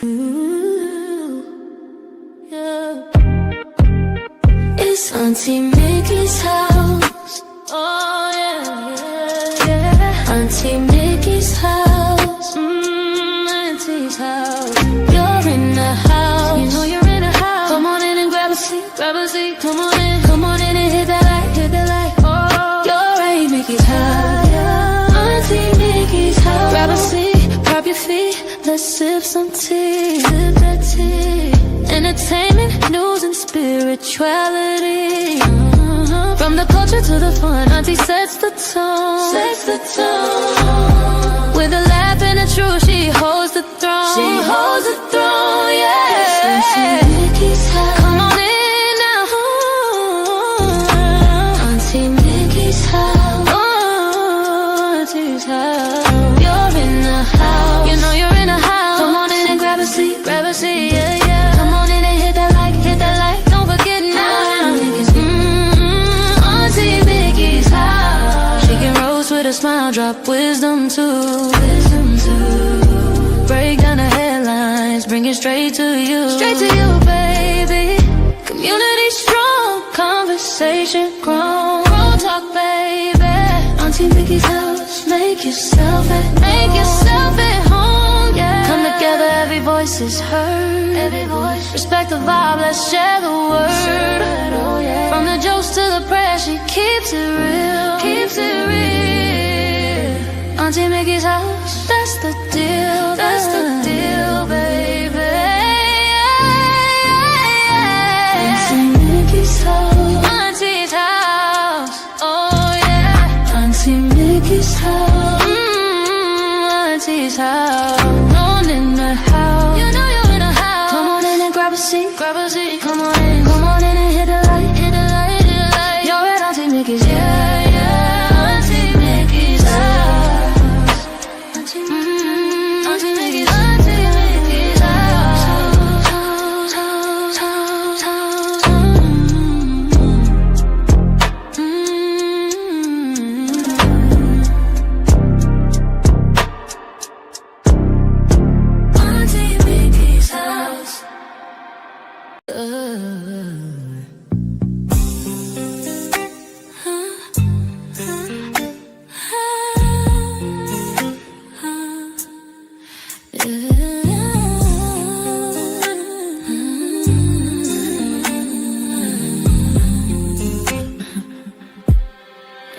Ooh, yeah. It's Auntie Mickey's house. Oh yeah, yeah, yeah. Auntie Mickey's house. Auntie's house. You're in the house. You know you're in the house. Come on in and grab a seat, grab a seat. Come on in and hit that light, hit that light. Oh, you're Aunt Mickey's house. Auntie Mickey's house. Grab a seat, grab your feet. Let's sip some tea, sip that tea. Entertainment, news, and spirituality. From the culture to the fun, Auntie sets the tone. Sets the tone. With a laugh and a truth, she holds the throne. She holds the throne, yeah. Auntie Mickey's house. Come on in now. Auntie Mickey's house. Oh, Auntie's house. You're in the house. You know you're in the house. Come on in and grab a seat, yeah, yeah. Come on in and hit that light. Don't forget now. Auntie Mickey's house. She can roast with a smile, drop wisdom too. Break down the headlines, bring it straight to you. Straight to you, baby. Community strong, conversation grown. Real talk, baby. Auntie Mickey's house. Make yourself at home, yeah. Come together, every voice is heard. Every voice. Respect the vibe, let's share the word. Oh, yeah. From the jokes to the prayers, she keeps it real. Keeps it real. Auntie Mickey's house, that's the deal. That's the deal, baby. Auntie Mickey's house. Auntie's house. Oh yeah. Auntie Mickey's house. Auntie's house. Known in the house. You know you're in the house. Come on in and grab a seat. Grab a seat. Come on in and hit the light. Hit the light, hit the light. You're at Auntie Mickey's, yeah, yeah. Auntie Mickey's house. Auntie Mickey's, Auntie Mickey's house. Auntie Mickey's house.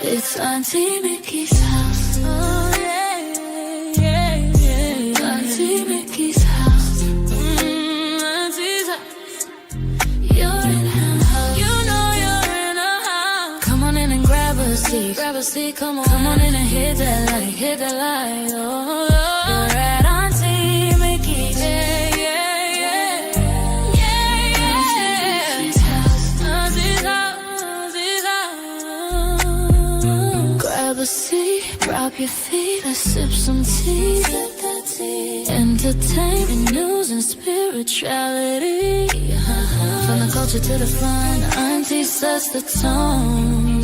It's Auntie Mickey's house. Oh yeah, yeah, yeah. Auntie Mickey's house. Auntie's house. You're in her house. You know you're in her house. Come on in and grab a seat. Grab a seat, come on in and hit that light. Hit that light. Oh, you're at Auntie Mickey's. Yeah, yeah, yeah. Yeah, yeah. Auntie's house. Auntie's house. Auntie's house. Grab a seat, drop your feet, let's sip some tea. Sip that tea. Entertainment, news, and spirituality. From the culture to the fun, Auntie sets the tone.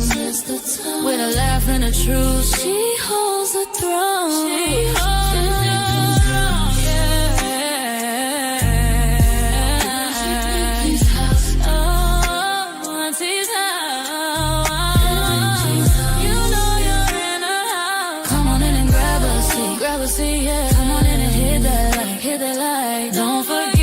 With a laugh and a truth, she holds the throne. She holds the throne, yeah. Auntie's house. Oh, Auntie's house. You know you're in her house. Come on in and grab a seat. Grab a seat, yeah. Come on in and hit that light. Hit that light. Don't forget.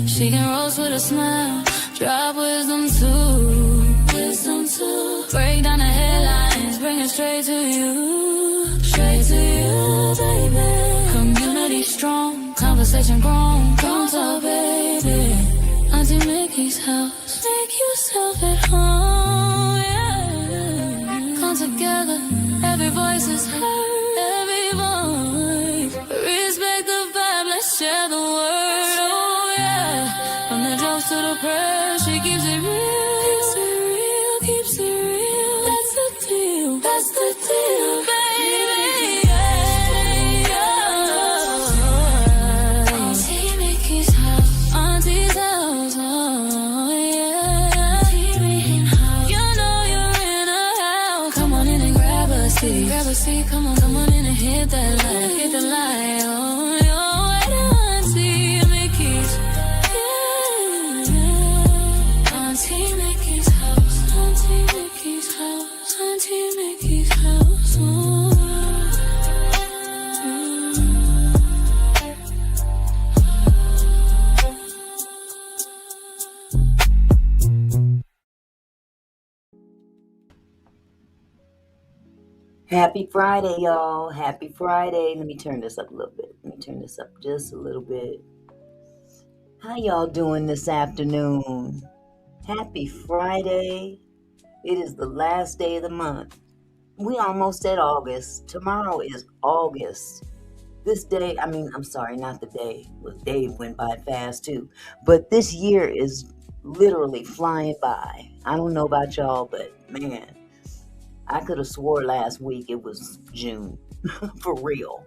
She can roast with a smile, drop wisdom too. Break down the headlines, bring it straight to you. Straight to you, baby. Community strong, conversation grown. Don't talk, baby. Auntie Mickey's house. Make yourself at home, yeah. Come together, every voice is heard. Every voice. Respect the vibe, let's share the word. To the press, she keeps it real. Keeps it real, keeps it real. That's the deal, that's the deal, baby. Yeah, yeah. Auntie Mickey's house. Auntie's house, oh yeah. Auntie see, come on in and hit that light. Hit the light, oh, your Auntie Mickey's. Yeah. Auntie Mickey's house. Auntie Mickey's house. Auntie Mickey's house. Oh. Happy Friday, y'all. Happy Friday. Let me turn this up a little bit. Let me turn this up just a little bit. How y'all doing this afternoon? Happy Friday. It is the last day of the month. We almost at August. Tomorrow is August. This day, I'm sorry, not the day. Well, the day went by fast too. But this year is literally flying by. I don't know about y'all, but man, I could have swore last week it was June. For real.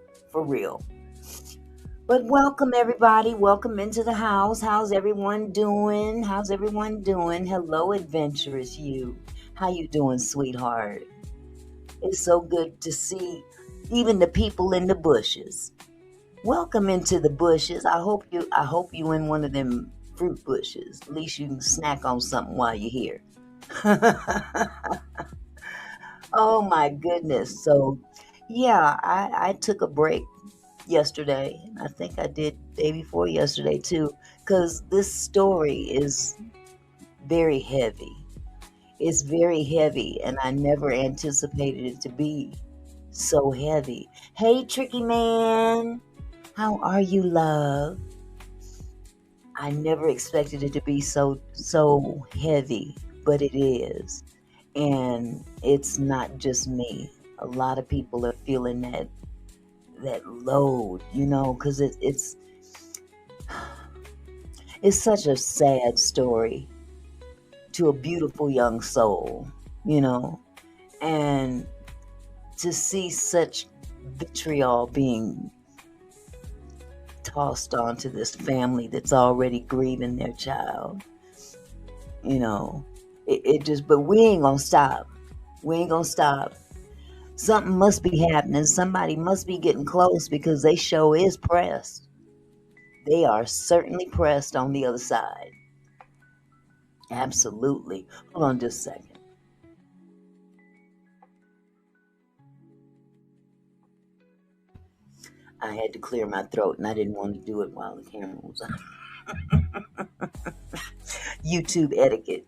But welcome, everybody. Welcome into the house. How's everyone doing? Hello, adventurous you. How you doing, sweetheart? It's so good to see even the people in the bushes. Welcome into the bushes. I hope you in one of them fruit bushes. At least you can snack on something while you're here. Oh my goodness. So yeah, I took a break yesterday. I think I did day before yesterday too, because this story is very heavy. It's very heavy, and I never anticipated it to be so heavy. Hey, Tricky Man. How are you, love? I never expected it to be so heavy, but it is. And it's not just me. A lot of people are feeling that load, because it's such a sad story to a beautiful young soul, and to see such vitriol being tossed onto this family that's already grieving their child, It just, but we ain't gonna stop. Something must be happening. Somebody must be getting close, because they show is pressed. They are certainly pressed on the other side. Absolutely. Hold on just a second. I had to clear my throat, and I didn't want to do it while the camera was on. YouTube etiquette.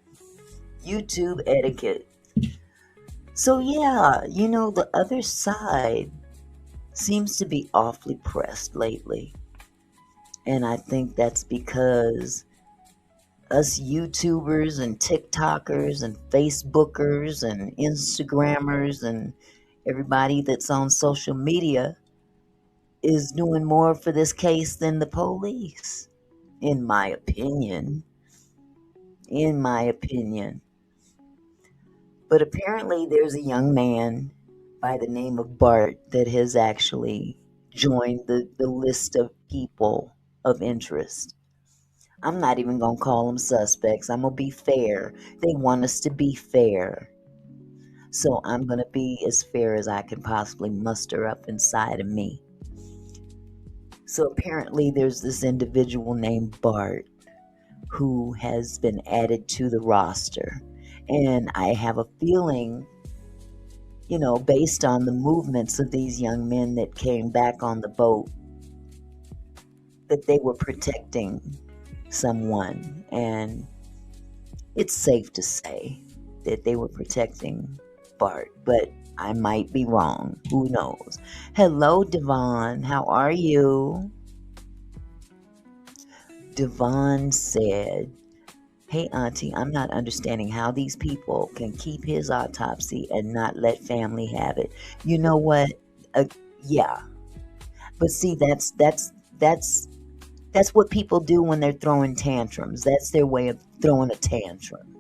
So yeah, the other side seems to be awfully pressed lately. And I think that's because us YouTubers and TikTokers and Facebookers and Instagrammers and everybody that's on social media is doing more for this case than the police, in my opinion. But apparently there's a young man by the name of Bart that has actually joined the list of people of interest. I'm not even going to call them suspects. I'm going to be fair. They want us to be fair. So I'm going to be as fair as I can possibly muster up inside of me. So apparently there's this individual named Bart who has been added to the roster. And I have a feeling, based on the movements of these young men that came back on the boat, that they were protecting someone. And it's safe to say that they were protecting Bart, but I might be wrong. Who knows? Hello, Devon. How are you? Devon said, "Hey, Auntie, I'm not understanding how these people can keep his autopsy and not let family have it." You know what? Yeah. But see, that's what people do when they're throwing tantrums. That's their way of throwing a tantrum.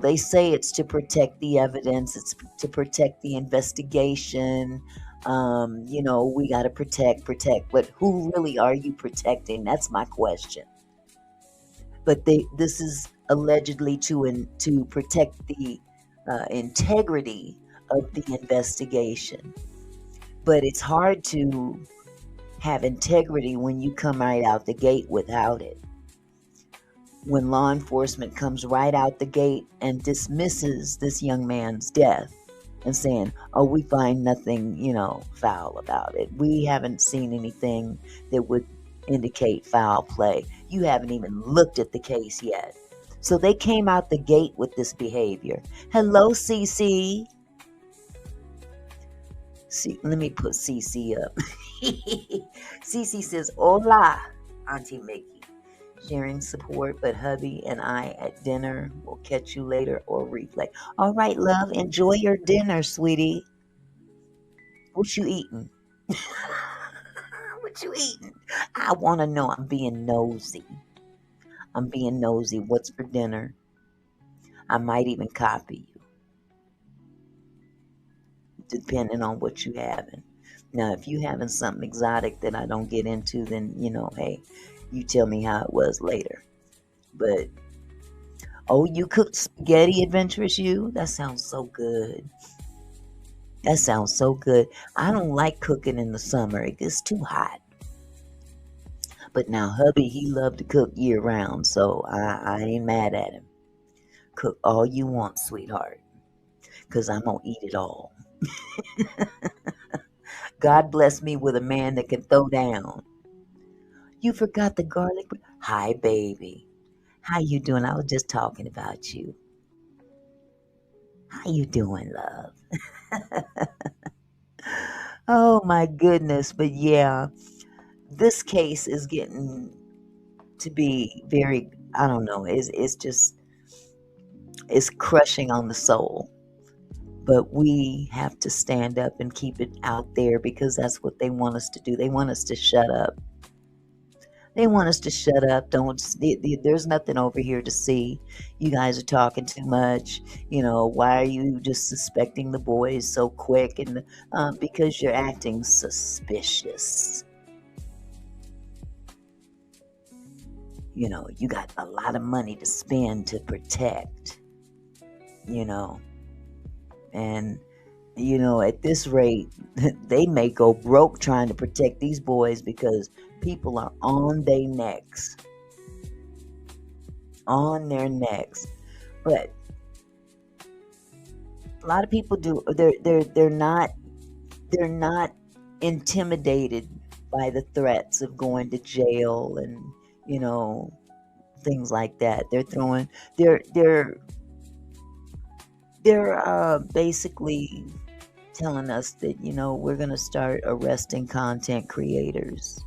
They say it's to protect the evidence. It's to protect the investigation. We got to protect. But who really are you protecting? That's my question. But this is allegedly to protect the integrity of the investigation. But it's hard to have integrity when you come right out the gate without it. When law enforcement comes right out the gate and dismisses this young man's death and saying, oh, we find nothing, foul about it. We haven't seen anything that would indicate foul play. You haven't even looked at the case yet. So they came out the gate with this behavior. Hello, CC. See, let me put CC up. CC says, hola, Auntie Mickey. Sharing support, but hubby and I at dinner. Will catch you later or replay. All right, love. Enjoy your dinner, sweetie. What you eating? What you eating? I want to know. I'm being nosy. What's for dinner? I might even copy you, depending on what you having. Now, if you having something exotic that I don't get into, then, hey, you tell me how it was later. But, oh, you cooked spaghetti, adventurous you? That sounds so good. That sounds so good. I don't like cooking in the summer. It gets too hot. But now, hubby, he loved to cook year round, so I ain't mad at him. Cook all you want, sweetheart, because I'm going to eat it all. God bless me with a man that can throw down. You forgot the garlic. Hi, baby. How you doing? I was just talking about you. How you doing, love? Oh, my goodness. But yeah, this case is getting to be very, I don't know, it's crushing on the soul. But we have to stand up and keep it out there because that's what they want us to do. They want us to shut up. They want us to shut up. There's nothing over here to see. You guys are talking too much. Why are you just suspecting the boys so quick? And because you're acting suspicious. You got a lot of money to spend to protect. And at this rate, they may go broke trying to protect these boys because people are on their necks. On their necks. But a lot of people they're not intimidated by the threats of going to jail and things like that. They're basically telling us that we're going to start arresting content creators.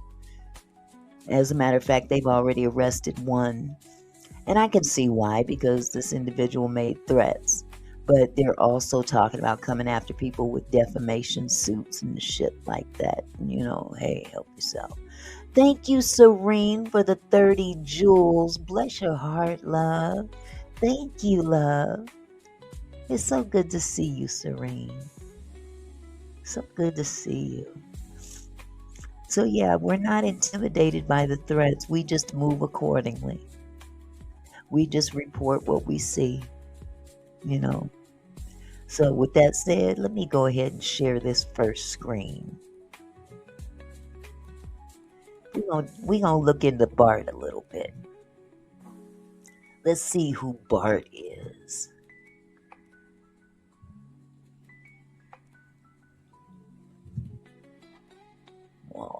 As a matter of fact, they've already arrested one, and I can see why, because this individual made threats. But they're also talking about coming after people with defamation suits and shit like that. Hey, help yourself. Thank you, Serene, for the 30 jewels. Bless your heart, love. Thank you, love. It's so good to see you, Serene. So good to see you. So yeah, we're not intimidated by the threats. We just move accordingly. We just report what we see. So with that said, let me go ahead and share this first screen. We're gonna look into Bart a little bit. Let's see who Bart is. Well,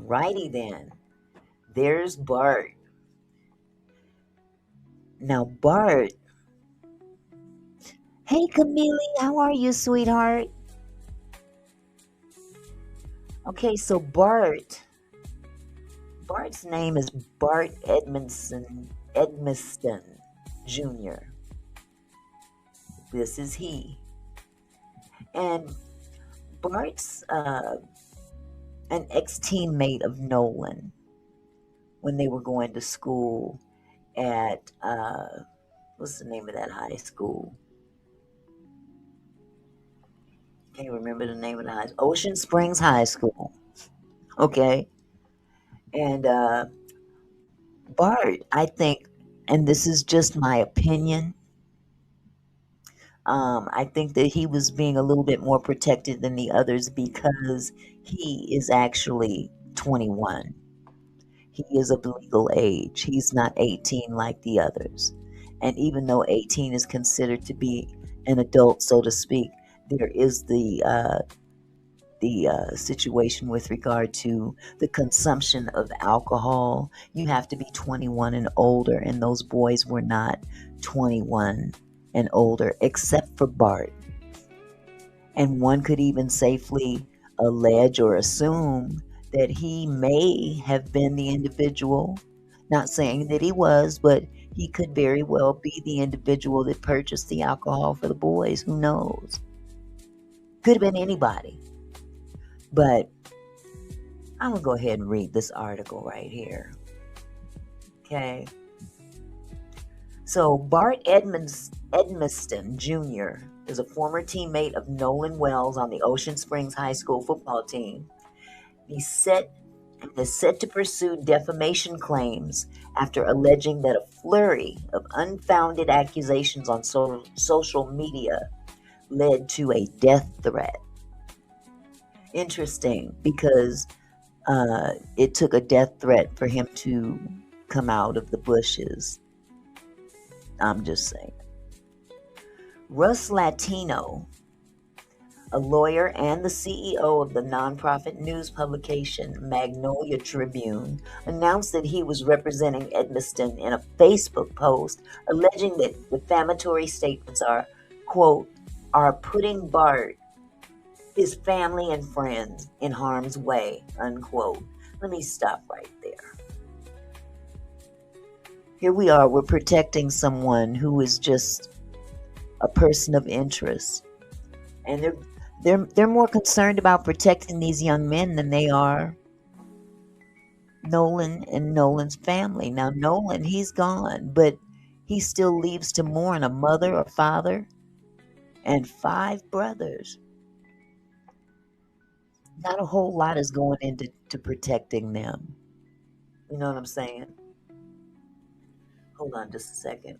alrighty then. There's Bart. Now, Bart. Hey, Camille, how are you, sweetheart? Okay, so Bart's name is Bart Edmiston Jr. This is he. And Bart's an ex-teammate of Nolan when they were going to school at, what's the name of that high school? Can't remember the name of the high school. Ocean Springs High School. Okay. And Bart, I think, and this is just my opinion, I think that he was being a little bit more protected than the others because he is actually 21. He is of legal age. He's not 18 like the others. And even though 18 is considered to be an adult, so to speak, there is the situation with regard to the consumption of alcohol. You have to be 21 and older, and those boys were not 21 and older, except for Bart. And one could even safely allege or assume that he may have been the individual, not saying that he was, but he could very well be the individual that purchased the alcohol for the boys. Who knows? Could have been anybody. But I'm going to go ahead and read this article right here. Okay. So Bart Edmiston Jr. is a former teammate of Nolan Wells on the Ocean Springs High School football team. He's set to pursue defamation claims after alleging that a flurry of unfounded accusations on social media led to a death threat. Interesting, because it took a death threat for him to come out of the bushes. I'm just saying. Russ Latino, a lawyer and the CEO of the nonprofit news publication Magnolia Tribune, announced that he was representing Edmiston in a Facebook post alleging that defamatory statements are, quote, are putting Bart, his family and friends in harm's way, unquote. Let me stop right there. Here we are, we're protecting someone who is just a person of interest. And they're more concerned about protecting these young men than they are Nolan and Nolan's family. Now Nolan, he's gone, but he still leaves to mourn a mother, a father, and 5 brothers. Not a whole lot is going into protecting them. You know what I'm saying? Hold on just a second.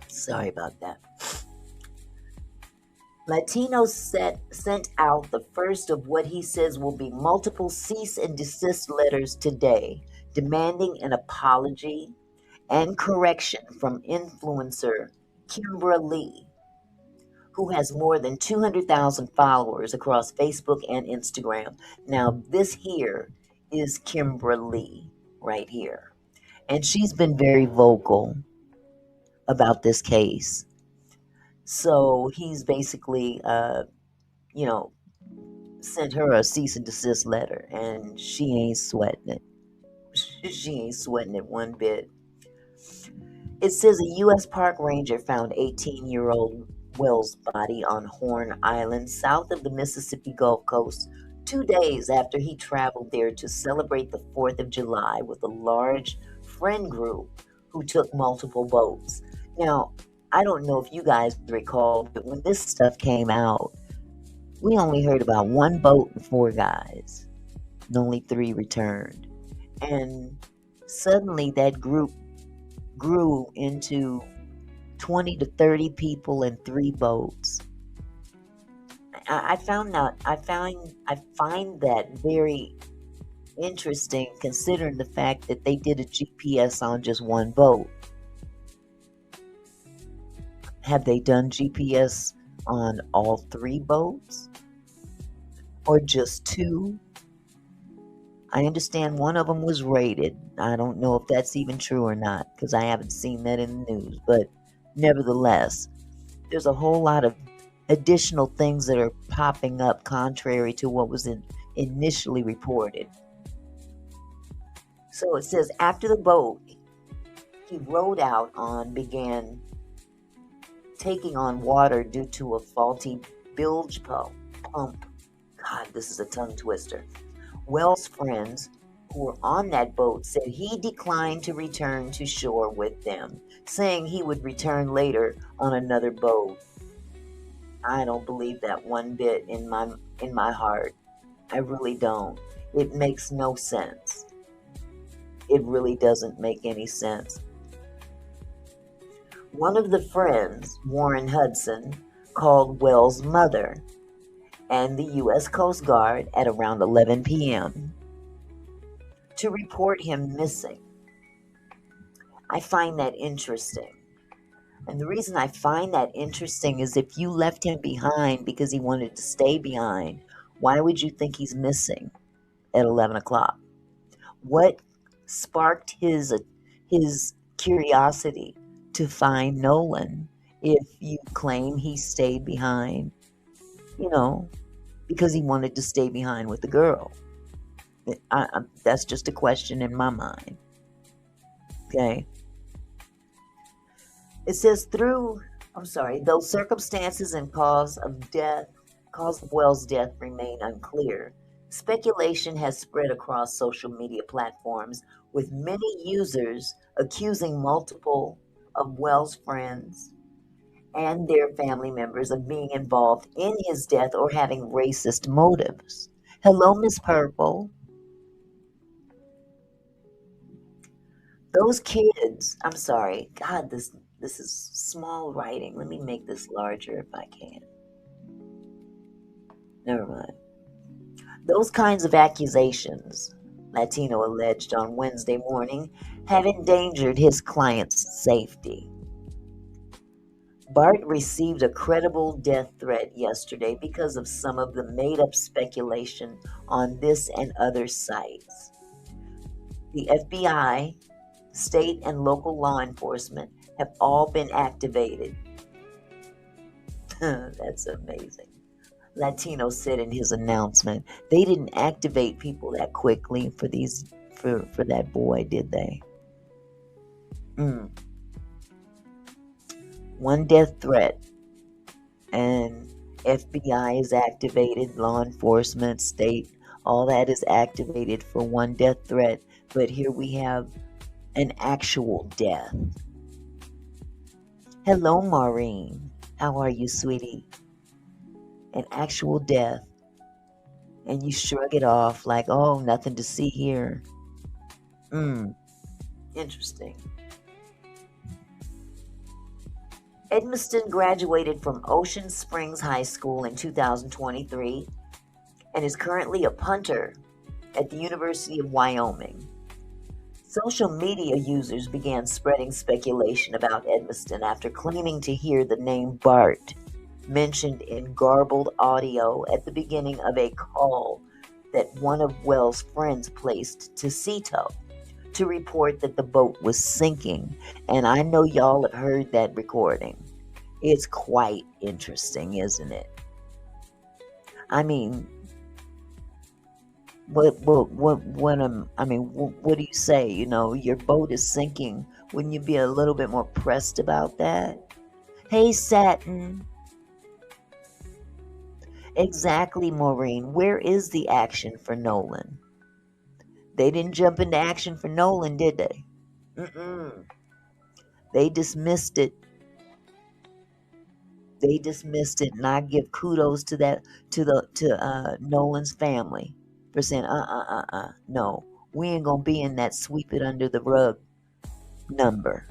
Sorry about that. Latino sent out the first of what he says will be multiple cease and desist letters today, demanding an apology and correction from influencer Kimbra Lee, who has more than 200,000 followers across Facebook and Instagram. Now, this here is Kimbra Lee right here. And she's been very vocal about this case. So he's basically, sent her a cease and desist letter, and she ain't sweating it. She ain't sweating it one bit. It says a U.S. park ranger found 18-year-old Wells' body on Horn Island, south of the Mississippi Gulf Coast, 2 days after he traveled there to celebrate the 4th of July with a large friend group who took multiple boats. Now, I don't know if you guys recall, but when this stuff came out, we only heard about 1 boat and 4 guys, and only 3 returned. And suddenly that group grew into 20 to 30 people and 3 boats. I find that very interesting, considering the fact that they did a GPS on just 1 boat. Have they done GPS on all 3 boats? Or just 2? I understand one of them was raided. I don't know if that's even true or not, because I haven't seen that in the news. But nevertheless, there's a whole lot of additional things that are popping up contrary to what was initially reported. So it says, after the boat he rode out on began taking on water due to a faulty bilge pump. God, this is a tongue twister. Wells' friends who were on that boat said he declined to return to shore with them, saying he would return later on another boat. I don't believe that one bit in my heart. I really don't. It makes no sense. It really doesn't make any sense. One of the friends, Warren Hudson, called Wells' mother and the U.S. Coast Guard at around 11 p.m. to report him missing. I find that interesting. And the reason I find that interesting is if you left him behind because he wanted to stay behind, why would you think he's missing at 11 o'clock? What sparked his curiosity to find Nolan if you claim he stayed behind, because he wanted to stay behind with the girl? That's just a question in my mind. Okay. It says though circumstances and cause of Wells' death remain unclear, speculation has spread across social media platforms, with many users accusing multiple of Wells' friends and their family members of being involved in his death or having racist motives. Hello, Miss Purple. Those kids, I'm sorry. God, this is small writing. Let me make this larger if I can. Never mind. Those kinds of accusations, Latino alleged on Wednesday morning, have endangered his client's safety. Bart received a credible death threat yesterday because of some of the made-up speculation on this and other sites. The FBI, state and local law enforcement have all been activated. That's amazing. Latino said in his announcement. They didn't activate people that quickly for that boy, did they? One death threat, and FBI is activated, law enforcement, state, all that is activated for one death threat. But here we have an actual death. Hello, Maureen. How are you, sweetie? An actual death. And you shrug it off like, oh, nothing to see here. Interesting. Edmiston graduated from Ocean Springs High School in 2023 and is currently a punter at the University of Wyoming. Social media users began spreading speculation about Edmiston after claiming to hear the name Bart mentioned in garbled audio at the beginning of a call that one of Wells' friends placed to Cito to report that the boat was sinking. And I know y'all have heard that recording. It's quite interesting, isn't it? I mean, what do you say? Your boat is sinking. Wouldn't you be a little bit more pressed about that? Hey, Satin. Exactly, Maureen. Where is the action for Nolan? They didn't jump into action for Nolan, did they? They dismissed it. And I give kudos to Nolan's family for saying, no, we ain't gonna be in that sweep it under the rug number.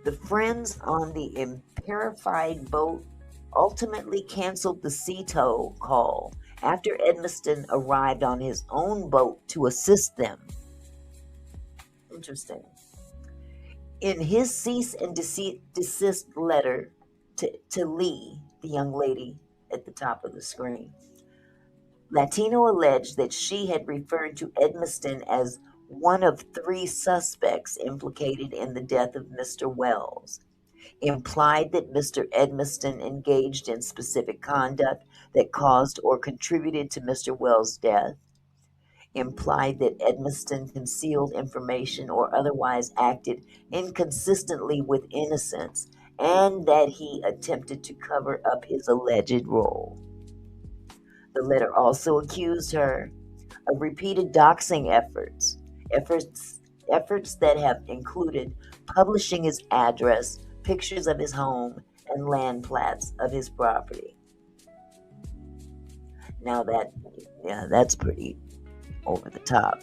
The friends on the unverified boat ultimately canceled the Cito call after Edmiston arrived on his own boat to assist them. Interesting. In his cease and desist letter to Lee, the young lady at the top of the screen, Latino alleged that she had referred to Edmiston as one of 3 suspects implicated in the death of Mr. Wells, implied that Mr. Edmiston engaged in specific conduct that caused or contributed to Mr. Wells' death, implied that Edmiston concealed information or otherwise acted inconsistently with innocence, and that he attempted to cover up his alleged role. The letter also accused her of repeated doxing efforts that have included publishing his address, pictures of his home, and land plats of his property. Now that's pretty over the top.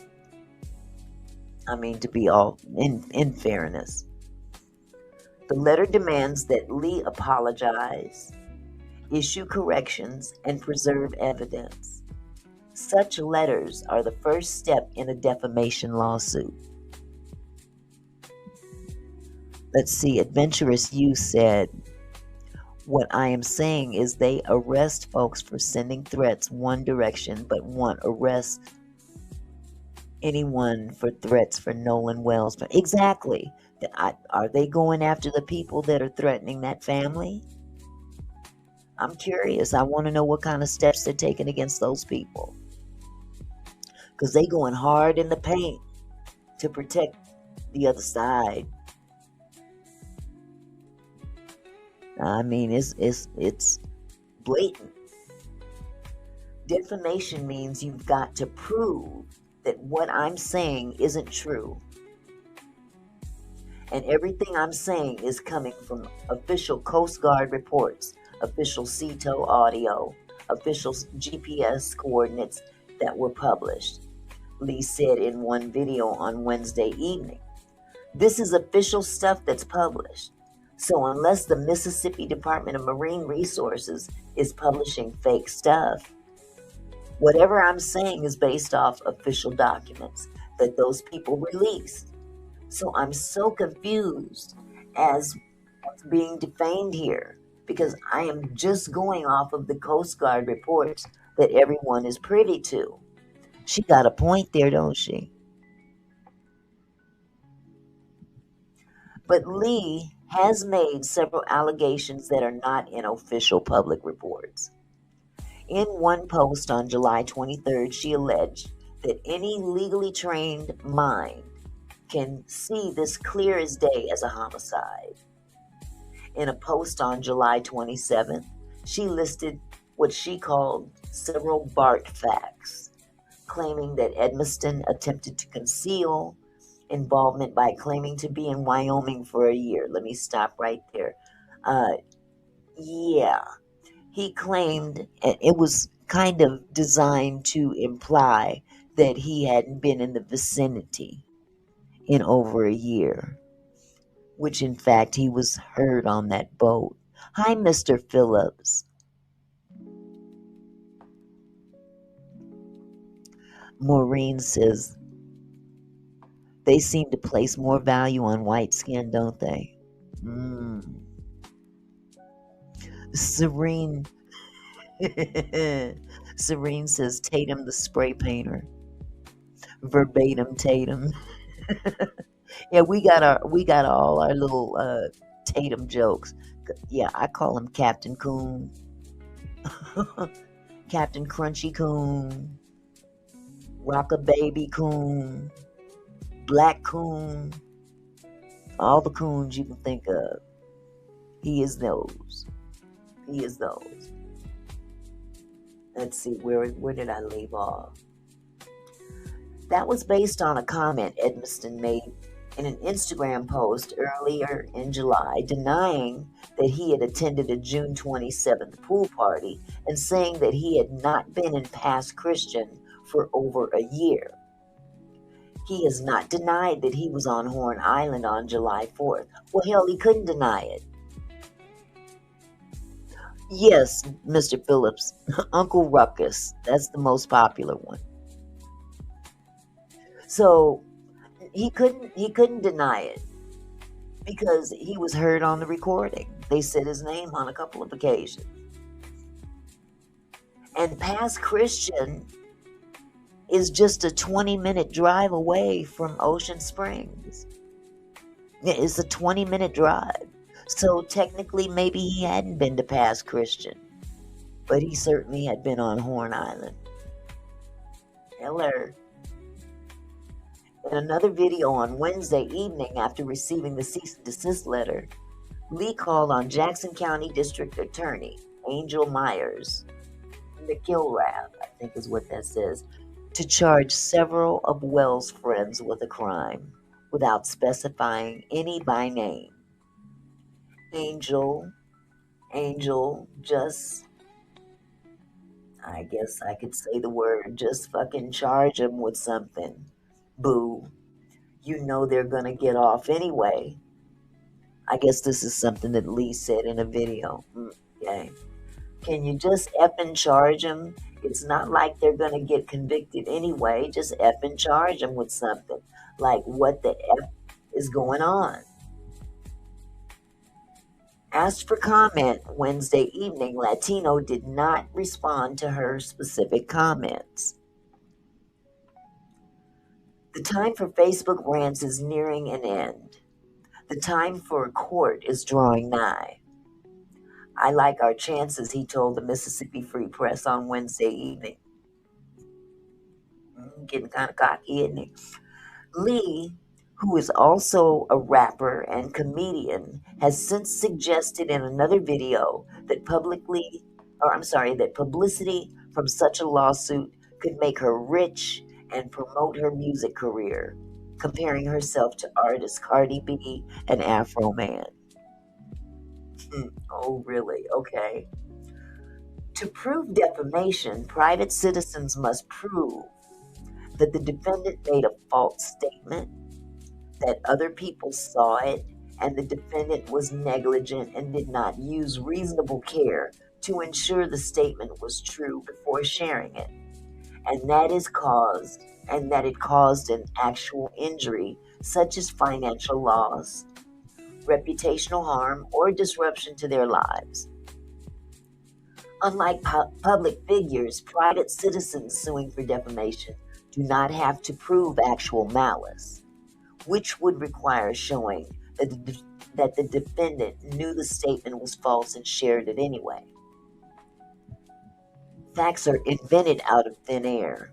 I mean, to be all in fairness. The letter demands that Lee apologize, issue corrections, and preserve evidence. Such letters are the first step in a defamation lawsuit. Let's see, Adventurous You said, what I am saying is they arrest folks for sending threats one direction, but won't arrest anyone for threats for Nolan Wells. Exactly. Are they going after the people that are threatening that family? I'm curious. I want to know what kind of steps they're taking against those people. Because they going hard in the paint to protect the other side. I mean, it's blatant. Defamation means you've got to prove that what I'm saying isn't true. And everything I'm saying is coming from official Coast Guard reports, official CETO audio, official GPS coordinates that were published, Lee said in one video on Wednesday evening. This is official stuff that's published. So unless the Mississippi Department of Marine Resources is publishing fake stuff, whatever I'm saying is based off official documents that those people released. So I'm so confused as what's being defamed here, because I am just going off of the Coast Guard reports that everyone is privy to. She got a point there, don't she? But Lee has made several allegations that are not in official public reports. In one post on July 23rd, she alleged that any legally trained mind can see this clear as day as a homicide. In a post on July 27th, she listed what she called several BART facts, claiming that Edmiston attempted to conceal involvement by claiming to be in Wyoming for a year. Let me stop right there. He claimed, and it was kind of designed to imply that he hadn't been in the vicinity in over a year, which in fact he was heard on that boat. Hi, Mr. Phillips. Maureen says, they seem to place more value on white skin, don't they? Serene Serene says, Tatum the spray painter. Verbatim Tatum. Yeah, we got all our little Tatum jokes. Yeah, I call him Captain Coon. Captain Crunchy Coon. Rock-a-Baby Coon. Black Coon. All the coons you can think of. He is those. Let's see, where did I leave off? That was based on a comment Edmiston made in an Instagram post earlier in July, denying that he had attended a June 27th pool party and saying that he had not been in Pass Christian for over a year. He has not denied that he was on Horn Island on July 4th. Well, hell, he couldn't deny it. Yes, Mr. Phillips, Uncle Ruckus, that's the most popular one. So he couldn't deny it because he was heard on the recording. They said his name on a couple of occasions. And Pass Christian is just a 20-minute drive away from Ocean Springs. It's a 20-minute drive. So technically, maybe he hadn't been to Pass Christian, but he certainly had been on Horn Island. Hello. In another video on Wednesday evening after receiving the cease and desist letter, Lee called on Jackson County District Attorney Angel Myers, McIlrath, I think is what that says, to charge several of Wells' friends with a crime without specifying any by name. Angel just, I guess I could say the word, just fucking charge them with something. Boo. You know they're gonna get off anyway. I guess this is something that Lee said in a video. Okay. Can you just effing charge them? It's not like they're gonna get convicted anyway. Just effing charge them with something. Like, what the F is going on? Asked for comment Wednesday evening, Latino did not respond to her specific comments. The time for Facebook rants is nearing an end. The time for court is drawing nigh. I like our chances, he told the Mississippi Free Press on Wednesday evening. Getting kind of cocky, isn't he? Lee, who is also a rapper and comedian, has since suggested in another video that that publicity from such a lawsuit could make her rich and promote her music career, comparing herself to artists Cardi B and Afro Man. Oh, really? Okay. To prove defamation, private citizens must prove that the defendant made a false statement, that other people saw it, and the defendant was negligent and did not use reasonable care to ensure the statement was true before sharing it, and that it caused an actual injury, such as financial loss, reputational harm, or disruption to their lives. Unlike public figures, private citizens suing for defamation do not have to prove actual malice, which would require showing that the defendant knew the statement was false and shared it anyway. Facts are invented out of thin air.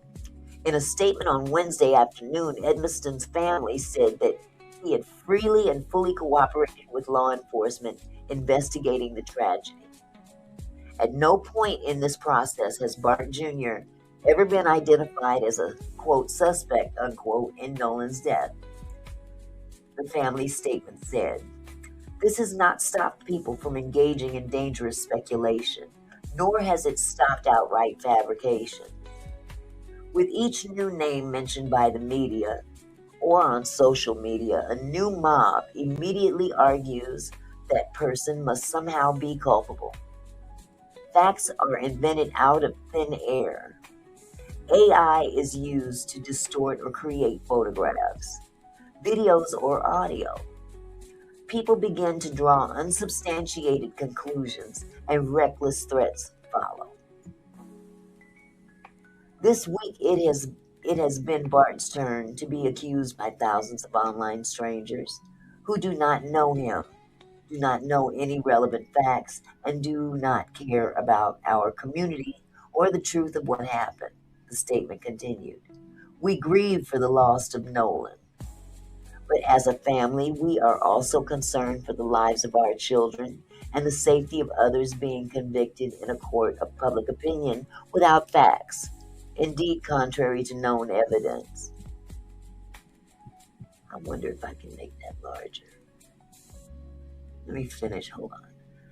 In a statement on Wednesday afternoon, Edmiston's family said that he had freely and fully cooperated with law enforcement investigating the tragedy. At no point in this process has Bart Jr. ever been identified as a, quote, suspect, unquote, in Nolan's death, the family's statement said. This has not stopped people from engaging in dangerous speculation, nor has it stopped outright fabrication. With each new name mentioned by the media or on social media, a new mob immediately argues that person must somehow be culpable. Facts are invented out of thin air. AI is used to distort or create photographs, videos, or audio. People begin to draw unsubstantiated conclusions, and reckless threats follow. This week, it has been Bart's turn to be accused by thousands of online strangers who do not know him, do not know any relevant facts, and do not care about our community or the truth of what happened, the statement continued. We grieve for the loss of Nolan, but as a family, we are also concerned for the lives of our children and the safety of others being convicted in a court of public opinion without facts, indeed contrary to known evidence. I wonder if I can make that larger. Let me finish, hold on.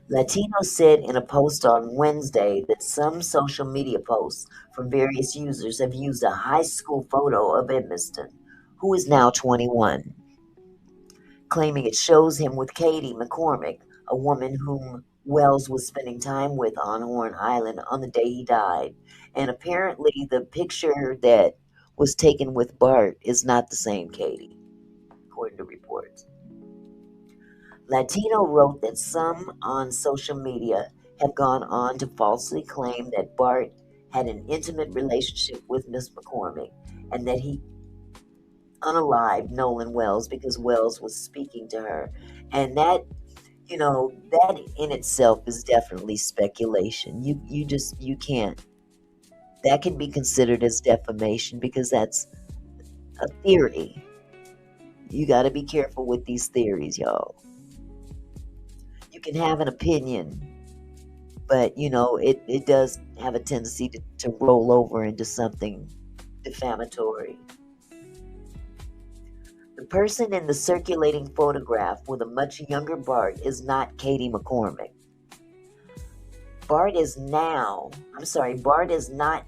Latino said in a post on Wednesday that some social media posts from various users have used a high school photo of Edmiston, who is now 21, claiming it shows him with Katie McCormick, a woman whom Wells was spending time with on Horn Island on the day he died. And apparently the picture that was taken with Bart is not the same Katie, according to reports. Latino wrote that some on social media have gone on to falsely claim that Bart had an intimate relationship with Miss McCormick and that he unalived Nolan Wells because Wells was speaking to her. And that, that in itself is definitely speculation. You can't. That can be considered as defamation because that's a theory. You got to be careful with these theories, y'all. You can have an opinion, but it does have a tendency to roll over into something defamatory. The person in the circulating photograph with a much younger Bart is not Katie McCormick. Bart is not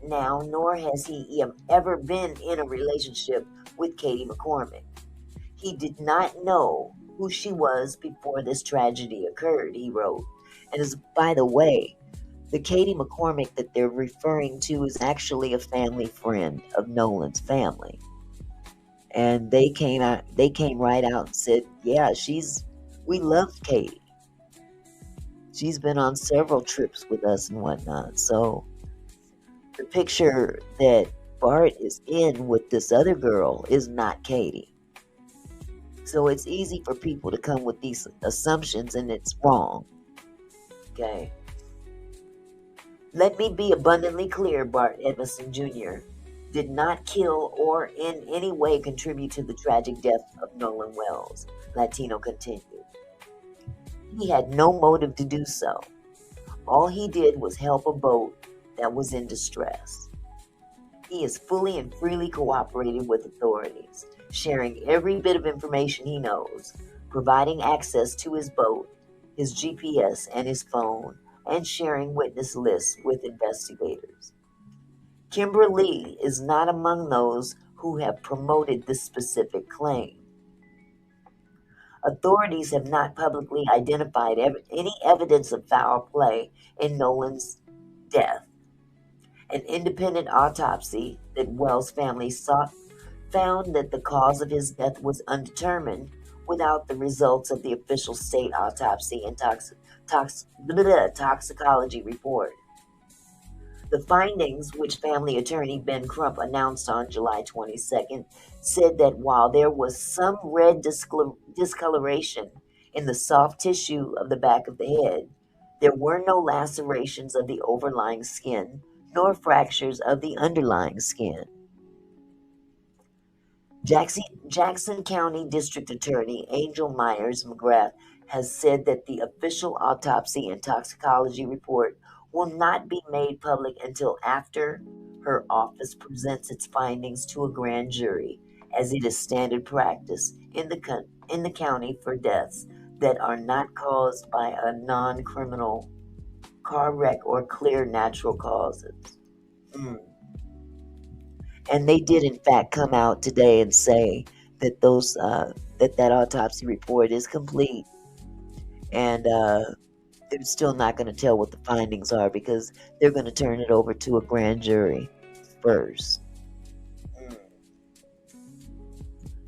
now, nor has he ever been in a relationship with Katie McCormick. He did not know who she was before this tragedy occurred, he wrote. And by the way, the Katie McCormick that they're referring to is actually a family friend of Nolan's family. And they came right out and said, yeah, we love Katie. She's been on several trips with us and whatnot. So the picture that Bart is in with this other girl is not Katie. So it's easy for people to come with these assumptions, and it's wrong. Okay. Let me be abundantly clear, Bart Edmondson Jr. did not kill or in any way contribute to the tragic death of Nolan Wells, Latino continued. He had no motive to do so. All he did was help a boat that was in distress. He is fully and freely cooperating with authorities, sharing every bit of information he knows, providing access to his boat, his GPS, and his phone, and sharing witness lists with investigators. Kimberly is not among those who have promoted this specific claim. Authorities have not publicly identified any evidence of foul play in Nolan's death. An independent autopsy that Wells' family sought found that the cause of his death was undetermined without the results of the official state autopsy and toxicology report. The findings, which family attorney Ben Crump announced on July 22nd, said that while there was some red discoloration in the soft tissue of the back of the head, there were no lacerations of the overlying skin nor fractures of the underlying skin. Jackson County District Attorney Angel Myers McGrath has said that the official autopsy and toxicology report will not be made public until after her office presents its findings to a grand jury, as it is standard practice in the county for deaths that are not caused by a non-criminal car wreck or clear natural causes. And they did, in fact, come out today and say that that autopsy report is complete, and they're still not going to tell what the findings are because they're going to turn it over to a grand jury first.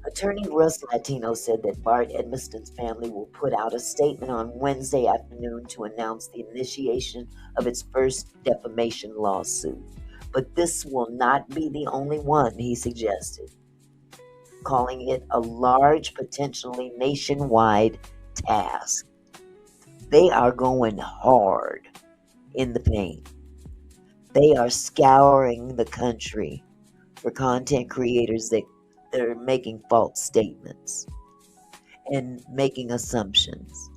Attorney Russ Latino said that Bart Edmonston's family will put out a statement on Wednesday afternoon to announce the initiation of its first defamation lawsuit. But this will not be the only one, he suggested, calling it a large, potentially nationwide task. They are going hard in the paint. They are scouring the country for content creators that are making false statements and making assumptions.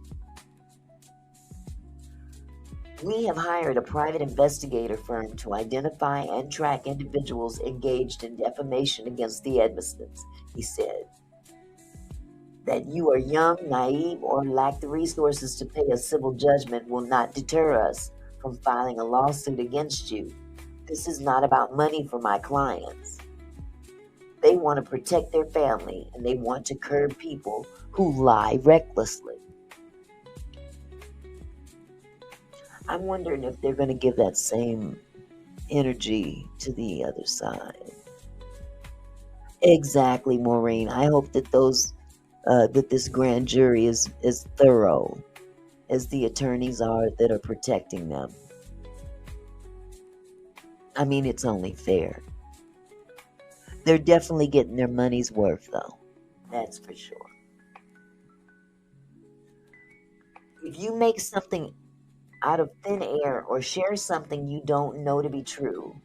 We have hired a private investigator firm to identify and track individuals engaged in defamation against the Edmonstons, he said. That you are young, naive, or lack the resources to pay a civil judgment will not deter us from filing a lawsuit against you. This is not about money for my clients. They want to protect their family, and they want to curb people who lie recklessly. I'm wondering if they're going to give that same energy to the other side. Exactly, Maureen. I hope that that this grand jury is as thorough as the attorneys are that are protecting them. I mean, it's only fair. They're definitely getting their money's worth, though. That's for sure. If you make something out of thin air or share something you don't know to be true,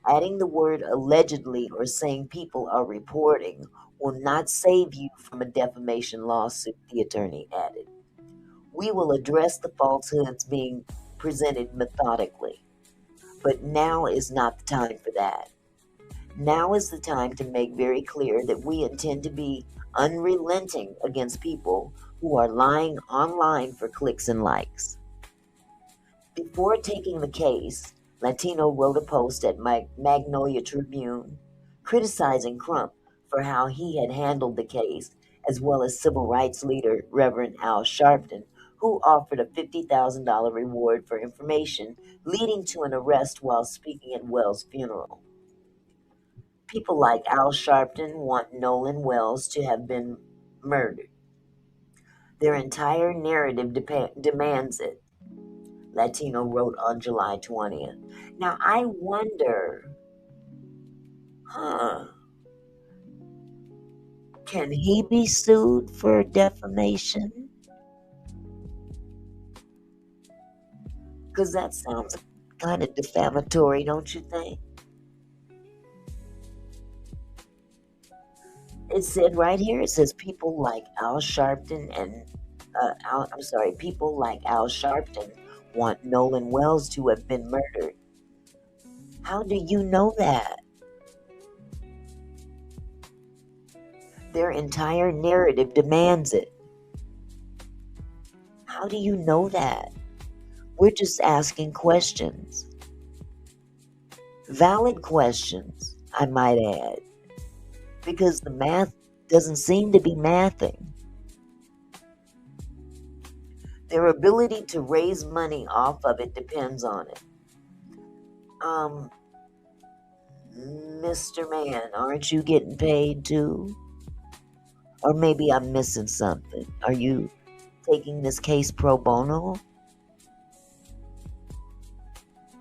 adding the word allegedly or saying people are reporting will not save you from a defamation lawsuit, the attorney added. We will address the falsehoods being presented methodically, but now is not the time for that. Now is the time to make very clear that we intend to be unrelenting against people who are lying online for clicks and likes. Before taking the case, Latino wrote a post at Magnolia Tribune criticizing Crump for how he had handled the case, as well as civil rights leader Reverend Al Sharpton, who offered a $50,000 reward for information leading to an arrest while speaking at Wells' funeral. People like Al Sharpton want Nolan Wells to have been murdered. Their entire narrative demands it, Latino wrote on July 20th. Now, I wonder, huh, can he be sued for defamation? Because that sounds kind of defamatory, don't you think? It said right here, it says people like Al Sharpton and, people like Al Sharpton want Nolan Wells to have been murdered. How do you know that? Their entire narrative demands it. How do you know that? We're just asking questions. Valid questions, I might add. Because the math doesn't seem to be mathing. Their ability to raise money off of it depends on it. Mr. Man, aren't you getting paid too? Or maybe I'm missing something. Are you taking this case pro bono?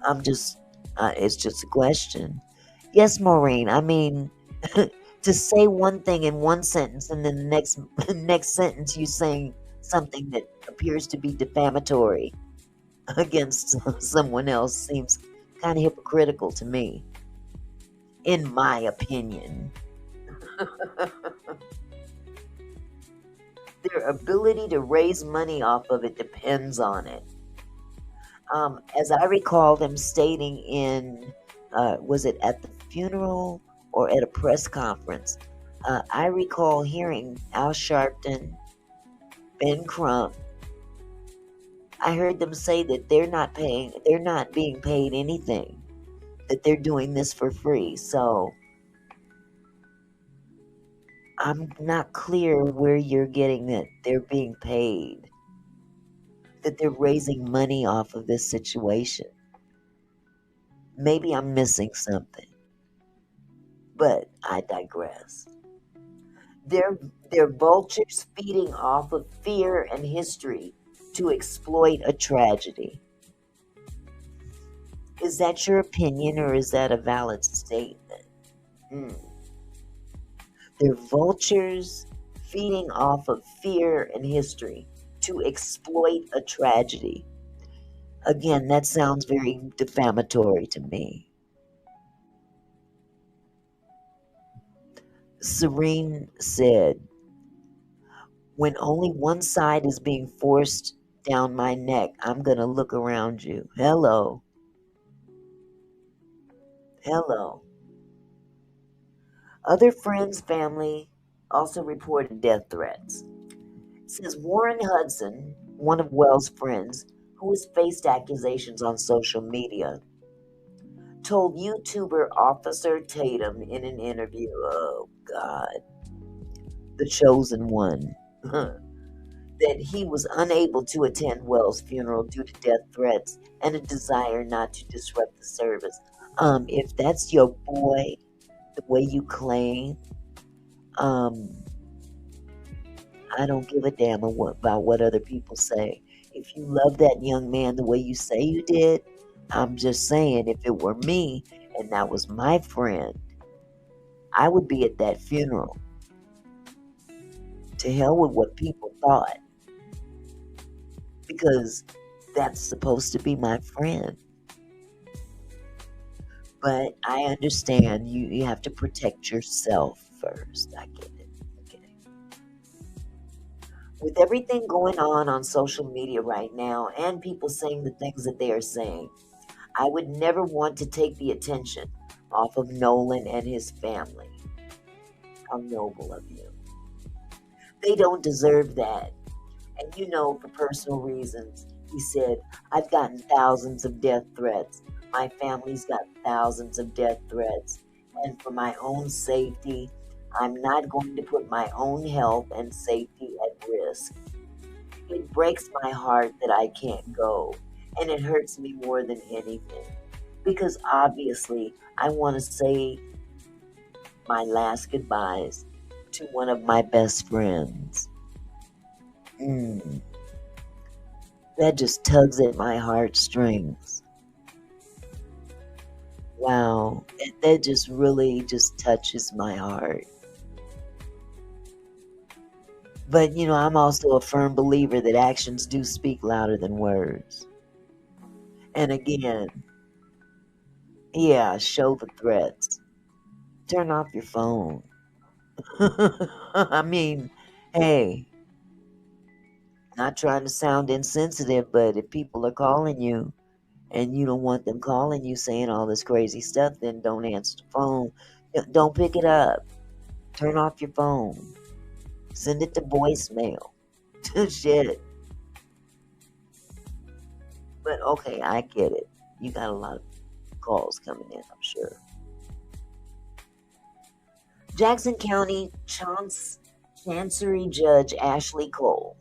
It's just a question. Yes, Maureen, I mean, to say one thing in one sentence and then the next sentence you saying something that appears to be defamatory against someone else seems kind of hypocritical to me, in my opinion. Their ability to raise money off of it depends on it. As I recall them stating in, was it at the funeral or at a press conference? I recall hearing Al Sharpton, Ben Crump. I heard them say that they're not being paid anything, that they're doing this for free. So I'm not clear where you're getting that they're being paid, that they're raising money off of this situation. Maybe I'm missing something, but I digress. They're vultures feeding off of fear and history to exploit a tragedy. Is that your opinion or is that a valid statement? They're vultures feeding off of fear and history to exploit a tragedy. Again, that sounds very defamatory to me. Serene said, when only one side is being forced down my neck, I'm going to look around you. Hello. Hello. Other friends, family also reported death threats. It says Warren Hudson, one of Wells' friends, who has faced accusations on social media, told YouTuber Officer Tatum in an interview, oh God, the chosen one, that he was unable to attend Wells' funeral due to death threats and a desire not to disrupt the service. If that's your boy, the way you claim, I don't give a damn about what other people say. If you love that young man the way you say you did, I'm just saying, if it were me and that was my friend, I would be at that funeral. To hell with what people thought. Because that's supposed to be my friend. But I understand you have to protect yourself first. I get it. Okay. With everything going on social media right now and people saying the things that they are saying, I would never want to take the attention off of Nolan and his family. How noble of you. They don't deserve that. And for personal reasons, He said, I've gotten thousands of death threats. My family's got thousands of death threats. And for my own safety, I'm not going to put my own health and safety at risk. It breaks my heart that I can't go, and it hurts me more than anything. Because obviously, I want to say my last goodbyes to one of my best friends. Mm, that just tugs at my heartstrings. Wow, that just really just touches my heart. But I'm also a firm believer that actions do speak louder than words. And again, yeah, show the threats. Turn off your phone. I mean, hey, not trying to sound insensitive, but if people are calling you and you don't want them calling you saying all this crazy stuff, then don't answer the phone. Don't pick it up. Turn off your phone. Send it to voicemail. Shit. But okay, I get it. You got a lot of calls coming in, I'm sure. Jackson County Chancery Judge Ashley Cole,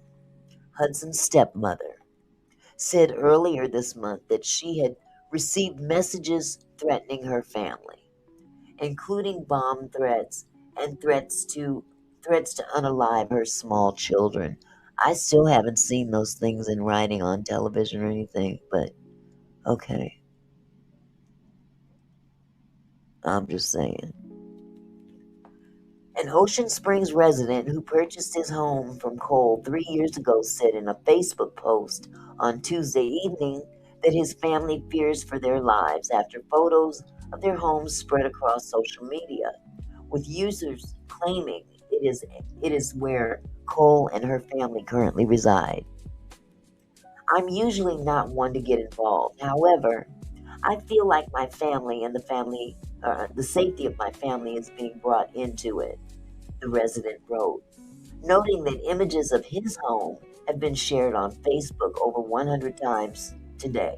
Hudson's stepmother, said earlier this month that she had received messages threatening her family, including bomb threats and threats to unalive her small children. I still haven't seen those things in writing on television or anything, but okay, I'm just saying. An Ocean Springs resident who purchased his home from Cole 3 years ago said in a Facebook post on Tuesday evening that his family fears for their lives after photos of their home spread across social media, with users claiming it is where Cole and her family currently reside. I'm usually not one to get involved. However, I feel like my family and the safety of my family is being brought into it, the resident wrote, noting that images of his home have been shared on Facebook over 100 times today.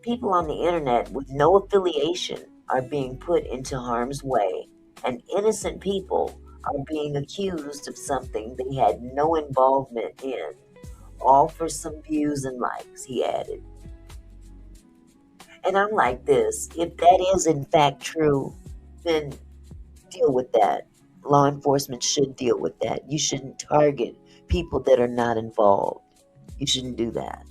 People on the internet with no affiliation are being put into harm's way, and innocent people are being accused of something they had no involvement in, all for some views and likes, he added. And I'm like this, if that is in fact true, then deal with that. Law enforcement should deal with that. You shouldn't target people that are not involved. You shouldn't do that.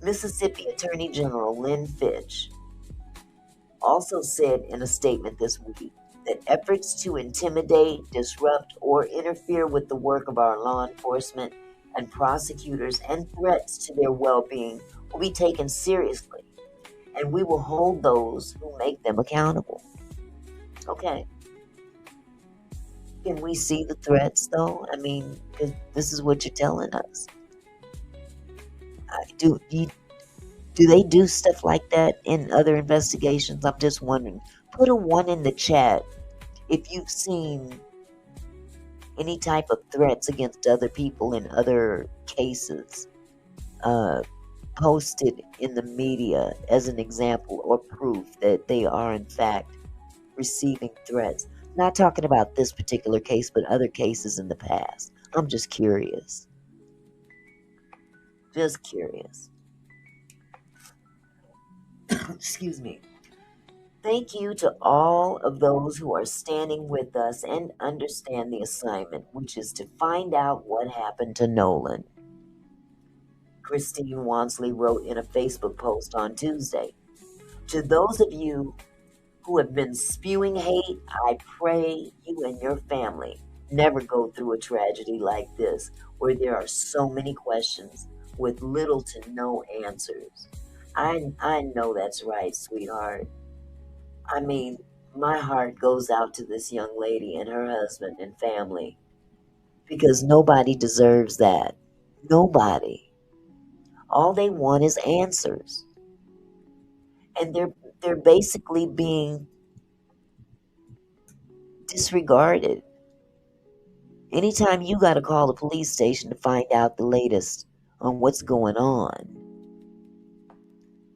Mississippi Attorney General Lynn Fitch also said in a statement this week that efforts to intimidate, disrupt, or interfere with the work of our law enforcement and prosecutors and threats to their well-being will be taken seriously, and we will hold those who make them accountable. Okay. Can we see the threats though? I mean, 'cause this is what you're telling us. Do they do stuff like that in other investigations? I'm just wondering. Put a one in the chat if you've seen any type of threats against other people in other cases uh, posted in the media as an example or proof that they are in fact receiving threats. Not talking about this particular case, but other cases in the past. I'm just curious. Just curious. Excuse me. Thank you to all of those who are standing with us and understand the assignment, which is to find out what happened to Nolan. Christine Wansley wrote in a Facebook post on Tuesday. To those of you who have been spewing hate, I pray you and your family never go through a tragedy like this where there are so many questions with little to no answers. I know that's right, sweetheart. I mean, my heart goes out to this young lady and her husband and family because nobody deserves that. Nobody. All they want is answers. And they're basically being disregarded. Anytime you got to call the police station to find out the latest on what's going on,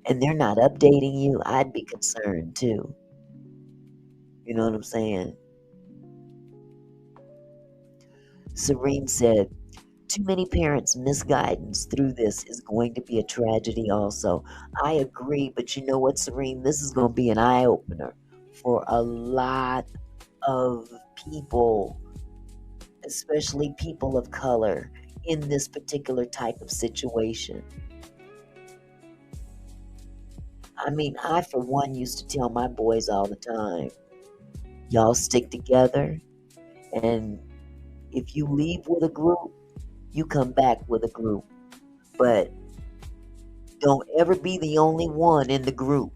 and they're not updating you, I'd be concerned too. You know what I'm saying? Serene said, too many parents' misguidance through this is going to be a tragedy also. I agree, but you know what, Serene? This is going to be an eye opener for a lot of people, especially people of color, in this particular type of situation. I mean, I, for one, used to tell my boys all the time, y'all stick together, and if you leave with a group, you come back with a group. But don't ever be the only one in the group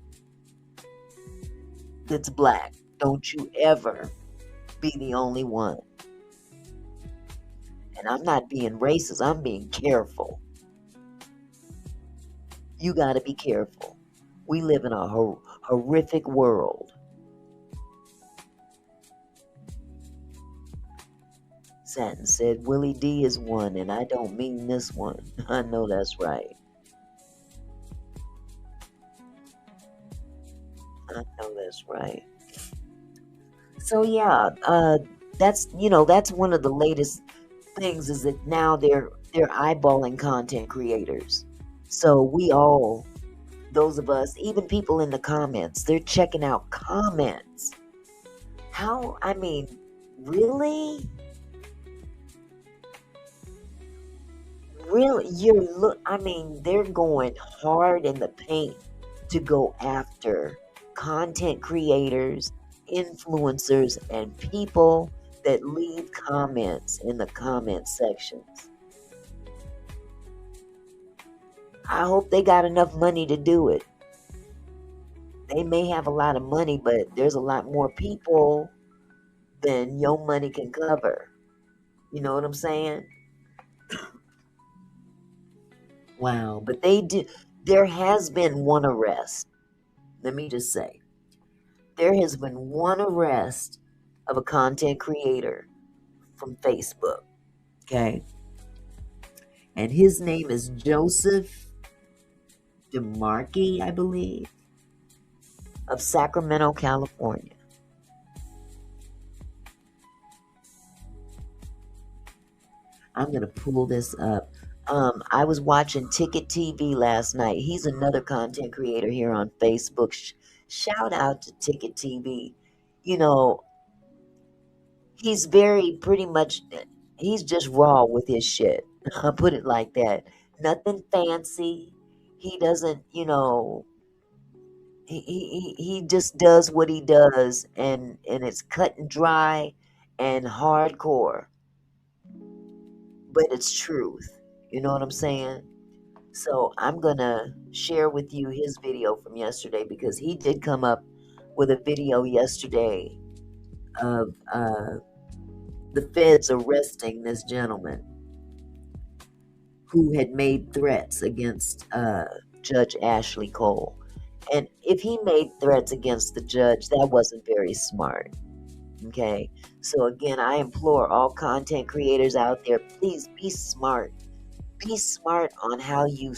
that's black. Don't you ever be the only one. And I'm not being racist, I'm being careful. You got to be careful. We live in a horrific world. Satin said, Willie D is one, and I don't mean this one. I know that's right. I know that's right. So yeah, that's that's one of the latest things is that now they're eyeballing content creators. So we all, those of us, even people in the comments, they're checking out comments. How? I mean, really? Really, I mean, they're going hard in the paint to go after content creators, influencers, and people that leave comments in the comment sections. I hope they got enough money to do it. They may have a lot of money, but there's a lot more people than your money can cover. You know what I'm saying? Wow, but they do. There has been one arrest. Let me just say, there has been one arrest of a content creator from Facebook. Okay, and his name is Joseph DeMarkey, I believe, of Sacramento, California. I'm gonna pull this up. I was watching Ticket TV last night. He's another content creator here on Facebook. Shout out to Ticket TV. You know, he's very pretty much, he's just raw with his shit. I'll put it like that. Nothing fancy. He doesn't, he just does what he does, and it's cut and dry and hardcore, but it's truth. You know what I'm saying? So I'm gonna share with you his video from yesterday because he did come up with a video yesterday of the feds arresting this gentleman who had made threats against Judge Ashley Cole. And if he made threats against the judge, that wasn't very smart. Okay. So again, I implore all content creators out there, please be smart. Be smart on how you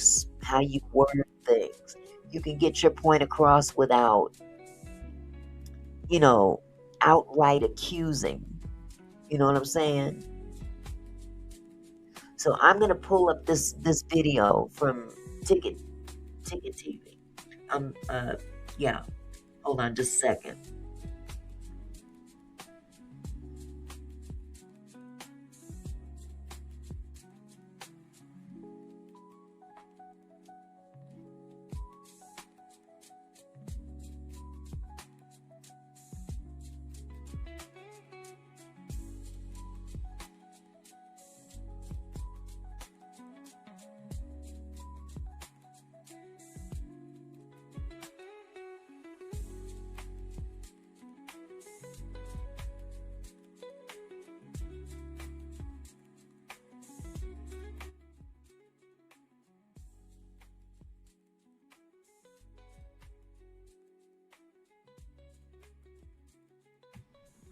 word things. You can get your point across without, outright accusing. You know what I'm saying? So I'm gonna pull up this video from Ticket TV. Yeah. Hold on just a second.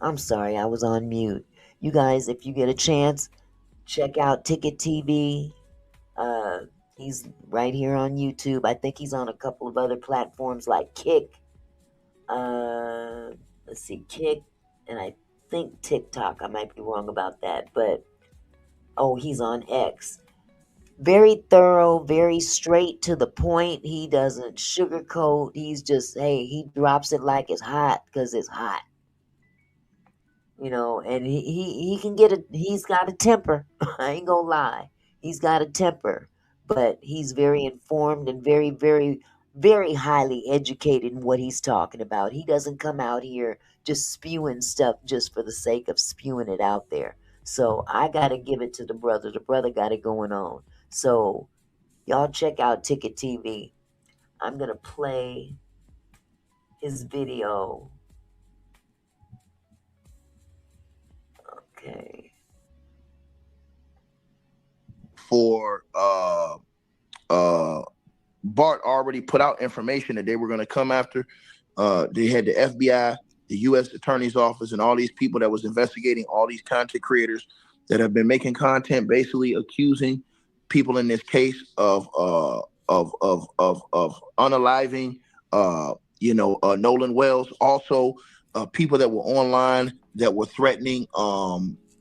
I'm sorry, I was on mute. You guys, if you get a chance, check out Ticket TV. He's right here on YouTube. I think he's on a couple of other platforms like Kick. Let's see, Kick, and I think TikTok. I might be wrong about that, but he's on X. Very thorough, very straight to the point. He doesn't sugarcoat. He's just, hey, he drops it like it's hot because it's hot. And he can he's got a temper. I ain't gonna lie. He's got a temper, but he's very informed and very, very, very highly educated in what he's talking about. He doesn't come out here just spewing stuff just for the sake of spewing it out there. So I gotta give it to the brother. The brother got it going on. So y'all check out Ticket TV. I'm gonna play his video. Okay. For Bart already put out information that they were going to come after. They had the FBI, the U.S. Attorney's Office, and all these people that was investigating all these content creators that have been making content, basically accusing people in this case of unaliving, Nolan Wells. Also, people that were online that were threatening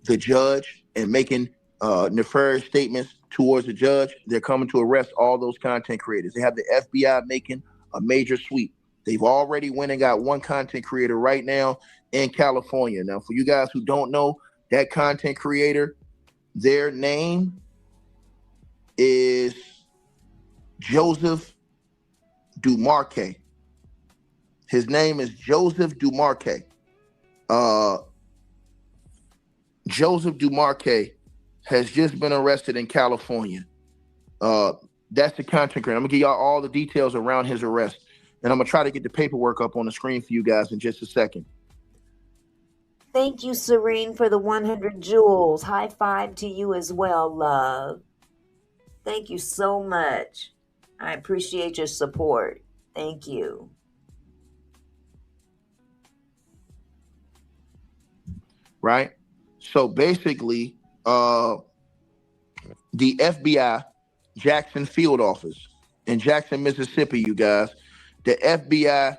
the judge and making nefarious statements towards the judge. They're coming to arrest all those content creators. They have the FBI making a major sweep. They've already went and got one content creator right now in California. Now, for you guys who don't know, that content creator, their name is Joseph Dumarque. His name is Joseph Dumarque. Joseph Dumarque has just been arrested in California. That's the content creator. I'm gonna give y'all all the details around his arrest, and I'm gonna try to get the paperwork up on the screen for you guys in just a second. Thank you, Serene, for the 100 jewels. High five to you as well, love. Thank you so much. I appreciate your support. Thank you. Right? So basically, the FBI Jackson field office in Jackson, Mississippi, you guys, the FBI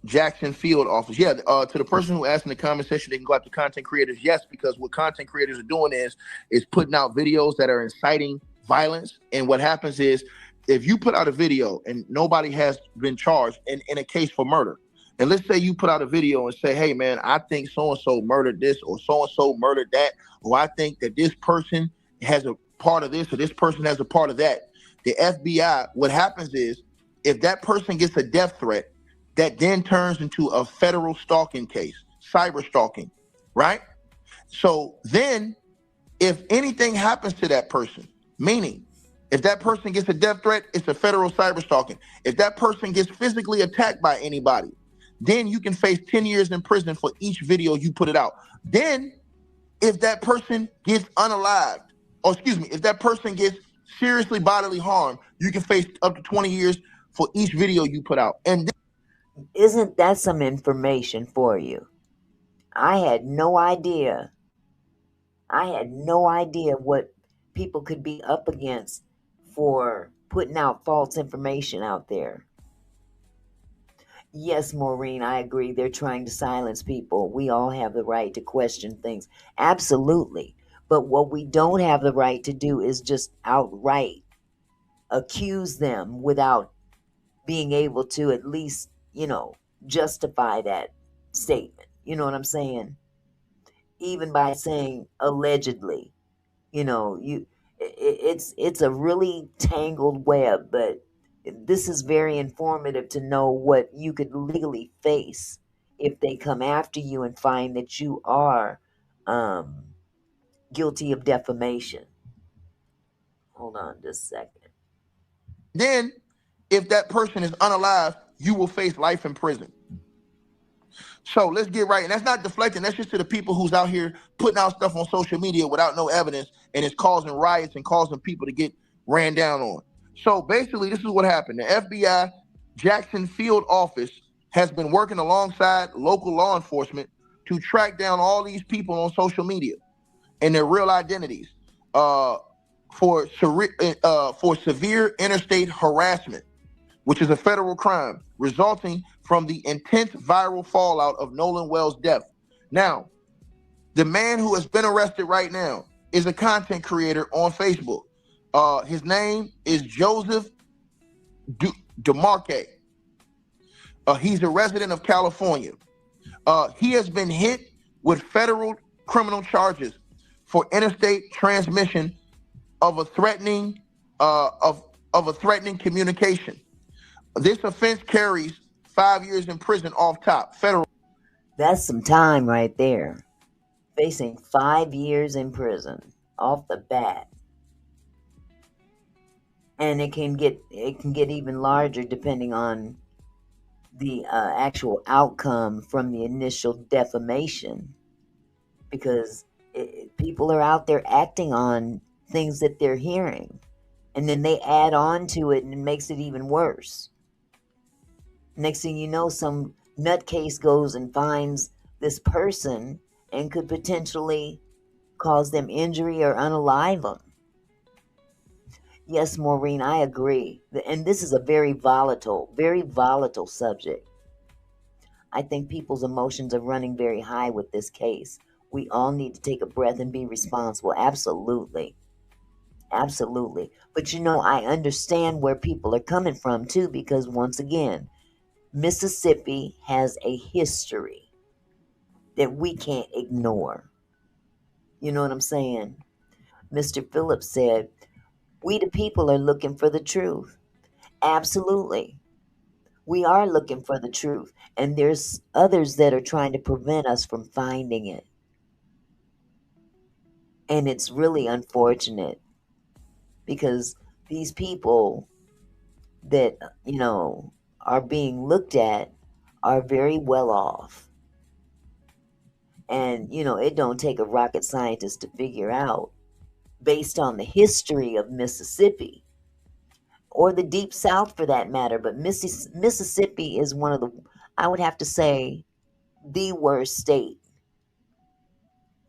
Jackson field office. Yeah, to the person who asked in the comment section, they can go out to content creators. Yes, because what content creators are doing is putting out videos that are inciting violence. And what happens is, if you put out a video and nobody has been charged in a case for murder, and let's say you put out a video and say, hey, man, I think so-and-so murdered this or so-and-so murdered that, or I think that this person has a part of this or this person has a part of that. The FBI, what happens is, if that person gets a death threat, that then turns into a federal stalking case, cyber stalking, right? So then if anything happens to that person, meaning if that person gets a death threat, it's a federal cyber stalking. If that person gets physically attacked by anybody, then you can face 10 years in prison for each video you put it out. Then if that person gets unalived, if that person gets seriously bodily harm, you can face up to 20 years for each video you put out. And isn't that some information for you? I had no idea. I had no idea what people could be up against for putting out false information out there. Yes, Maureen, I agree. They're trying to silence people. We all have the right to question things. Absolutely. But what we don't have the right to do is just outright accuse them without being able to at least, justify that statement. You know what I'm saying? Even by saying allegedly, it's a really tangled web, but this is very informative to know what you could legally face if they come after you and find that you are guilty of defamation. Hold on just a second. Then if that person is unalive, you will face life in prison. So let's get right. And that's not deflecting. That's just to the people who's out here putting out stuff on social media without no evidence, and it's causing riots and causing people to get ran down on. So basically, this is what happened. The FBI Jackson field office has been working alongside local law enforcement to track down all these people on social media and their real identities for severe interstate harassment, which is a federal crime resulting from the intense viral fallout of Nolan Wells' death. Now, the man who has been arrested right now is a content creator on Facebook. His name is Joseph DeMarque. He's a resident of California. He has been hit with federal criminal charges for interstate transmission of a threatening communication. This offense carries 5 years in prison off top. Federal. That's some time right there. Facing 5 years in prison off the bat. And it can get even larger depending on the actual outcome from the initial defamation, because people are out there acting on things that they're hearing, and then they add on to it and it makes it even worse. Next thing you know, some nutcase goes and finds this person and could potentially cause them injury or unalive them. Yes, Maureen, I agree. And this is a very volatile subject. I think people's emotions are running very high with this case. We all need to take a breath and be responsible. Absolutely. Absolutely. But I understand where people are coming from too, because once again, Mississippi has a history that we can't ignore. You know what I'm saying? Mr. Phillips said, we the people are looking for the truth. Absolutely. We are looking for the truth. And there's others that are trying to prevent us from finding it. And it's really unfortunate, because these people that, are being looked at are very well off. And, it don't take a rocket scientist to figure out, based on the history of Mississippi, or the Deep South for that matter, but Mississippi is one of the, I would have to say, the worst state.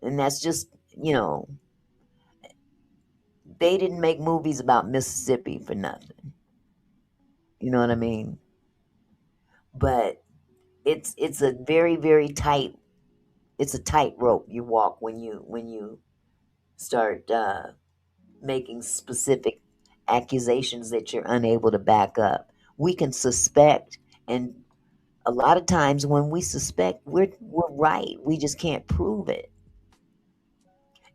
And that's just, they didn't make movies about Mississippi for nothing. You know what I mean? But it's a very, very tight, it's a tightrope you walk when you start making specific accusations that you're unable to back up. We can suspect, and a lot of times when we suspect, we're right. We just can't prove it.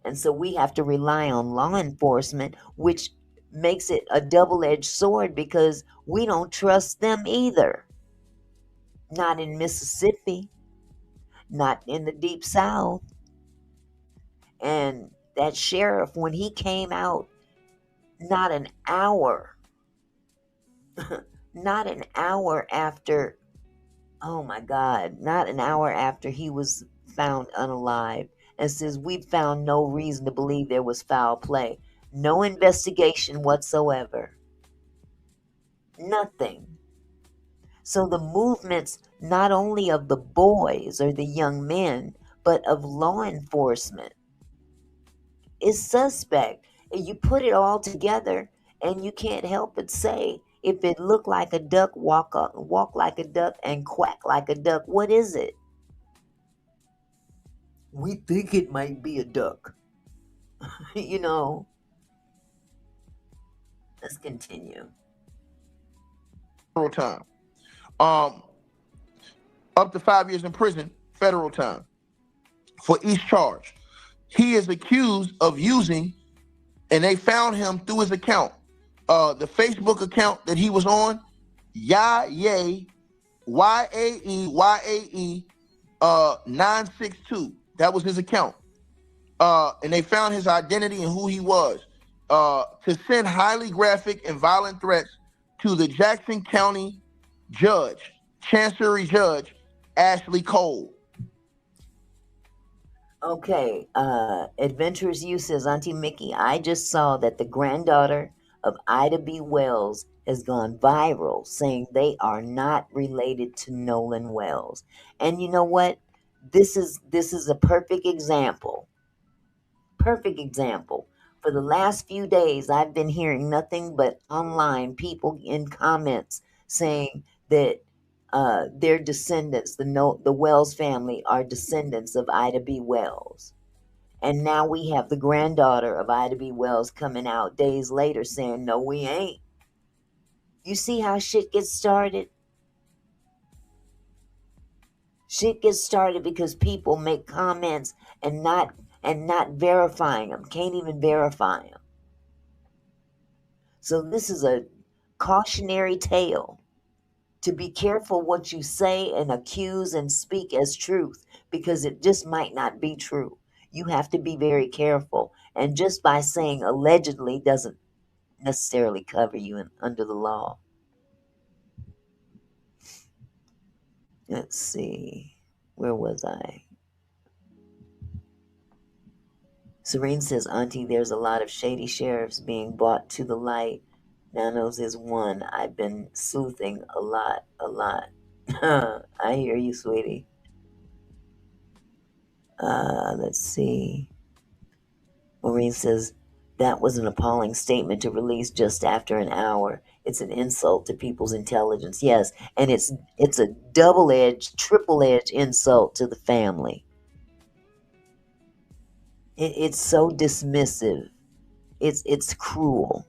And so we have to rely on law enforcement, which makes it a double-edged sword, because we don't trust them either. Not in Mississippi, not in the Deep South. And that sheriff, when he came out, not an hour after, oh my God, not an hour after he was found unalive, and says, we've found no reason to believe there was foul play. No investigation whatsoever. Nothing. So the movements, not only of the boys or the young men, but of law enforcement, is suspect. And you put it all together, and you can't help but say, if it looked like a duck, walk like a duck, and quack like a duck, what is it? We think it might be a duck. Let's continue. Federal time. Up to 5 years in prison, federal time, for each charge. He is accused of using, and they found him through his account, the Facebook account that he was on, Yaye, YAE 962. That was his account. And they found his identity and who he was, to send highly graphic and violent threats to the Jackson County judge, Chancery Judge Ashley Cole. Okay, Adventurous You says, Auntie Mickey, I just saw that the granddaughter of Ida B. Wells has gone viral, saying they are not related to Nolan Wells. And you know what? This is a perfect example. Perfect example. For the last few days, I've been hearing nothing but online people in comments saying that their descendants, the Wells family, are descendants of Ida B. Wells. And now we have the granddaughter of Ida B. Wells coming out days later saying, no, we ain't. You see how shit gets started? Shit gets started because people make comments and not verifying them. Can't even verify them. So this is a cautionary tale to be careful what you say and accuse and speak as truth, because it just might not be true. You have to be very careful. And just by saying allegedly doesn't necessarily cover you under the law. Let's see. Where was I? Serene says, Auntie, there's a lot of shady sheriffs being brought to the light. Nanos is one. I've been sleuthing a lot. I hear you, sweetie. Let's see. Maureen says, that was an appalling statement to release just after an hour. It's an insult to people's intelligence. Yes, and it's a double-edged, triple-edged insult to the family. It's so dismissive. It's cruel.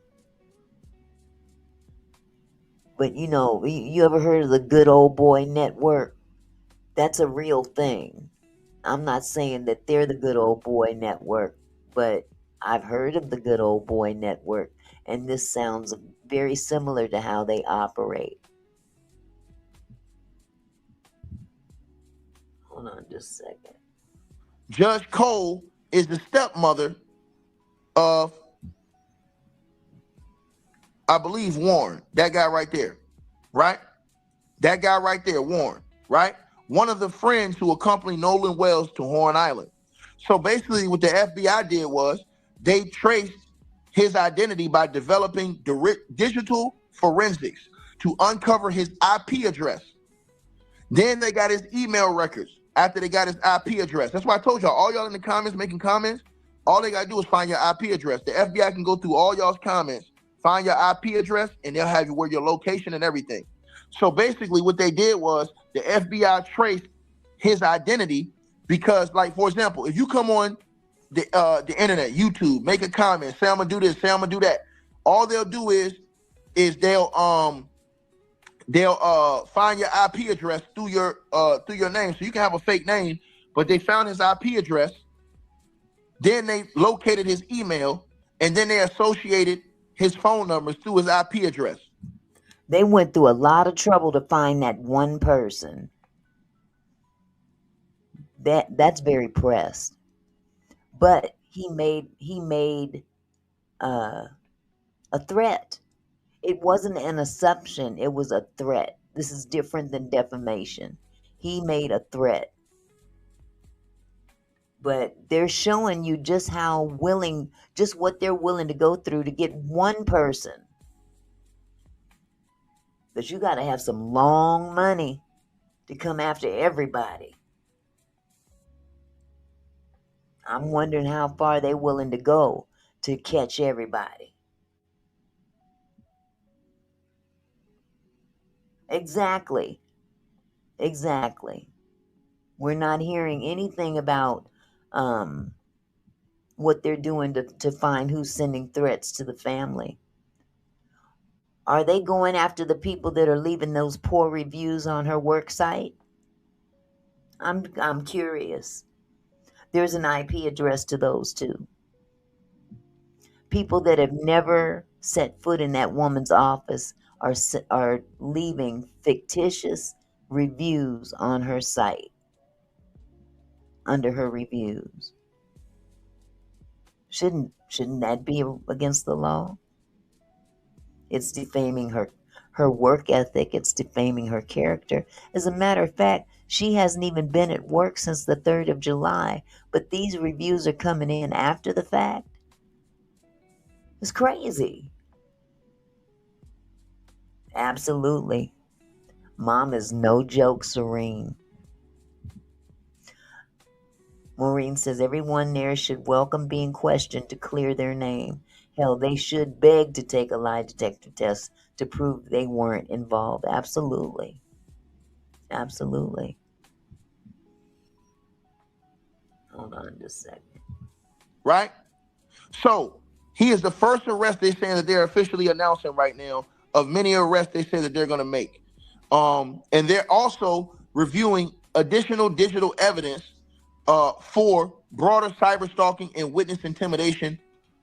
But you ever heard of the Good Old Boy Network? That's a real thing. I'm not saying that they're the Good Old Boy Network, but I've heard of the Good Old Boy Network, and this sounds very similar to how they operate. Hold on just a second. Judge Cole is the stepmother of, I believe, Warren. That guy right there, right? That guy right there, Warren, right? One of the friends who accompanied Nolan Wells to Horn Island. So basically what the FBI did was they traced his identity by developing digital forensics to uncover his IP address. Then they got his email records after they got his IP address. That's why I told y'all, all y'all in the comments making comments, all they got to do is find your IP address. The FBI can go through all y'all's comments, find your IP address, and they'll have you where your location and everything. So basically what they did was the FBI traced his identity because, like, for example, if you come on the internet, YouTube, make a comment, say I'm gonna do this, say I'm gonna do that, all they'll do is they'll find your IP address through your name. So you can have a fake name, but they found his IP address. Then they located his email, and then they associated his phone numbers through his IP address. They went through a lot of trouble to find that one person. That's very pressed. But he made a threat. It wasn't an assumption, it was a threat. This is different than defamation. He made a threat. But they're showing you just what they're willing to go through to get one person. But you got to have some long money to come after everybody. I'm wondering how far they're willing to go to catch everybody. Exactly. We're not hearing anything about what they're doing to find who's sending threats to the family. Are they going after the people that are leaving those poor reviews on her work site? I'm curious. There's an IP address to those too. People that have never set foot in that woman's office are leaving fictitious reviews on her site under her reviews. Shouldn't that be against the law? It's defaming her work ethic. It's defaming her character. As a matter of fact, she hasn't even been at work since the 3rd of July, but these reviews are coming in after the fact. It's crazy. Absolutely. Mom is no joke, Serene. Maureen says everyone there should welcome being questioned to clear their name. Hell, they should beg to take a lie detector test to prove they weren't involved. Absolutely. Absolutely. Hold on just a second. Right? So he is the first arrest they're saying that they're officially announcing right now of many arrests they say that they're going to make. And they're also reviewing additional digital evidence for broader cyber stalking and witness intimidation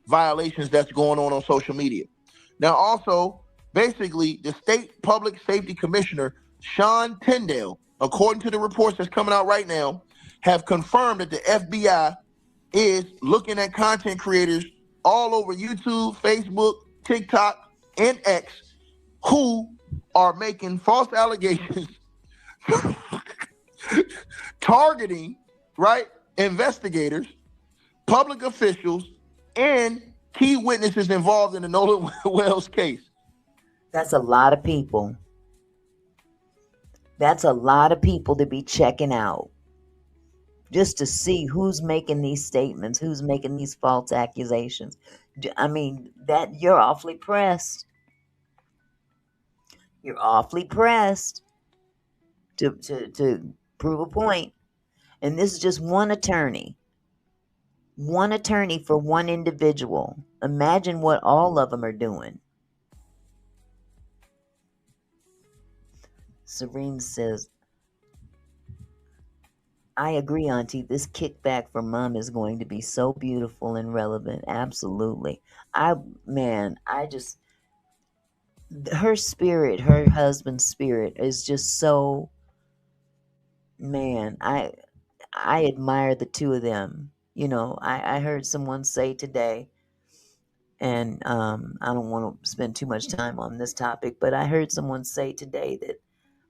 violations that's going on social media. Now, also, basically, the state public safety commissioner, Sean Tyndale, according to the reports that's coming out right now, have confirmed that the FBI is looking at content creators all over YouTube, Facebook, TikTok, and X who are making false allegations, targeting, right, investigators, public officials, and key witnesses involved in the Nolan Wells case. That's a lot of people. That's a lot of people to be checking out just to see who's making these statements, who's making these false accusations. I mean, that you're awfully pressed. You're awfully pressed to prove a point. And this is just one attorney. One attorney for one individual. Imagine what all of them are doing. Serene says, I agree, Auntie. This kickback from Mom is going to be so beautiful and relevant. Absolutely. Her spirit, her husband's spirit is just so, man, I admire the two of them. You know, I heard someone say today, and I don't want to spend too much time on this topic, but I heard someone say today that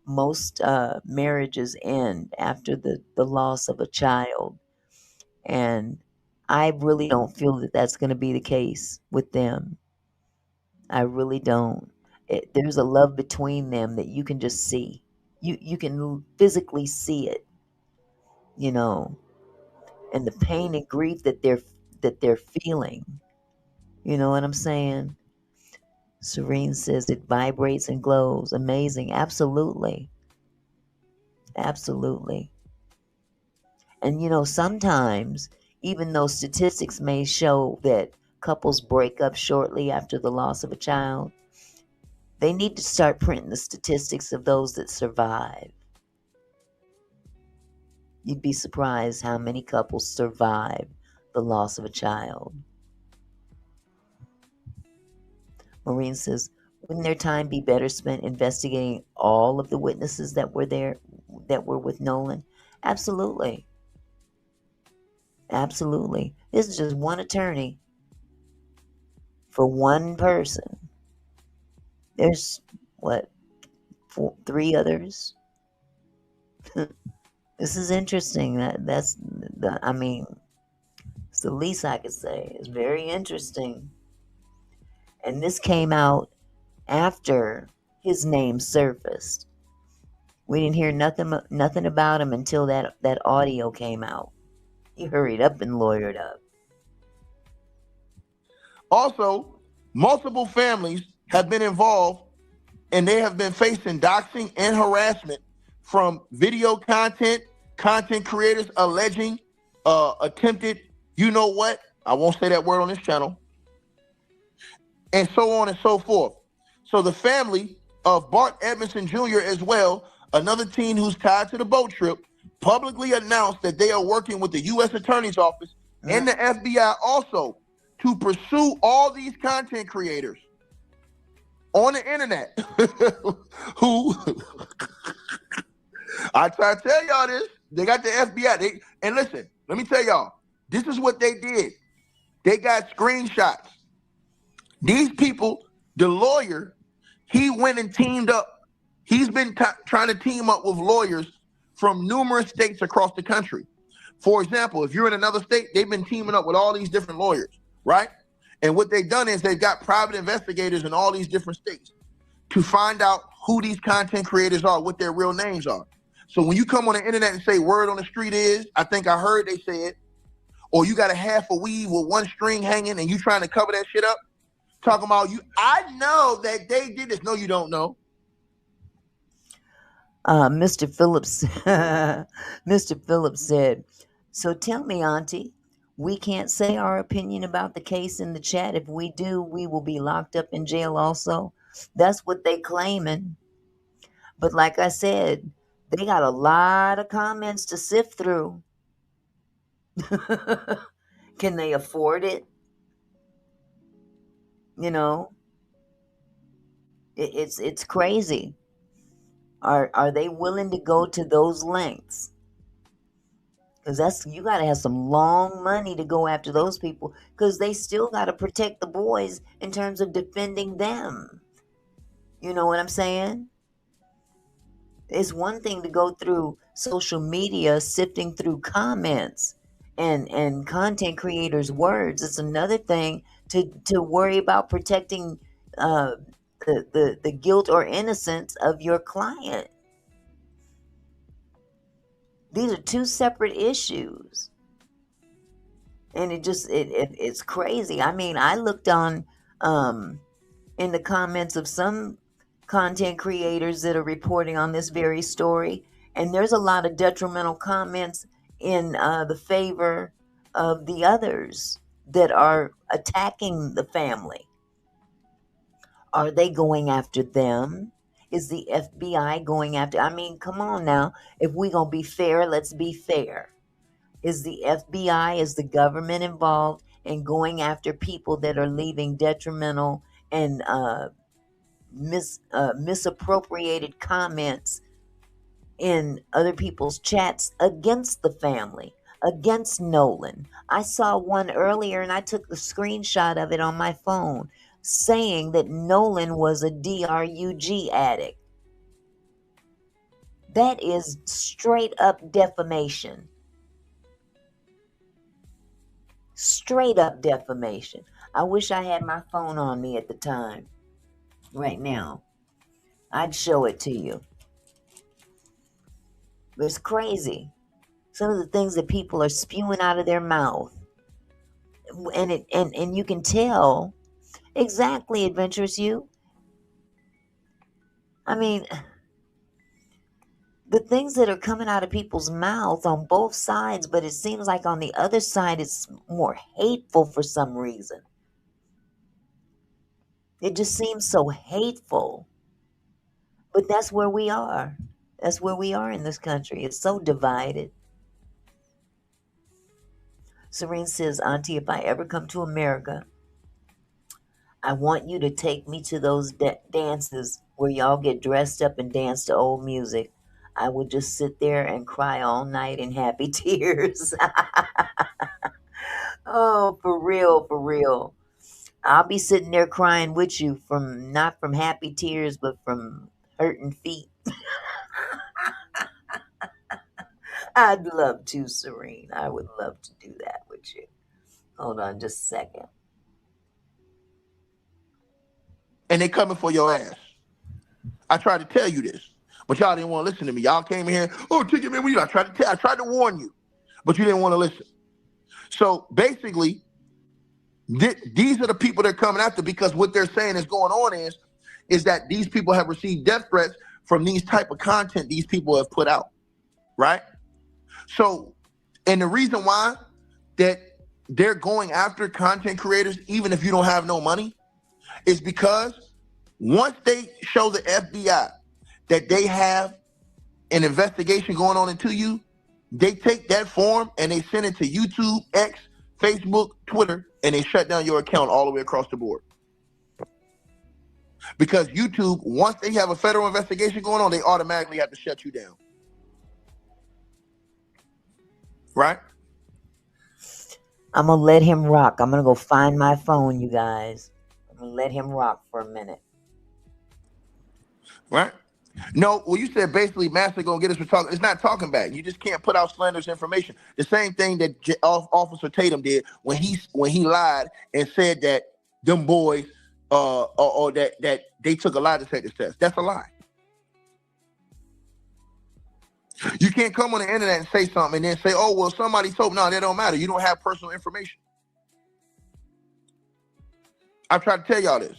most marriages end after the loss of a child. And I really don't feel that that's going to be the case with them. I really don't. There's a love between them that you can just see. You can physically see it, you know, and the pain and grief that they're feeling. You know what I'm saying? Serene says it vibrates and glows. Amazing. Absolutely. Absolutely. And you know, sometimes, even though statistics may show that couples break up shortly after the loss of a child, they need to start printing the statistics of those that survive. You'd be surprised how many couples survive the loss of a child. Maureen says, wouldn't their time be better spent investigating all of the witnesses that were there, that were with Nolan? Absolutely. Absolutely. This is just one attorney for one person. There's, what, three others? This is interesting. It's the least I could say. It's very interesting. And this came out after his name surfaced. We didn't hear nothing about him until that audio came out. He hurried up and lawyered up. Also, multiple families have been involved and they have been facing doxing and harassment from video content creators alleging attempted, you know what? I won't say that word on this channel. And so on and so forth. So the family of Bart Edmondson Jr. as well, another teen who's tied to the boat trip, publicly announced that they are working with the U.S. Attorney's Office and the FBI also to pursue all these content creators on the internet who I try to tell y'all this. They got the FBI. And listen, let me tell y'all, this is what they did. They got screenshots. These people, the lawyer, he went and teamed up. He's been trying to team up with lawyers from numerous states across the country. For example, if you're in another state, they've been teaming up with all these different lawyers, right? And what they've done is they've got private investigators in all these different states to find out who these content creators are, what their real names are. So when you come on the internet and say word on the street is, I think I heard they said, or you got a half a weave with one string hanging and you trying to cover that shit up, talking about you, I know that they did this. No, you don't know. Mr. Phillips, Mr. Phillips said, so tell me, Auntie, we can't say our opinion about the case in the chat. If we do, we will be locked up in jail also. That's what they claiming. But like I said, they got a lot of comments to sift through. Can they afford it? You know, it's crazy. Are they willing to go to those lengths? Because you got to have some long money to go after those people, because they still got to protect the boys in terms of defending them. You know what I'm saying? It's one thing to go through social media sifting through comments and content creators' words. It's another thing to worry about protecting the guilt or innocence of your client. These are two separate issues. And it's crazy. I mean, I looked on in the comments of some content creators that are reporting on this very story, and there's a lot of detrimental comments in the favor of the others that are attacking the family. Are they going after them? Is the FBI going after? I mean, come on now. If we're gonna be fair, let's be fair. Is the FBI, is the government involved in going after people that are leaving detrimental and misappropriated comments in other people's chats against the family, against Nolan? I saw one earlier and I took a screenshot of it on my phone saying that Nolan was a DRUG addict. That is straight up defamation. Straight up defamation. I wish I had my phone on me at the time. Right now, I'd show it to you. It's crazy. Some of the things that people are spewing out of their mouth. And you can tell exactly, Adventurous You. I mean, the things that are coming out of people's mouths on both sides, but it seems like on the other side it's more hateful for some reason. It just seems so hateful. But that's where we are. That's where we are in this country. It's so divided. Serene says, Auntie, if I ever come to America, I want you to take me to those dances where y'all get dressed up and dance to old music. I would just sit there and cry all night in happy tears. Oh, for real, for real. I'll be sitting there crying with you, not from happy tears, but from hurting feet. I'd love to, Serene. I would love to do that with you. Hold on just a second. And they coming for your ass. I tried to tell you this, but y'all didn't want to listen to me. Y'all came in here, oh, Ticket Man, I tried to warn you, but you didn't want to listen. So basically, these are the people they're coming after, because what they're saying is going on is that these people have received death threats from these type of content these people have put out, right? So, and the reason why that they're going after content creators, even if you don't have no money, is because once they show the FBI that they have an investigation going on into you, they take that form and they send it to YouTube, X, Facebook, Twitter, and they shut down your account all the way across the board. Because YouTube, once they have a federal investigation going on, they automatically have to shut you down. Right? I'm going to let him rock. I'm going to go find my phone, you guys. I'm going to let him rock for a minute. Right? No, well, you said basically Master gonna get us for talking. It's not talking back. You just can't put out slanderous information. The same thing that Officer Tatum did when he lied and said that them boys or that they took a lie detector test. That's a lie. You can't come on the internet and say something and then say, oh, well, somebody told. No, that don't matter. You don't have personal information. I tried to tell y'all this.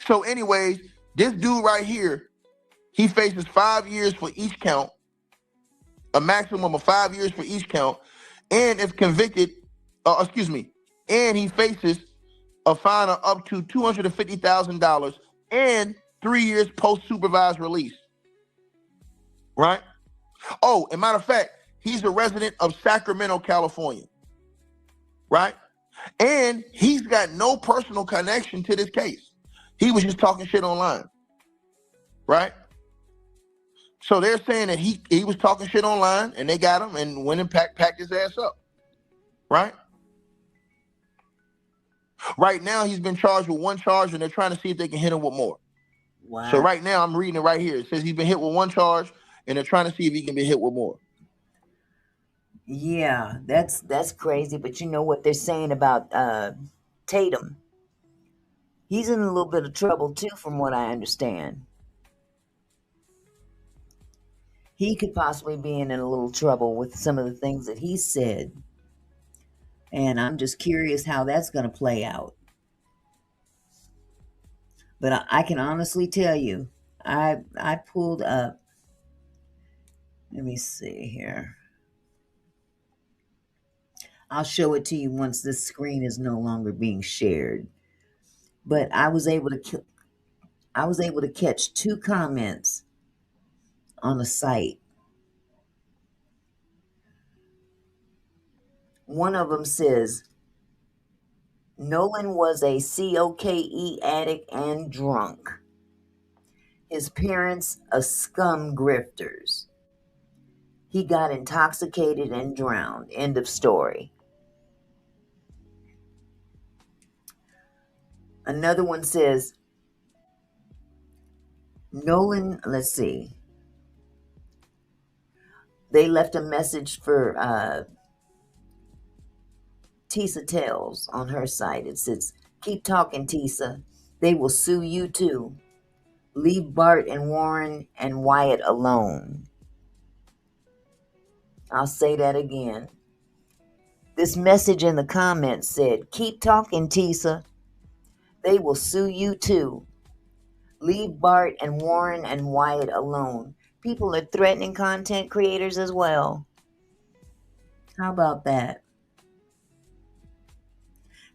So anyways, this dude right here, he faces 5 years for each count, a maximum of 5 years for each count. And if convicted, and he faces a fine of up to $250,000 and 3 years post-supervised release. Right? Oh, and matter of fact, he's a resident of Sacramento, California. Right? And he's got no personal connection to this case. He was just talking shit online. Right? So they're saying that he was talking shit online and they got him and went and packed his ass up. Right? Right now, he's been charged with one charge and they're trying to see if they can hit him with more. Wow. So right now, I'm reading it right here. It says he's been hit with one charge and they're trying to see if he can be hit with more. Yeah, that's crazy. But you know what they're saying about Tatum? He's in a little bit of trouble too, from what I understand. He could possibly be in a little trouble with some of the things that he said. And I'm just curious how that's going to play out. But I can honestly tell you, I pulled up, let me see here. I'll show it to you once this screen is no longer being shared. But I was able to catch 2 comments on the site. One of them says, Nolan was a coke addict and drunk. His parents a scum grifters. He got intoxicated and drowned. End of story. Another one says, Nolan, let's see. They left a message for Tisa Tells on her site. It says, keep talking, Tisa. They will sue you too. Leave Bart and Warren and Wyatt alone. I'll say that again. This message in the comments said, keep talking, Tisa. They will sue you too. Leave Bart and Warren and Wyatt alone. People are threatening content creators as well. How about that?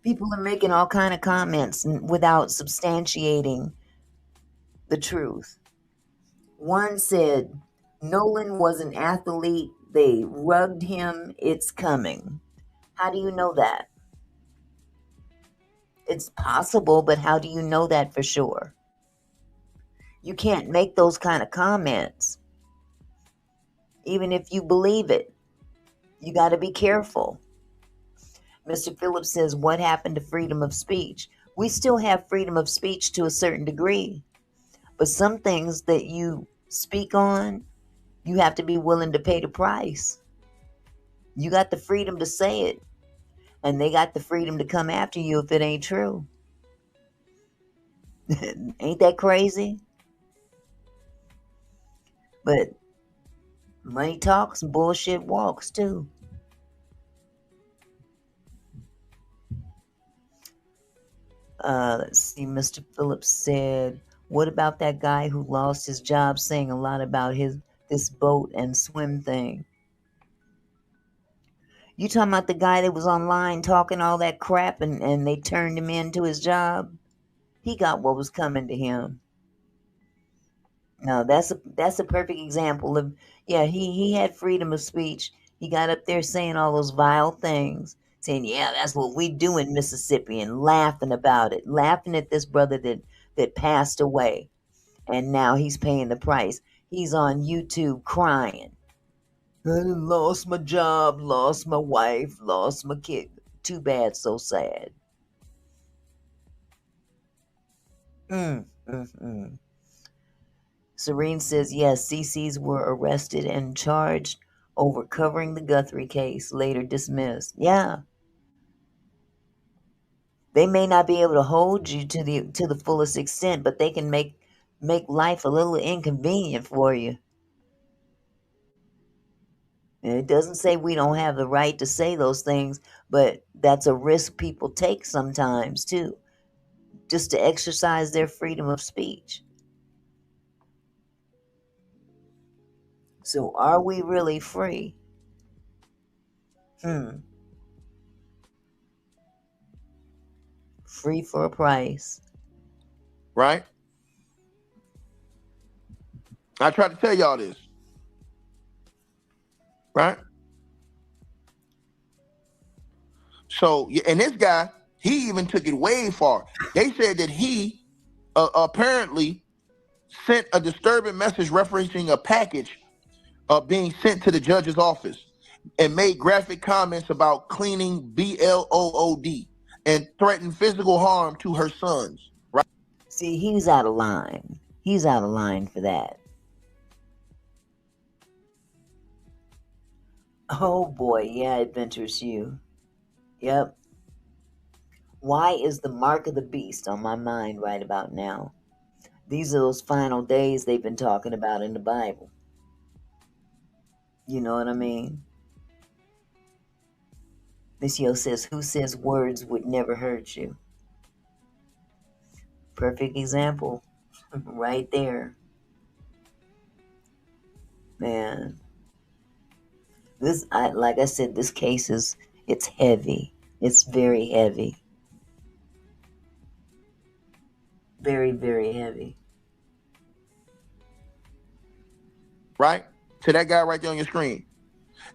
People are making all kind of comments without substantiating the truth. One said, Nolan was an athlete. They rugged him. It's coming. How do you know that? It's possible, but how do you know that for sure? You can't make those kind of comments. Even if you believe it, you got to be careful. Mr. Phillips says, what happened to freedom of speech? We still have freedom of speech to a certain degree. But some things that you speak on, you have to be willing to pay the price. You got the freedom to say it. And they got the freedom to come after you if it ain't true. Ain't that crazy? But money talks and bullshit walks too. Let's see. Mr. Phillips said, what about that guy who lost his job saying a lot about this boat and swim thing? You talking about the guy that was online talking all that crap and they turned him into his job? He got what was coming to him. No, that's a perfect example of, yeah, he had freedom of speech. He got up there saying all those vile things, saying, yeah, that's what we do in Mississippi, and laughing about it, laughing at this brother that passed away, and now he's paying the price. He's on YouTube crying. I lost my job, lost my wife, lost my kid. Too bad, so sad. Serene says, yes, CCs were arrested and charged over covering the Guthrie case, later dismissed. Yeah. They may not be able to hold you to the fullest extent, but they can make life a little inconvenient for you. And it doesn't say we don't have the right to say those things, but that's a risk people take sometimes too, just to exercise their freedom of speech. So are we really free? Free for a price. Right? I tried to tell y'all this. Right? So, and this guy, he even took it way far. They said that he apparently sent a disturbing message referencing a package being sent to the judge's office and made graphic comments about cleaning BLOOD and threatened physical harm to her sons. Right? See, he's out of line. He's out of line for that. Oh boy, yeah, Adventures You. Yep. Why is the mark of the beast on my mind right about now? These are those final days they've been talking about in the Bible. You know what I mean? Miss Yo says, who says words would never hurt you? Perfect example. Right there. Man. Like I said, this case it's heavy. It's very heavy. Very, very heavy. Right? To that guy right there on your screen.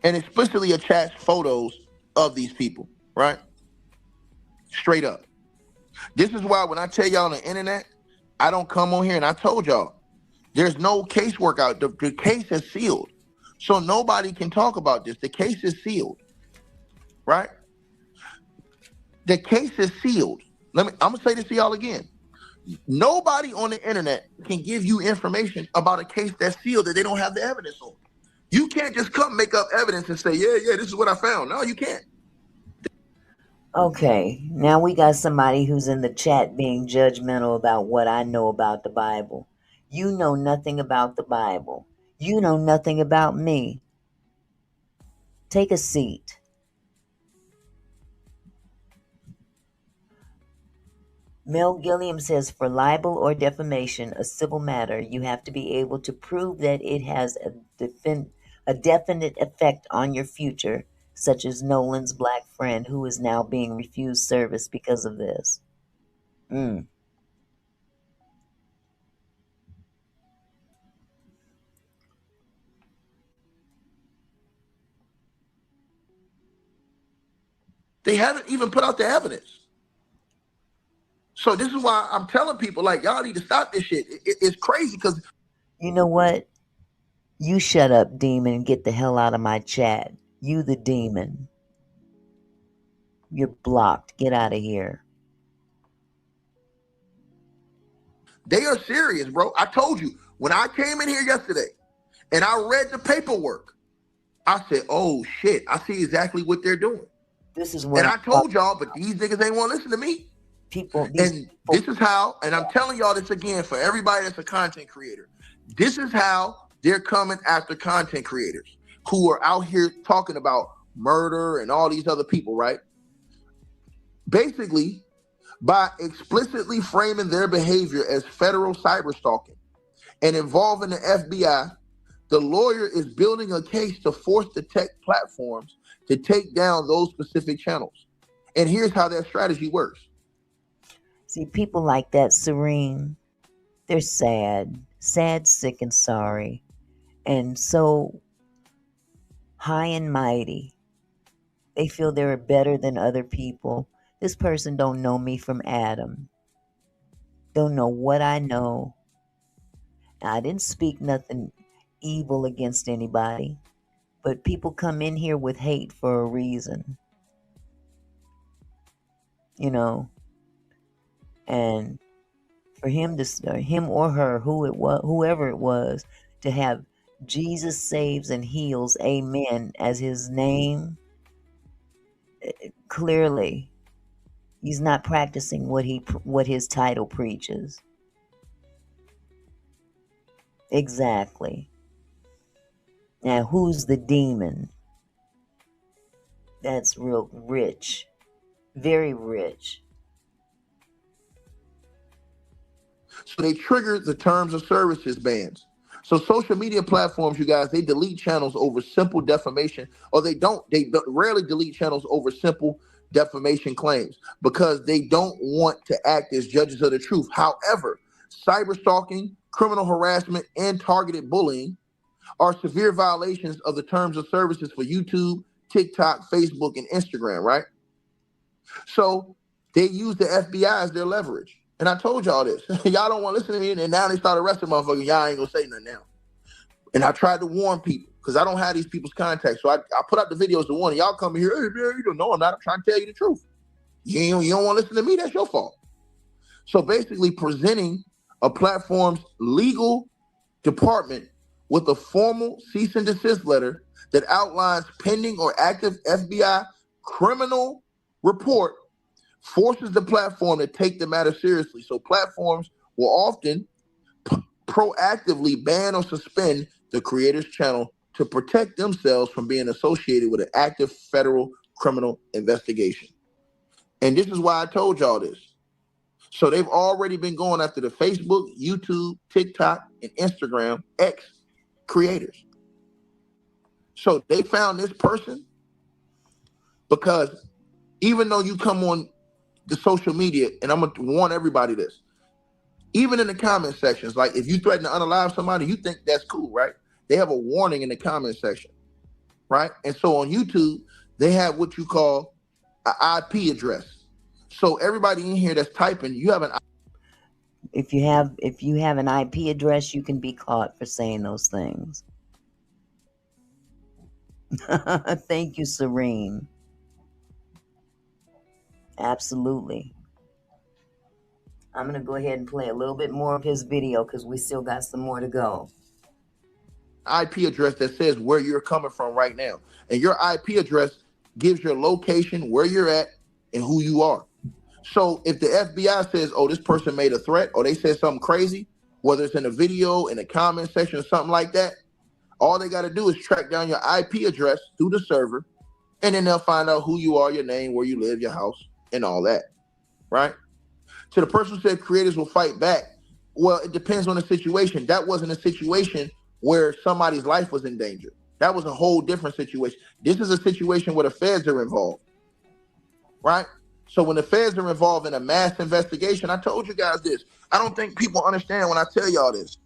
And explicitly attached photos of these people. Right? Straight up. This is why when I tell y'all on the internet, I don't come on here, and I told y'all, there's no casework out. The case is sealed. So nobody can talk about this. The case is sealed. Right? The case is sealed. I'm gonna say this to y'all again. Nobody on the internet can give you information about a case that's sealed that they don't have the evidence on. You can't just come make up evidence and say, yeah, this is what I found. No, you can't. Okay, now we got somebody who's in the chat being judgmental about what I know about the Bible. You know nothing about the Bible. You know nothing about me. Take a seat. Mel Gilliam says, for libel or defamation, a civil matter, you have to be able to prove that it has a definite effect on your future, such as Nolan's black friend who is now being refused service because of this. They haven't even put out the evidence. So this is why I'm telling people, like, y'all need to stop this shit. It's crazy because... You know what? You shut up, demon, and get the hell out of my chat. You the demon. You're blocked. Get out of here. They are serious, bro. I told you, when I came in here yesterday and I read the paperwork, I said, oh, shit, I see exactly what they're doing. This is what I told y'all, but these niggas ain't want to listen to me. This is how, and I'm telling y'all this again for everybody that's a content creator. This is how they're coming after content creators who are out here talking about murder and all these other people, right? Basically, by explicitly framing their behavior as federal cyber stalking and involving the FBI, the lawyer is building a case to force the tech platforms to take down those specific channels. And here's how that strategy works. See, people like that, Serene, they're sad, sick, and sorry, and so high and mighty. They feel they're better than other people. This person don't know me from Adam. Don't know what I know. I didn't speak nothing evil against anybody, but people come in here with hate for a reason. You know, and for him or her, whoever it was, to have Jesus saves and heals, amen, as his name, clearly he's not practicing what his title preaches. Exactly. Now, who's the demon? That's real rich. Very rich. So they triggered the terms of services bans. So social media platforms, you guys, they delete channels over simple defamation, or they rarely delete channels over simple defamation claims because they don't want to act as judges of the truth. However, cyber stalking, criminal harassment, and targeted bullying are severe violations of the terms of services for YouTube, TikTok, Facebook, and Instagram, right? So they use the FBI as their leverage. And I told y'all this. Y'all don't want to listen to me, and now they start arresting motherfuckers. Y'all ain't gonna say nothing now. And I tried to warn people because I don't have these people's contacts. So I put out the videos to warn y'all come here. Hey, man, you don't know I'm not. I'm trying to tell you the truth. You don't want to listen to me, that's your fault. So basically presenting a platform's legal department with a formal cease and desist letter that outlines pending or active FBI criminal report forces the platform to take the matter seriously. So platforms will often proactively ban or suspend the creator's channel to protect themselves from being associated with an active federal criminal investigation. And this is why I told y'all this. So they've already been going after the Facebook, YouTube, TikTok, and Instagram X creators. So they found this person because even though you come on the social media, and I'm going to warn everybody this, even in the comment sections, like if you threaten to unalive somebody, you think that's cool, right? They have a warning in the comment section, right? And so on YouTube, they have what you call an IP address. So everybody in here that's typing, you have an If you have an IP address, you can be caught for saying those things. Thank you, Serene. Absolutely. I'm going to go ahead and play a little bit more of his video because we still got some more to go. IP address that says where you're coming from right now. And your IP address gives your location, where you're at, and who you are. So if the FBI says, oh, this person made a threat, or they said something crazy, whether it's in a video, in a comment section, or something like that, all they got to do is track down your IP address through the server, and then they'll find out who you are, your name, where you live, your house, and all that, right? To the person who said creators will fight back, well, it depends on the situation. That wasn't a situation where somebody's life was in danger. That was a whole different situation. This is a situation where the feds are involved, right? So when the feds are involved in a mass investigation, I told you guys this. I don't think people understand when I tell y'all this.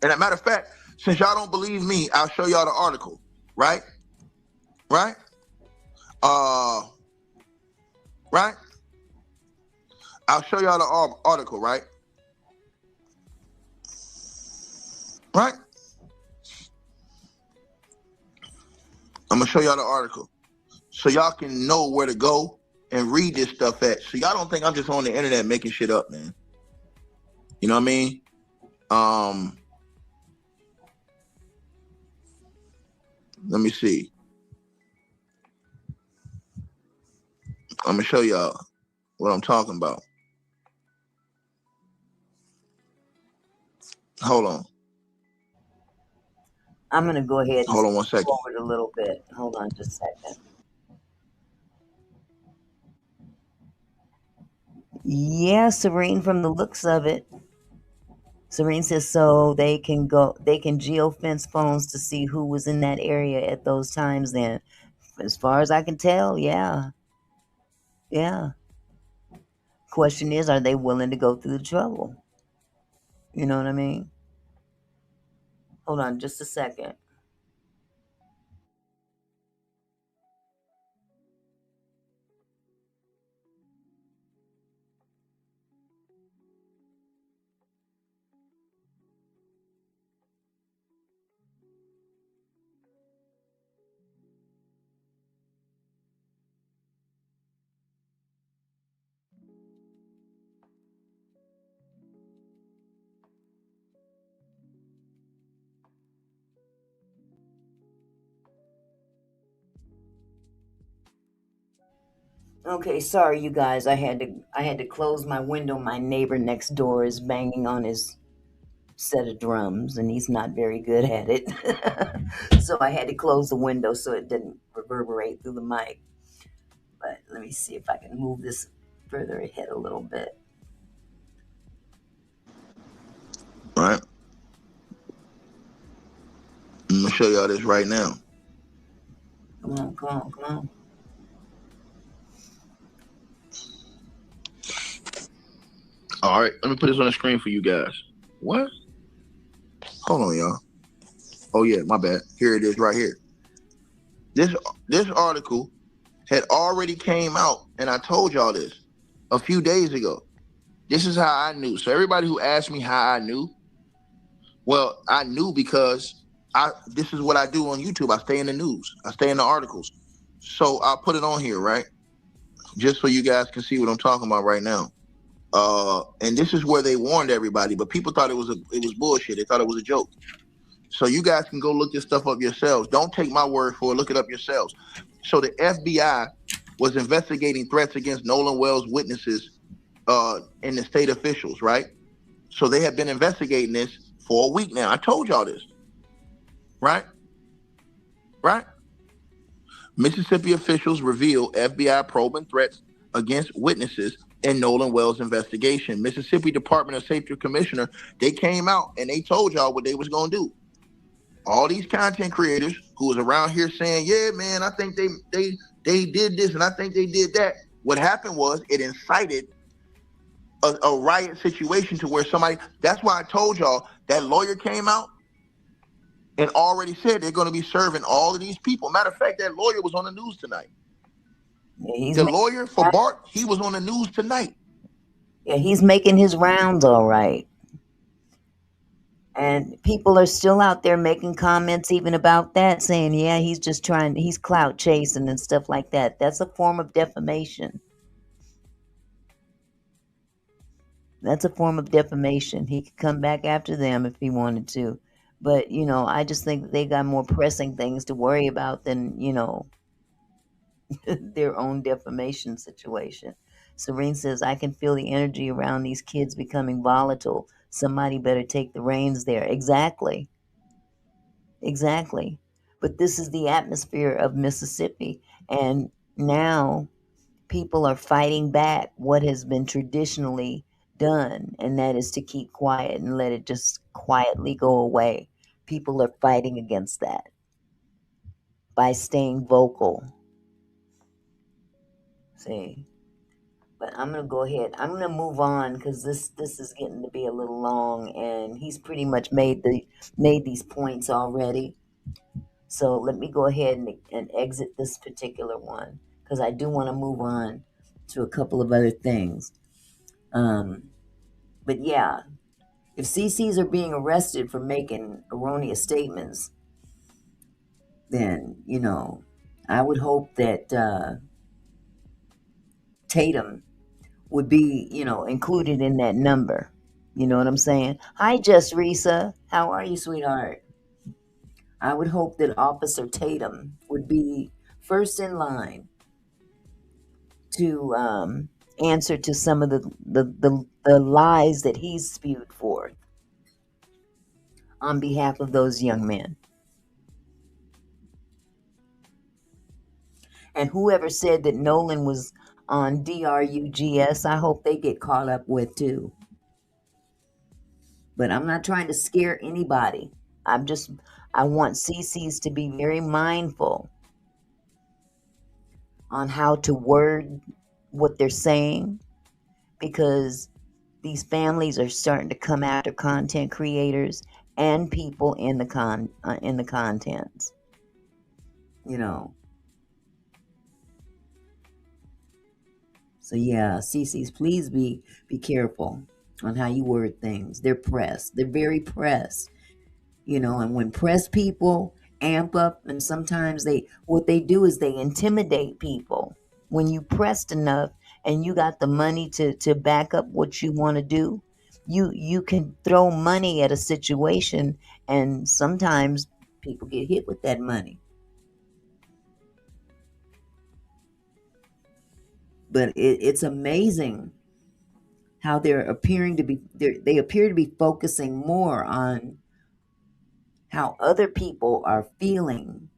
And as a matter of fact, since y'all don't believe me, I'll show y'all the article, right? Right? Right? I'll show y'all the article, right? Right? I'm gonna show y'all the article so y'all can know where to go and read this stuff at. So y'all don't think I'm just on the internet making shit up, man. You know what I mean? Let me see. I'm gonna show y'all what I'm talking about. Hold on. I'm going to go ahead and hold on 1 second. forward a little bit. Hold on just a second. Yeah, Serene, from the looks of it. Serene says so they can geofence phones to see who was in that area at those times then. As far as I can tell, yeah. Yeah. Question is, are they willing to go through the trouble? You know what I mean? Hold on just a second. Okay, sorry you guys. I had to close my window. My neighbor next door is banging on his set of drums and he's not very good at it. So I had to close the window so it didn't reverberate through the mic. But let me see if I can move this further ahead a little bit. Right? I'm gonna show y'all this right now. Come on, come on, come on. All right, let me put this on the screen for you guys. What? Hold on, y'all. Oh yeah, my bad. Here it is right here. This article had already came out, and I told y'all this a few days ago. This is how I knew. So everybody who asked me how I knew, well, I knew because this is what I do on YouTube. I stay in the news. I stay in the articles. So I'll put it on here, right? Just so you guys can see what I'm talking about right now. And this is where they warned everybody, but people thought it was bullshit. They thought it was a joke. So you guys can go look this stuff up yourselves. Don't take my word for it. Look it up yourselves. So the FBI was investigating threats against Nolan Wells witnesses in the state officials, right? So they have been investigating this for a week now. I told y'all this, right? Right? Mississippi officials reveal FBI probing threats against witnesses in Nolan Wells investigation. Mississippi Department of Safety Commissioner, they came out and they told y'all what they was gonna do. All these content creators who was around here saying, yeah, man, I think they did this and I think they did that. What happened was it incited a riot situation to where somebody, that's why I told y'all that lawyer came out and already said they're going to be serving all of these people. Matter of fact, that lawyer was on the news tonight. Yeah, the lawyer for Bart, he was on the news tonight. Yeah, he's making his rounds all right. And people are still out there making comments even about that, saying, yeah, he's clout chasing and stuff like that. That's a form of defamation. That's a form of defamation. He could come back after them if he wanted to. But, I just think they got more pressing things to worry about than, their own defamation situation. Serene says, I can feel the energy around these kids becoming volatile. Somebody better take the reins there. Exactly. But this is the atmosphere of Mississippi. And now people are fighting back what has been traditionally done, and that is to keep quiet and let it just quietly go away. People are fighting against that by staying vocal. See? But I'm gonna go ahead. I'm gonna move on because this is getting to be a little long, and he's pretty much made these points already. So let me go ahead and exit this particular one because I do want to move on to a couple of other things. But yeah, if CCs are being arrested for making erroneous statements, then I would hope that Tatum would be, included in that number. You know what I'm saying? Hi, Just Risa. How are you, sweetheart? I would hope that Officer Tatum would be first in line to answer to some of the lies that he's spewed forth on behalf of those young men. And whoever said that Nolan was on DRUGS, I hope they get caught up with too. But I'm not trying to scare anybody. I want CCs to be very mindful on how to word what they're saying, because these families are starting to come after content creators and people in the contents. So yeah, CCs, please be careful on how you word things. They're pressed. They're very pressed. And when pressed people amp up, and sometimes what they do is they intimidate people. When you pressed enough and you got the money to back up what you want to do, you can throw money at a situation, and sometimes people get hit with that money. But it's amazing how they appear to be focusing more on how other people are feeling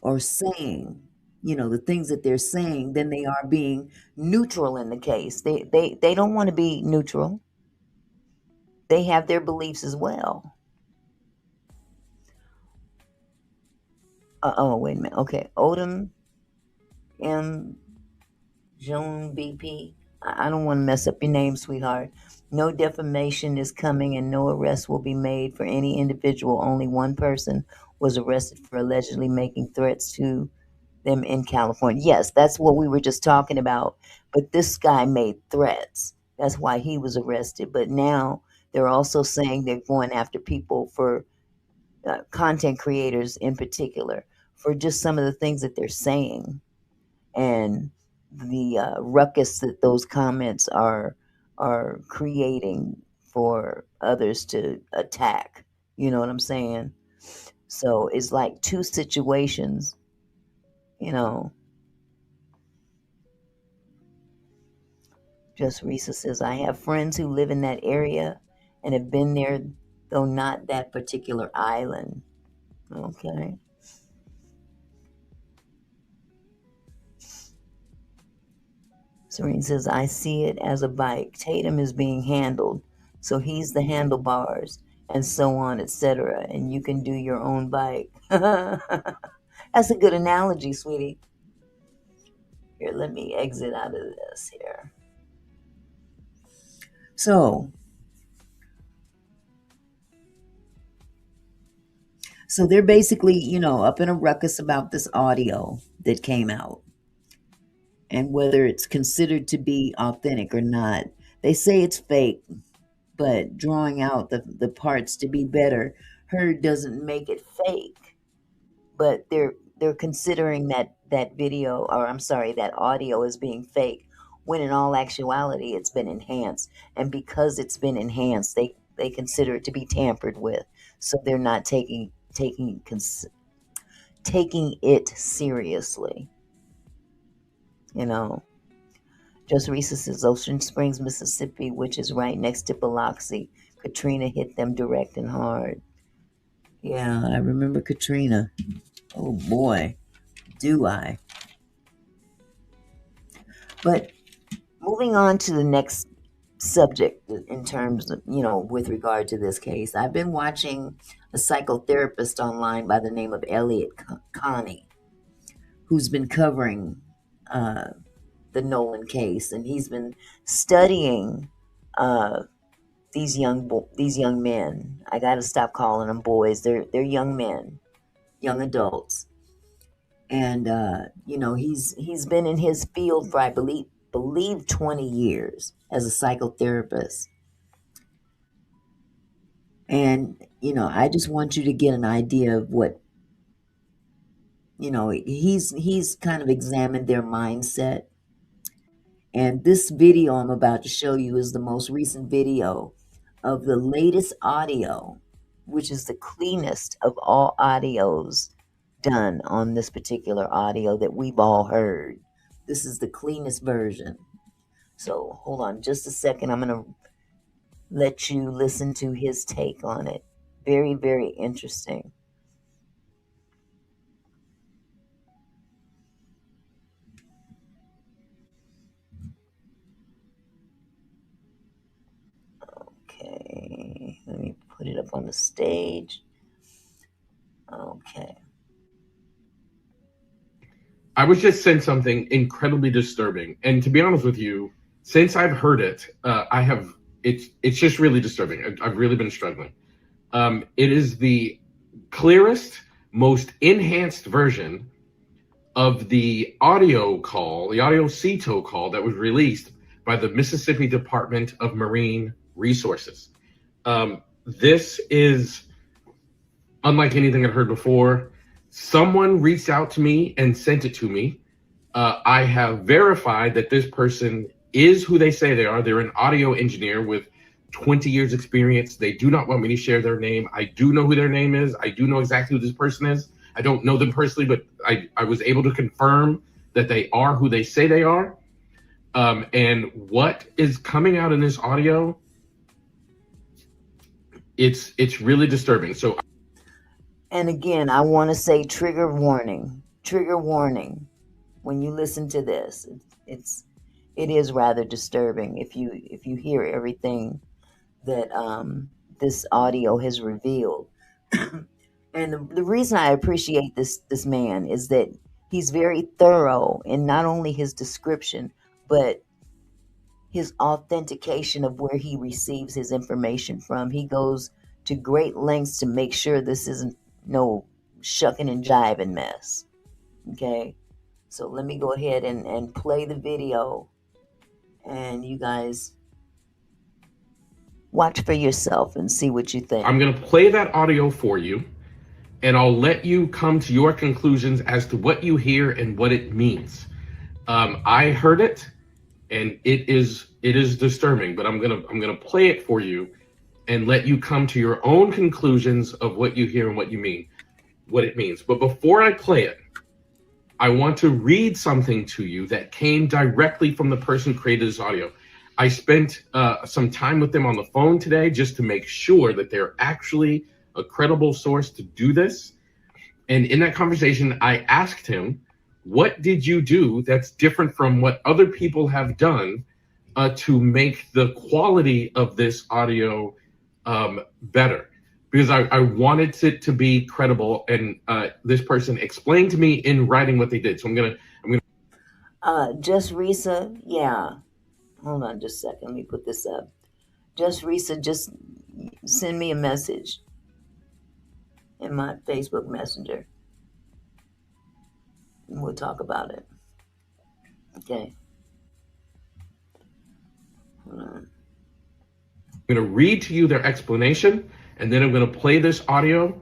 or saying, the things that they're saying, than they are being neutral in the case. They don't want to be neutral. They have their beliefs as well. Oh, wait a minute. Okay. Odom M. Joan BP. I don't want to mess up your name, sweetheart. No defamation is coming and no arrest will be made for any individual. Only one person was arrested for allegedly making threats to them in California. Yes, that's what we were just talking about. But this guy made threats. That's why he was arrested. But now they're also saying they're going after people for content creators in particular for just some of the things that they're saying and the ruckus that those comments are creating for others to attack. You know what I'm saying? So it's like two situations, you know. Just Risa says, I have friends who live in that area and have been there, though not that particular island. Okay. Serene says, I see it as a bike. Tatum is being handled, so he's the handlebars, and so on, etc. And you can do your own bike. That's a good analogy, sweetie. Here, let me exit out of this here. So they're basically, up in a ruckus about this audio that came out and whether it's considered to be authentic or not. They say it's fake, but drawing out the parts to be better heard doesn't make it fake. But they're considering that video, or I'm sorry, that audio as being fake, when in all actuality it's been enhanced. And because it's been enhanced, they consider it to be tampered with. So they're not taking it seriously. Just Risa says Ocean Springs, Mississippi, which is right next to Biloxi. Katrina hit them direct and hard. Yeah, I remember Katrina. Oh boy, do I. But moving on to the next subject in terms of, with regard to this case, I've been watching a psychotherapist online by the name of Elliot Connie, who's been covering the Nolan case, and he's been studying these young men. I got to stop calling them boys. They're young men, young adults, and he's been in his field for I believe 20 years as a psychotherapist. And I just want you to get an idea of what he's kind of examined their mindset. And this video I'm about to show you is the most recent video of the latest audio, which is the cleanest of all audios done on this particular audio that we've all heard. This is the cleanest version. So hold on just a second. I'm going to let you listen to his take on it. Very, very interesting. Okay, let me put it up on the stage. Okay. I was just sent something incredibly disturbing, and to be honest with you, since I've heard it, it's just really disturbing. I've really been struggling. It is the clearest, most enhanced version of the audio CETO call that was released by the Mississippi Department of Marine Resources. This is unlike anything I've heard before. Someone reached out to me and sent it to me. I have verified that this person is who they say they are. They're an audio engineer with 20 years experience. They do not want me to share their name. I do know who their name is. I do know exactly who this person is. I don't know them personally, but I was able to confirm that they are who they say they are. And what is coming out in this audio, it's really disturbing. So, and again, I want to say trigger warning. trigger warning. When you listen to this, it is rather disturbing if you hear everything that this audio has revealed. And the reason I appreciate this man is that he's very thorough in not only his description, but his authentication of where he receives his information from. He goes to great lengths to make sure this isn't no shucking and jiving mess. Okay, so let me go ahead and play the video, and you guys watch for yourself and see what you think. I'm going to play that audio for you, and I'll let you come to your conclusions as to what you hear and what it means. I heard it, and it is disturbing, but I'm gonna play it for you and let you come to your own conclusions of what you hear and what it means. But before I play it, I want to read something to you that came directly from the person who created this audio. I spent some time with them on the phone today just to make sure that they're actually a credible source to do this. And in that conversation, I asked him, what did you do that's different from what other people have done to make the quality of this audio better? Because I wanted it to be credible, and this person explained to me in writing what they did. So I'm gonna. Just Risa, yeah. Hold on just a second. Let me put this up. Just Risa, just send me a message in my Facebook Messenger. And we'll talk about it. Okay. Hold on. I'm going to read to you their explanation, and then I'm going to play this audio.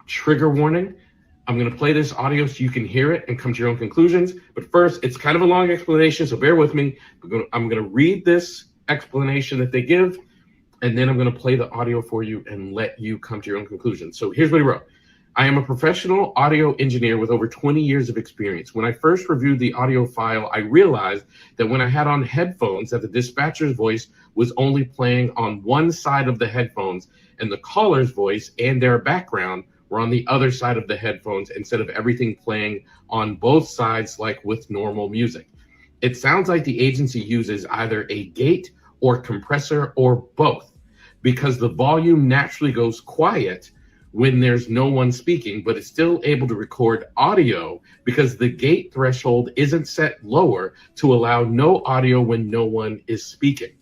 Trigger warning. I'm going to play this audio so you can hear it and come to your own conclusions. But first, it's kind of a long explanation, so bear with me. I'm going to read this explanation that they give, and then I'm going to play the audio for you and let you come to your own conclusions. So here's what he wrote. I am a professional audio engineer with over 20 years of experience. When I first reviewed the audio file, I realized that when I had on headphones, that the dispatcher's voice was only playing on one side of the headphones, and the caller's voice and their background were on the other side of the headphones instead of everything playing on both sides like with normal music. It sounds like the agency uses either a gate or compressor or both, because the volume naturally goes quiet when there's no one speaking, but it's still able to record audio because the gate threshold isn't set lower to allow no audio when no one is speaking.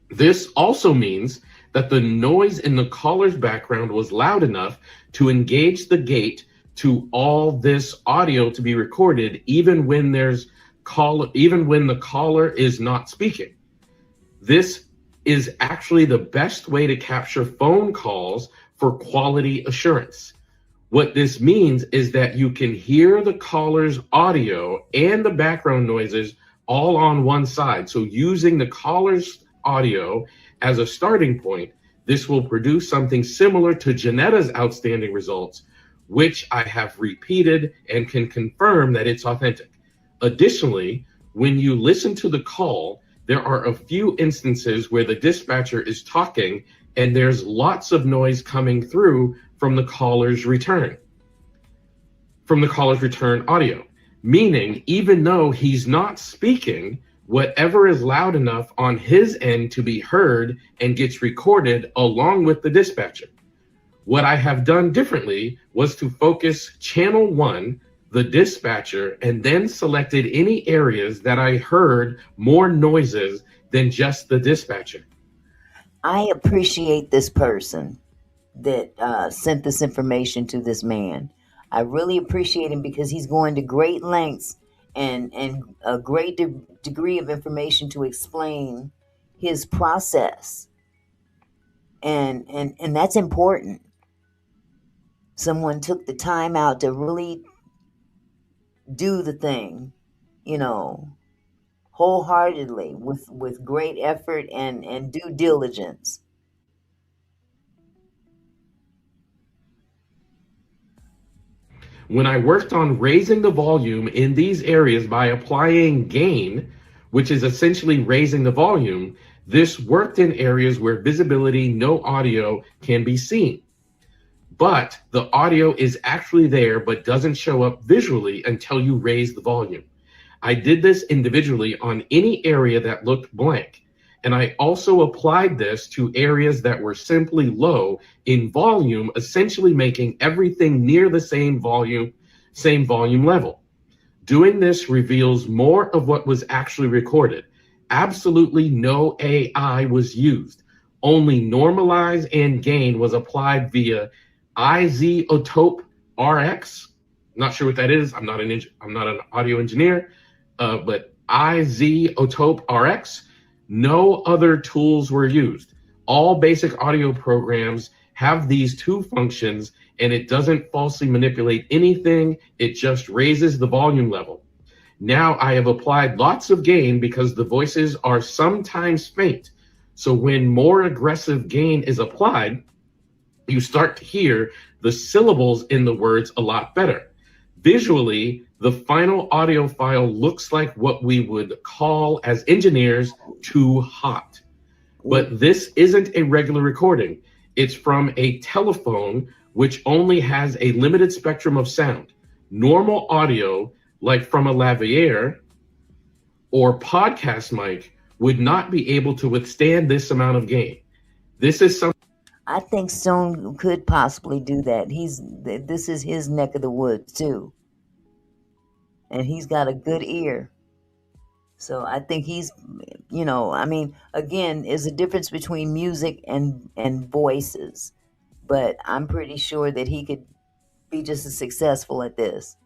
This also means that the noise in the caller's background was loud enough to engage the gate to all this audio to be recorded, even when the caller is not speaking. This is actually the best way to capture phone calls for quality assurance. What this means is that you can hear the caller's audio and the background noises all on one side. So using the caller's audio as a starting point, this will produce something similar to Janetta's outstanding results, which I have repeated and can confirm that it's authentic. Additionally, when you listen to the call, there are a few instances where the dispatcher is talking and there's lots of noise coming through from the caller's return audio, meaning even though he's not speaking, whatever is loud enough on his end to be heard and gets recorded along with the dispatcher. What I have done differently was to focus channel 1, the dispatcher, and then selected any areas that I heard more noises than just the dispatcher. I appreciate this person that sent this information to this man. I really appreciate him because he's going to great lengths and a great degree of information to explain his process. And that's important. Someone took the time out to really do the thing, wholeheartedly, with great effort and due diligence. When I worked on raising the volume in these areas by applying gain, which is essentially raising the volume, this worked in areas where visibility, no audio can be seen. but the audio is actually there but doesn't show up visually until you raise the volume. I did this individually on any area that looked blank. And I also applied this to areas that were simply low in volume, essentially making everything near the same volume level. Doing this reveals more of what was actually recorded. Absolutely no AI was used. Only normalize and gain was applied via iZotope RX. Not sure what that is. I'm not an audio engineer, but iZotope RX. No other tools were used. All basic audio programs have these two functions, and it doesn't falsely manipulate anything. It just raises the volume level. Now I have applied lots of gain because the voices are sometimes faint. So when more aggressive gain is applied, you start to hear the syllables in the words a lot better. Visually, the final audio file looks like what we would call as engineers too hot. But this isn't a regular recording. It's from a telephone, which only has a limited spectrum of sound. Normal audio, like from a lavalier or podcast mic, would not be able to withstand this amount of gain. This is something I think Stone could possibly do that. This is his neck of the woods too, and he's got a good ear. So I think he's, I mean, again, there's a difference between music and voices, but I'm pretty sure that he could be just as successful at this.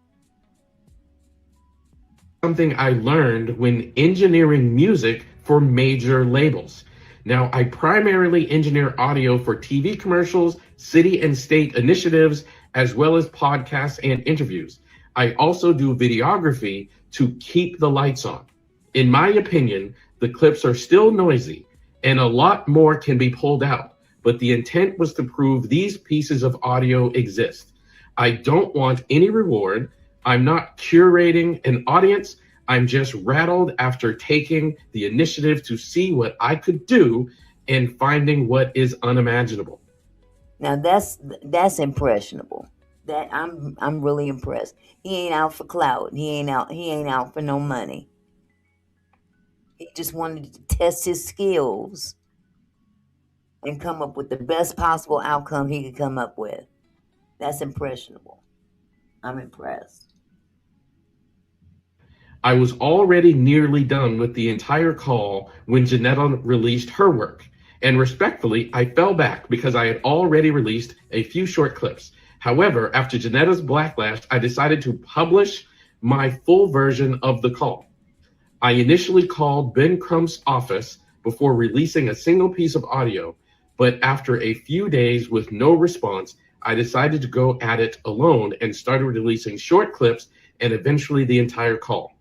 something I learned when engineering music for major labels. Now, I primarily engineer audio for TV commercials, city and state initiatives, as well as podcasts and interviews. I also do videography to keep the lights on. In my opinion, the clips are still noisy and a lot more can be pulled out, but the intent was to prove these pieces of audio exist. I don't want any reward. I'm not curating an audience. I'm just rattled after taking the initiative to see what I could do and finding what is unimaginable. Now that's impressionable. That I'm really impressed. He ain't out for clout. He ain't out for no money. He just wanted to test his skills and come up with the best possible outcome he could come up with. That's impressionable. I'm impressed. I was already nearly done with the entire call when Janetta released her work. And respectfully, I fell back because I had already released a few short clips. However, after Janetta's backlash, I decided to publish my full version of the call. I initially called Ben Crump's office before releasing a single piece of audio, but after a few days with no response, I decided to go at it alone and started releasing short clips and eventually the entire call.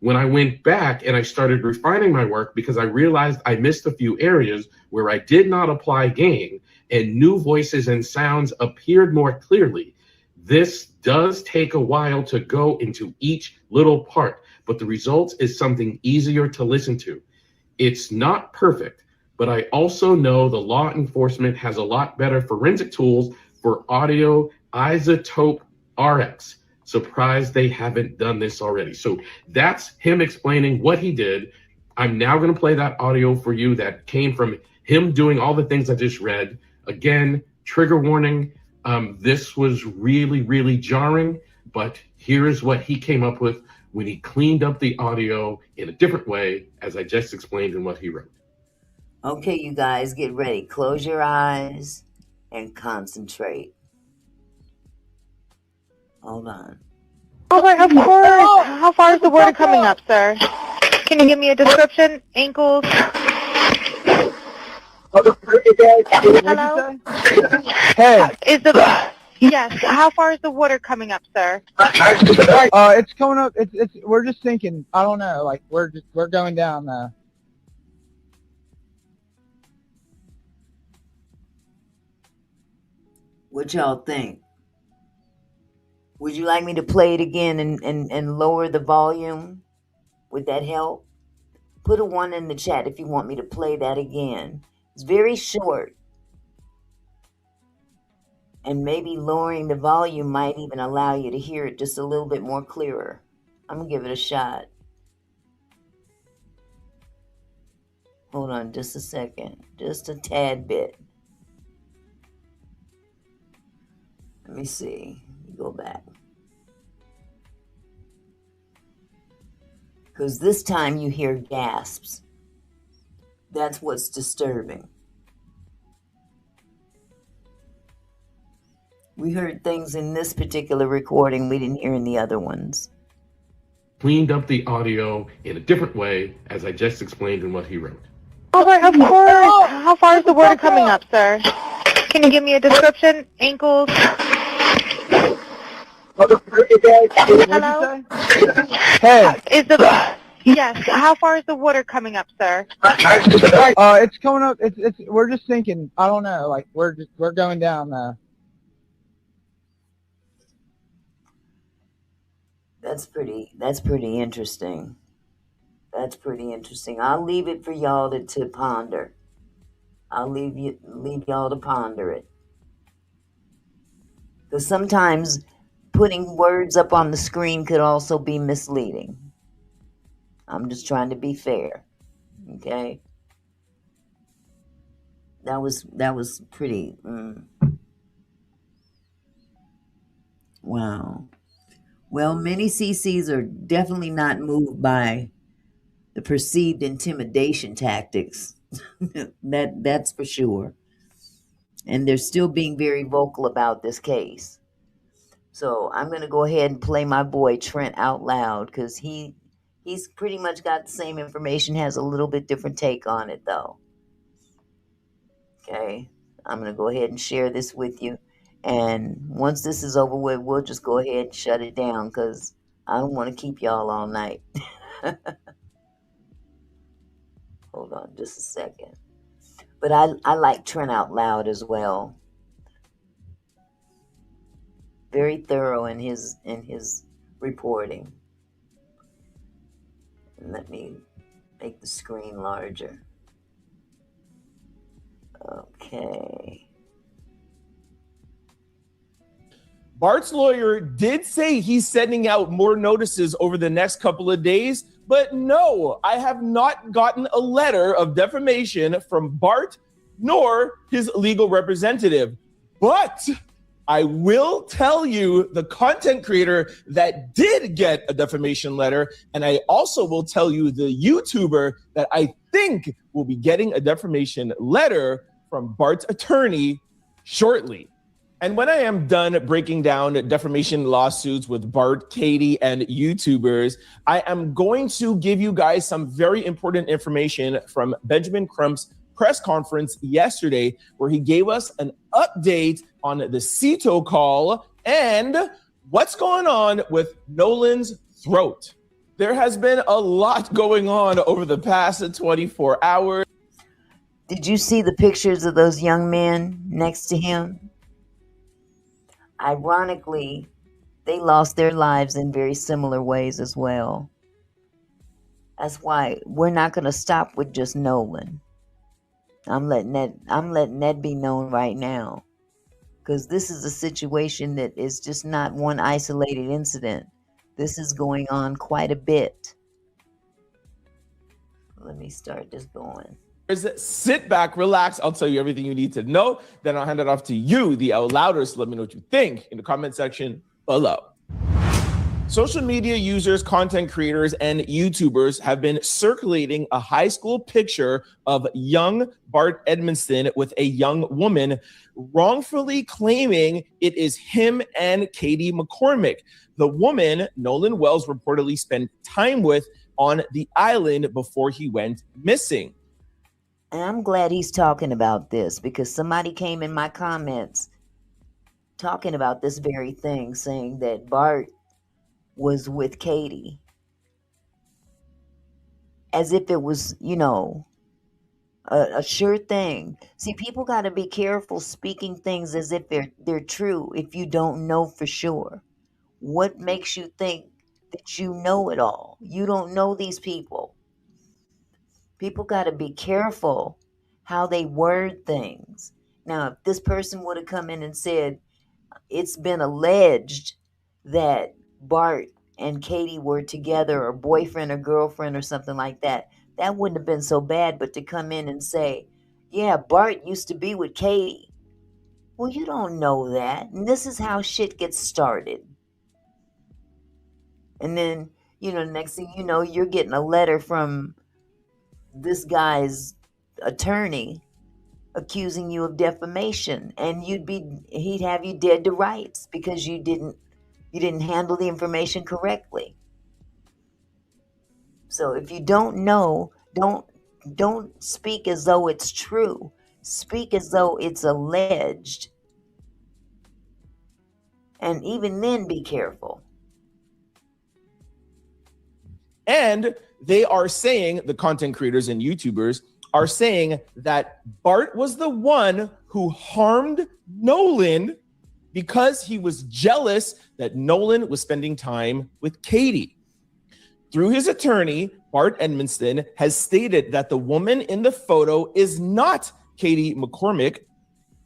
When I went back and I started refining my work because I realized I missed a few areas where I did not apply gain and new voices and sounds appeared more clearly. This does take a while to go into each little part, but the result is something easier to listen to. It's not perfect, but I also know the law enforcement has a lot better forensic tools for audio iZotope RX. Surprised they haven't done this already. So that's him explaining what he did. I'm now going to play that audio for you that came from him doing all the things I just read. Again, trigger warning. This was really, really jarring, but here is what he came up with when he cleaned up the audio in a different way, as I just explained in what he wrote. Okay, you guys, get ready. Close your eyes and concentrate. Hold on. All right, of course. How far is the water coming up, sir? Can you give me a description? Ankles? Hello? Hey, Yes, how far is the water coming up, sir? it's coming up. We're just thinking. I don't know. Like we're going down. What y'all think? Would you like me to play it again and lower the volume? Would that help? Put a 1 in the chat if you want me to play that again. It's very short. And maybe lowering the volume might even allow you to hear it just a little bit more clearer. I'm going to give it a shot. Hold on just a second. Just a tad bit. Let me see. Go back. Because this time you hear gasps. That's what's disturbing. We heard things in this particular recording we didn't hear in the other ones. Cleaned up the audio in a different way, as I just explained in what he wrote. All right, of course. How far is the water coming up, sir? Can you give me a description? Ankles? What'd Hello? you say? Hey. Yes, how far is the water coming up, sir? It's coming up. We're just thinking. I don't know. Like we're going down. That's pretty interesting. That's pretty interesting. I'll leave it for y'all to ponder. I'll leave y'all to ponder it. Because sometimes putting words up on the screen could also be misleading. I'm just trying to be fair. Okay? That was pretty wow. Well, many CCs are definitely not moved by the perceived intimidation tactics. That's for sure. And they're still being very vocal about this case. So I'm going to go ahead and play my boy Trent out loud because he's pretty much got the same information, has a little bit different take on it though. Okay, I'm going to go ahead and share this with you. And once this is over with, we'll just go ahead and shut it down because I don't want to keep y'all all night. Hold on just a second. But I like Trent out loud as well. Very thorough in his reporting. And let me make the screen larger. Okay. Bart's lawyer did say he's sending out more notices over the next couple of days, but no, I have not gotten a letter of defamation from Bart nor his legal representative. But I will tell you the content creator that did get a defamation letter, and I also will tell you the YouTuber that I think will be getting a defamation letter from Bart's attorney shortly. And when I am done breaking down defamation lawsuits with Bart, Katie, and YouTubers, I am going to give you guys some very important information from Benjamin Crump's press conference yesterday, where he gave us an update on the CETO call and what's going on with Nolan's throat. There has been a lot going on over the past 24 hours. Did you see the pictures of those young men next to him? Ironically, they lost their lives in very similar ways as well. That's why we're not going to stop with just Nolan. I'm letting that be known right now, because this is a situation that is just not one isolated incident. This is going on quite a bit. Let me start this going. Sit back, relax. I'll tell you everything you need to know. Then I'll hand it off to you, the out louder. So let me know what you think in the comment section below. Social media users, content creators, and YouTubers have been circulating a high school picture of young Bart Edmondson with a young woman, wrongfully claiming it is him and Katie McCormick, the woman Nolan Wells reportedly spent time with on the island before he went missing. And I'm glad he's talking about this, because somebody came in my comments talking about this very thing, saying that Bart was with Katie, as if it was, a sure thing. See, people got to be careful speaking things as if they're true if you don't know for sure. What makes you think that you know it all? You don't know these people. People got to be careful how they word things. Now, if this person would have come in and said, it's been alleged that Bart and Katie were together, or boyfriend or girlfriend or something like that, that wouldn't have been so bad. But to come in and say, yeah, Bart used to be with Katie. Well, you don't know that. And this is how shit gets started. And then, next thing you know, you're getting a letter from this guy's attorney accusing you of defamation, and he'd have you dead to rights because you didn't handle the information correctly. So if you don't know, don't speak as though it's true. Speak as though it's alleged. And even then, be careful. And they are saying, the content creators and YouTubers are saying that Bart was the one who harmed Nolan because he was jealous that Nolan was spending time with Katie. Through his attorney, Bart Edmondson has stated that the woman in the photo is not Katie McCormick,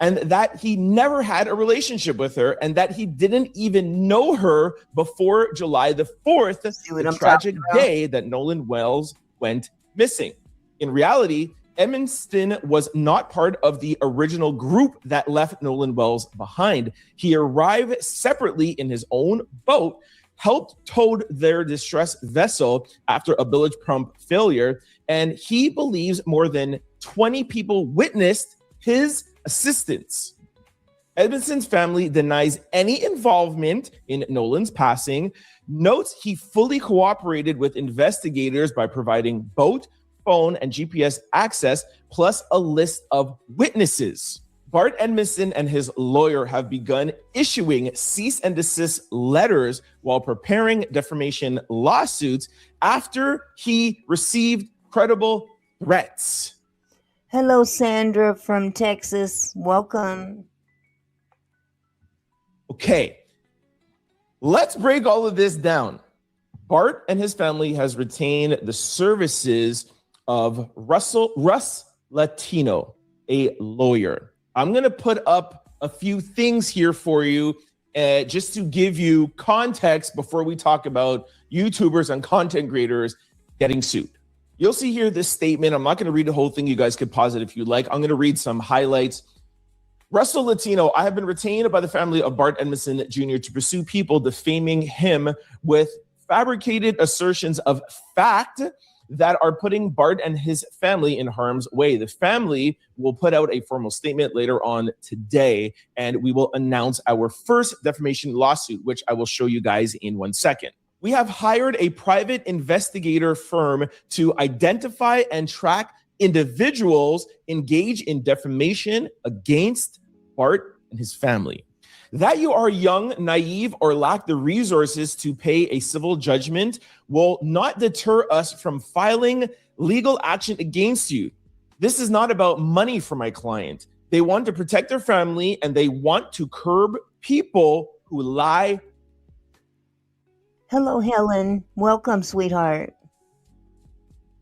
and that he never had a relationship with her, and that he didn't even know her before July the 4th, the tragic day that Nolan Wells went missing. In reality, Edmondson was not part of the original group that left Nolan Wells behind. He arrived separately in his own boat, helped towed their distress vessel after a village pump failure, and he believes more than 20 people witnessed his assistance. Edmondson's family denies any involvement in Nolan's passing, notes he fully cooperated with investigators by providing boat, phone, and GPS access, plus a list of witnesses. Bart Edmondson and his lawyer have begun issuing cease and desist letters while preparing defamation lawsuits after he received credible threats. Hello, Sandra from Texas. Welcome. Okay, let's break all of this down. Bart and his family has retained the services of Russ Latino, a lawyer. I'm going to put up a few things here for you just to give you context before we talk about YouTubers and content creators getting sued. You'll see here this statement. I'm not going to read the whole thing. You guys could pause it if you like. I'm going to read some highlights. Russell Latino, I have been retained by the family of Bart Edmondson Jr. to pursue people defaming him with fabricated assertions of fact that are putting Bart and his family in harm's way. The family will put out a formal statement later on today, and we will announce our first defamation lawsuit, which I will show you guys in 1 second. We have hired a private investigator firm to identify and track individuals engaged in defamation against Bart and his family. That you are young, naive, or lack the resources to pay a civil judgment will not deter us from filing legal action against you. This is not about money for my client. They want to protect their family, and they want to curb people who lie. Hello, Helen. Welcome, sweetheart.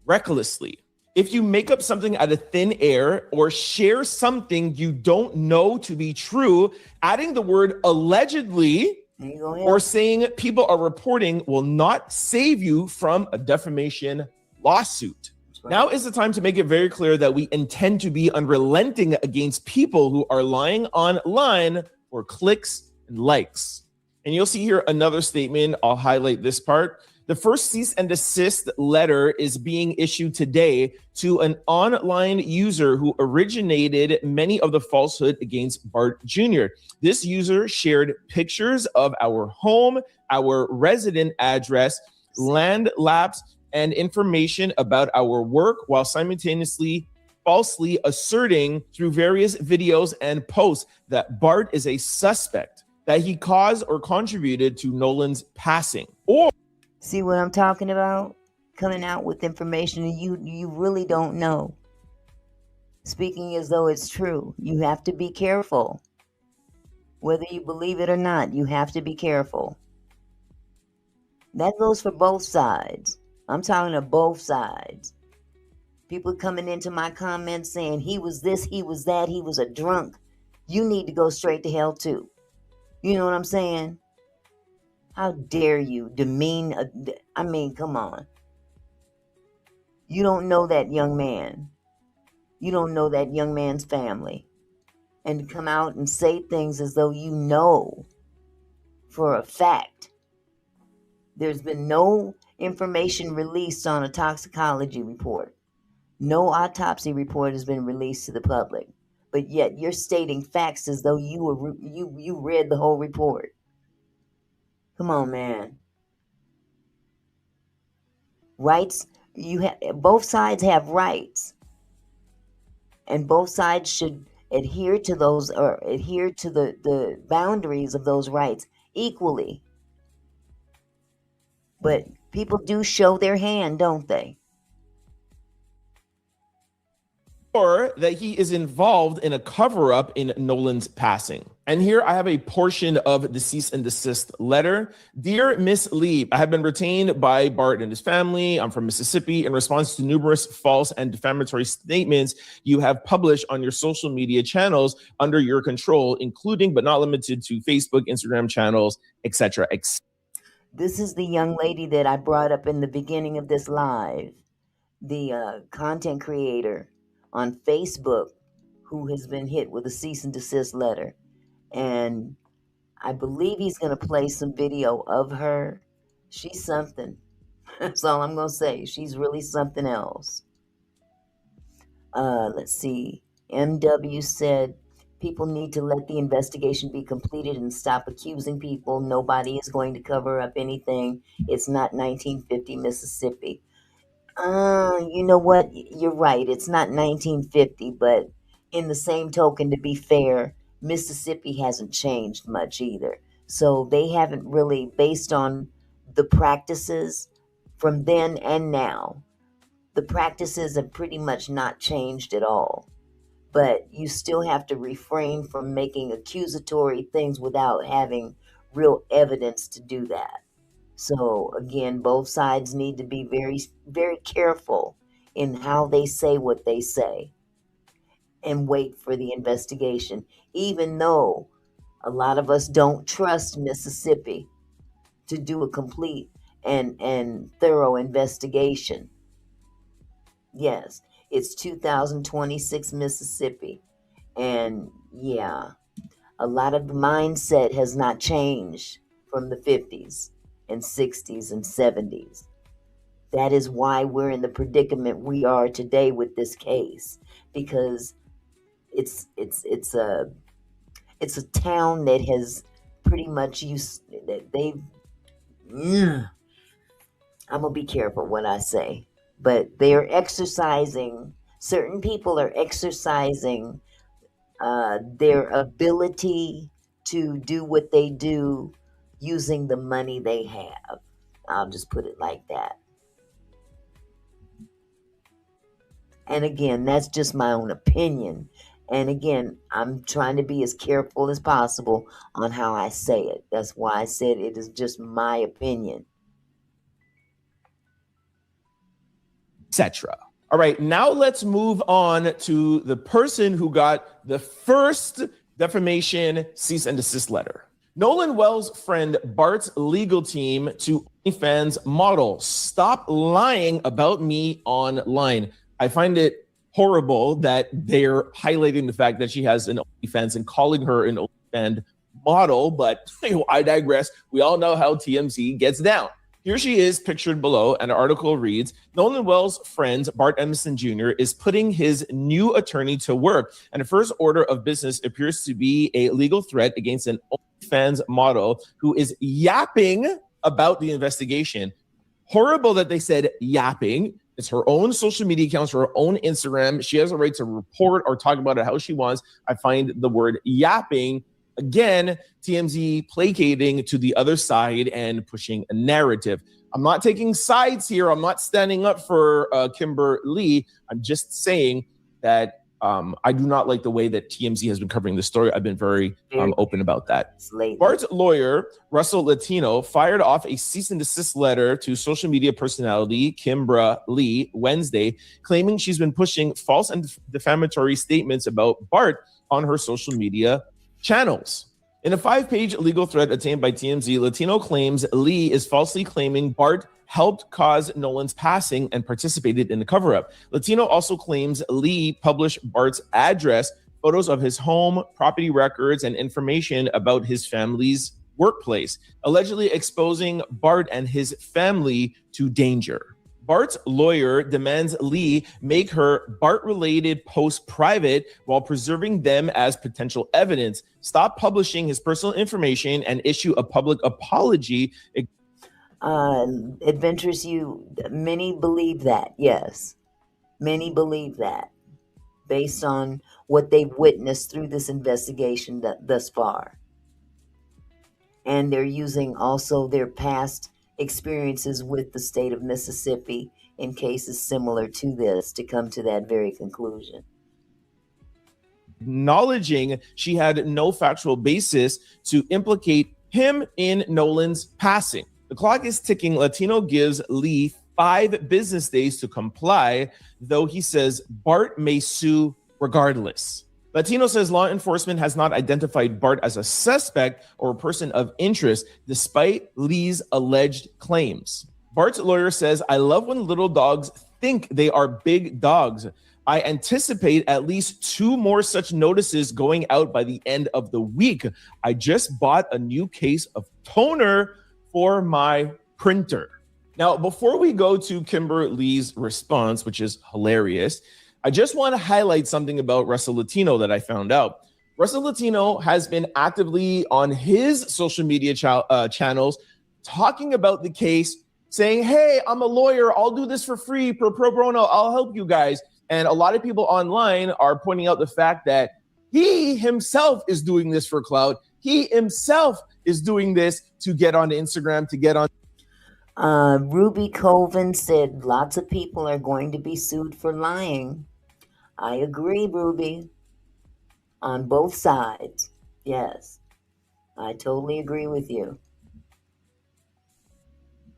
Recklessly. If you make up something out of thin air or share something you don't know to be true, adding the word allegedly or saying people are reporting will not save you from a defamation lawsuit. Right. Now is the time to make it very clear that we intend to be unrelenting against people who are lying online for clicks and likes. And you'll see here another statement. I'll highlight this part. The first cease and desist letter is being issued today to an online user who originated many of the falsehood against Bart Jr. This user shared pictures of our home, our resident address, land lapse, and information about our work while simultaneously falsely asserting through various videos and posts that Bart is a suspect, that he caused or contributed to Nolan's passing. Or see what I'm talking about? Coming out with information you really don't know. Speaking as though it's true. You have to be careful. Whether you believe it or not, you have to be careful. That goes for both sides. I'm talking to both sides. People coming into my comments saying he was this, he was that, he was a drunk. You need to go straight to hell too. You know what I'm saying? How dare you demean I mean, come on. You don't know that young man. You don't know that young man's family. And to come out and say things as though you know for a fact. There's been no information released on a toxicology report. No autopsy report has been released to the public. But yet you're stating facts as though you read the whole report. Come on, man. Rights, both sides have rights. And both sides should adhere to those, or adhere to the boundaries of those rights equally. But people do show their hand, don't they? Or that he is involved in a cover-up in Nolan's passing. And here I have a portion of the cease and desist letter. Dear Miss Lee, I have been retained by Bart and his family. I'm from Mississippi. In response to numerous false and defamatory statements you have published on your social media channels under your control, including but not limited to Facebook, Instagram channels, etc. This is the young lady that I brought up in the beginning of this live. The content creator on Facebook who has been hit with a cease and desist letter. And I believe he's going to play some video of her. She's something. That's all I'm going to say. She's really something else. Let's see. MW said, people need to let the investigation be completed and stop accusing people. Nobody is going to cover up anything. It's not 1950 Mississippi. You know what? You're right. It's not 1950, but in the same token, to be fair, Mississippi hasn't changed much either. So they haven't really, based on the practices from then and now, the practices have pretty much not changed at all. But you still have to refrain from making accusatory things without having real evidence to do that. So again, both sides need to be very, very careful in how they say what they say and wait for the investigation, even though a lot of us don't trust Mississippi to do a complete and thorough investigation. Yes, it's 2026 Mississippi. And yeah, a lot of the mindset has not changed from the 50s and 60s and 70s. That is why we're in the predicament we are today with this case, because it's a town that has pretty much used that they've. I'm gonna be careful what I say, but they're exercising. Certain people are exercising their ability to do what they do using the money they have. I'll just put it like that. And again, that's just my own opinion. And again, I'm trying to be as careful as possible on how I say it. That's why I said it is just my opinion. Etc. All right, now let's move on to the person who got the first defamation cease and desist letter. Nolan Wells' friend Bart's legal team to OnlyFans model. Stop lying about me online. I find it horrible that they're highlighting the fact that she has an OnlyFans and calling her an OnlyFans model, but I digress. We all know how TMZ gets down. Here she is pictured below, and the article reads, Nolan Wells' friend, Bart Emerson Jr., is putting his new attorney to work, and the first order of business appears to be a legal threat against an OnlyFans model who is yapping about the investigation. Horrible that they said yapping. It's her own social media accounts, her own Instagram. She has a right to report or talk about it how she wants. I find the word yapping, again, TMZ placating to the other side and pushing a narrative. I'm not taking sides here. I'm not standing up for Kimberly. I'm just saying that I do not like the way that TMZ has been covering the story. I've been very open about that. Bart's lawyer, Russell Latino, fired off a cease and desist letter to social media personality Kimbra Lee Wednesday, claiming she's been pushing false and defamatory statements about Bart on her social media channels. In a 5-page legal thread obtained by TMZ, Latino claims Lee is falsely claiming Bart helped cause Nolan's passing and participated in the cover-up. Latino also claims Lee published Bart's address, photos of his home, property records, and information about his family's workplace, allegedly exposing Bart and his family to danger. Bart's lawyer demands Lee make her Bart-related posts private while preserving them as potential evidence, stop publishing his personal information, and issue a public apology. Adventurous, many believe that, yes. Many believe that, based on what they've witnessed through this investigation thus far. And they're using also their past experiences with the state of Mississippi in cases similar to this to come to that very conclusion. Acknowledging she had no factual basis to implicate him in Nolan's passing. The clock is ticking. Latino gives Lee 5 business days to comply, though he says Bart may sue regardless. Latino says law enforcement has not identified Bart as a suspect or a person of interest, despite Lee's alleged claims. Bart's lawyer says, "I love when little dogs think they are big dogs. I anticipate at least 2 more such notices going out by the end of the week. I just bought a new case of toner for my printer." Now, before we go to Kimber Lee's response, which is hilarious, I just want to highlight something about Russell Latino that I found out. Russell Latino has been actively on his social media channels talking about the case, saying, "Hey, I'm a lawyer. I'll do this for free, pro bono. I'll help you guys." And a lot of people online are pointing out the fact that he himself is doing this for clout. He himself is doing this to get on Instagram, to get on. Ruby Colvin said lots of people are going to be sued for lying. I agree, Ruby. On both sides. Yes. I totally agree with you.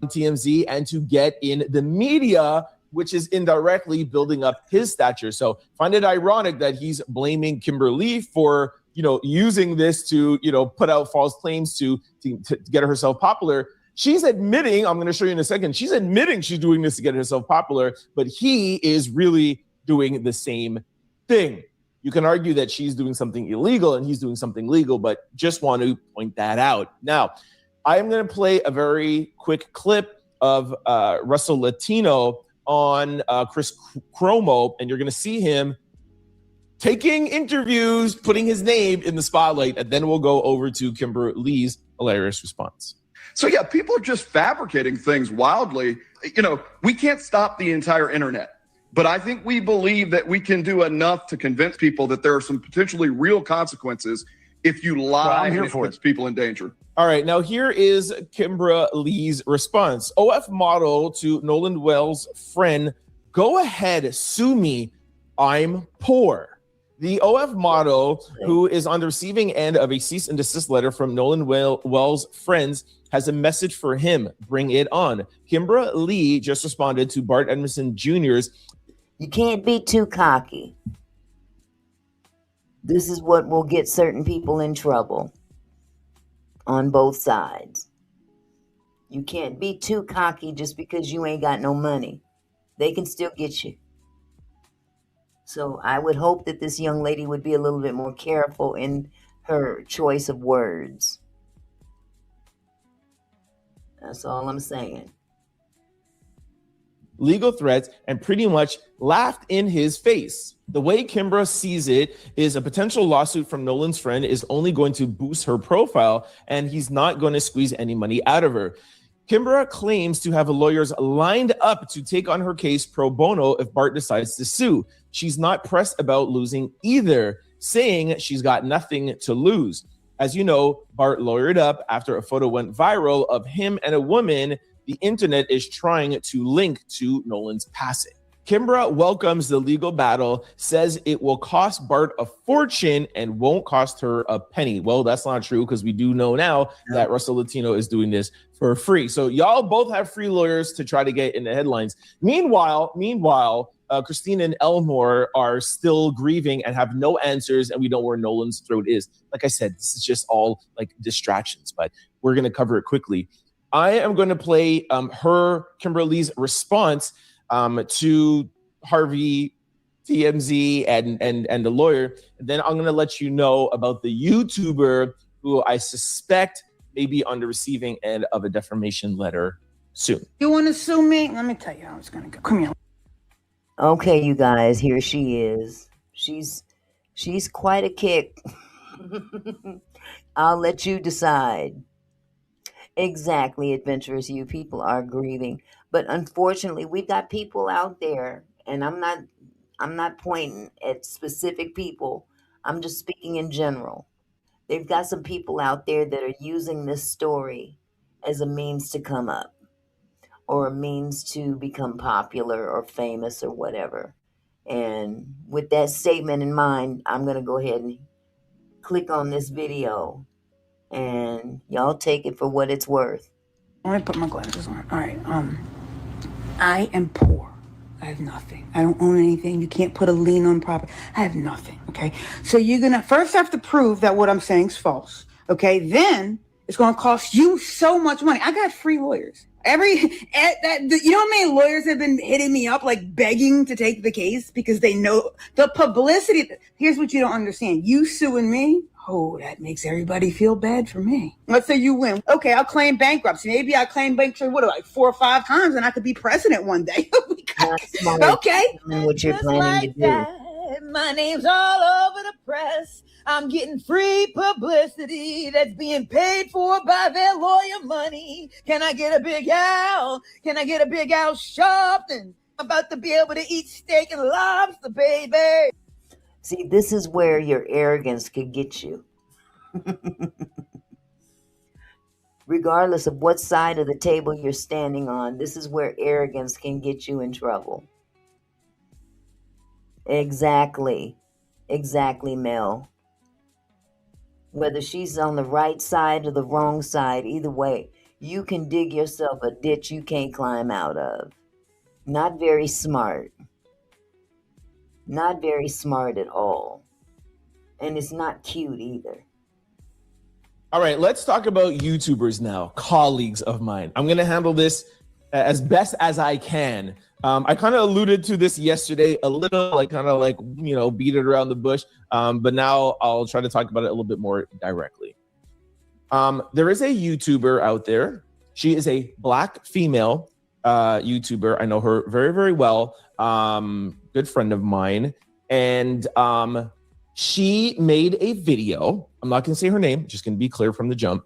TMZ and to get in the media, which is indirectly building up his stature. So find it ironic that he's blaming Kimberly for, using this to, put out false claims to get herself popular. She's admitting, I'm going to show you in a second, she's admitting she's doing this to get herself popular, but he is really doing the same thing. You can argue that she's doing something illegal and he's doing something legal, but just want to point that out. Now, I am going to play a very quick clip of Russell Latino on Chris Cuomo, and you're going to see him taking interviews, putting his name in the spotlight, and then we'll go over to Kimber Lee's hilarious response. So yeah, people are just fabricating things wildly. We can't stop the entire internet, but I think we believe that we can do enough to convince people that there are some potentially real consequences if you lie and it puts people in danger. All right, now here is Kimber Lee's response. OF model to Nolan Wells' friend, "Go ahead, sue me, I'm poor." The OF model, who is on the receiving end of a cease and desist letter from Nolan Wells' friends, has a message for him. Bring it on. Kimber Lee just responded to Bart Edmondson Jr.'s, "You can't be too cocky. This is what will get certain people in trouble on both sides. You can't be too cocky just because you ain't got no money. They can still get you." So I would hope that this young lady would be a little bit more careful in her choice of words. That's all I'm saying. Legal threats and pretty much laughed in his face. The way Kimber sees it is a potential lawsuit from Nolan's friend is only going to boost her profile, and he's not going to squeeze any money out of her. Kimber claims to have lawyers lined up to take on her case pro bono if Bart decides to sue. She's not pressed about losing either, saying she's got nothing to lose. As you know, Bart lawyered up after a photo went viral of him and a woman the internet is trying to link to Nolan's passing. Kimber welcomes the legal battle, says it will cost Bart a fortune and won't cost her a penny. Well, that's not true, because we do know now that Russell Latino is doing this for free. So y'all both have free lawyers to try to get in the headlines. Meanwhile, Christina and Elmore are still grieving and have no answers, and we know where Nolan's throat is. Like I said, this is just all like distractions, but we're going to cover it quickly. I am going to play Kimberly's response to Harvey, TMZ, and the lawyer. And then I'm going to let you know about the YouTuber who I suspect may be on the receiving end of a defamation letter soon. You want to sue me? Let me tell you how it's going to go. Come here. Okay, you guys, here she is. She's quite a kick. I'll let you decide. Exactly, adventurous you people are grieving. But unfortunately, we've got people out there, and I'm not pointing at specific people. I'm just speaking in general. They've got some people out there that are using this story as a means to come up, or a means to become popular or famous or whatever. And with that statement in mind, I'm going to go ahead and click on this video, and y'all take it for what it's worth. Let me put my glasses on. All right. I am poor. I have nothing. I don't own anything. You can't put a lien on property. I have nothing. Okay. So you're going to first have to prove that what I'm saying is false. Okay. Then it's going to cost you so much money. I got free lawyers. You know how many lawyers have been hitting me up, like begging to take the case because they know the publicity. Here's what you don't understand. You suing me. Oh, that makes everybody feel bad for me. Let's say you win. Okay, I'll claim bankruptcy. Maybe I claim bankruptcy, like 4 or 5 times, and I could be president one day. Okay. What you're planning to do. My name's all over the press. I'm getting free publicity that's being paid for by their lawyer money. Can I get a big owl? Can I get a big owl sharp? And I'm about to be able to eat steak and lobster, baby. See, this is where your arrogance could get you. Regardless of what side of the table you're standing on, this is where arrogance can get you in trouble. Exactly, Mel. Whether she's on the right side or the wrong side, either way, you can dig yourself a ditch you can't climb out of. Not very smart. Not very smart at all. And it's not cute either. All right, let's talk about YouTubers now, colleagues of mine. I'm going to handle this as best as I can. I kind of alluded to this yesterday a little, beat it around the bush. But now I'll try to talk about it a little bit more directly. There is a YouTuber out there. She is a Black female YouTuber. I know her very, very well. Good friend of mine. And she made a video. I'm not going to say her name, just going to be clear from the jump.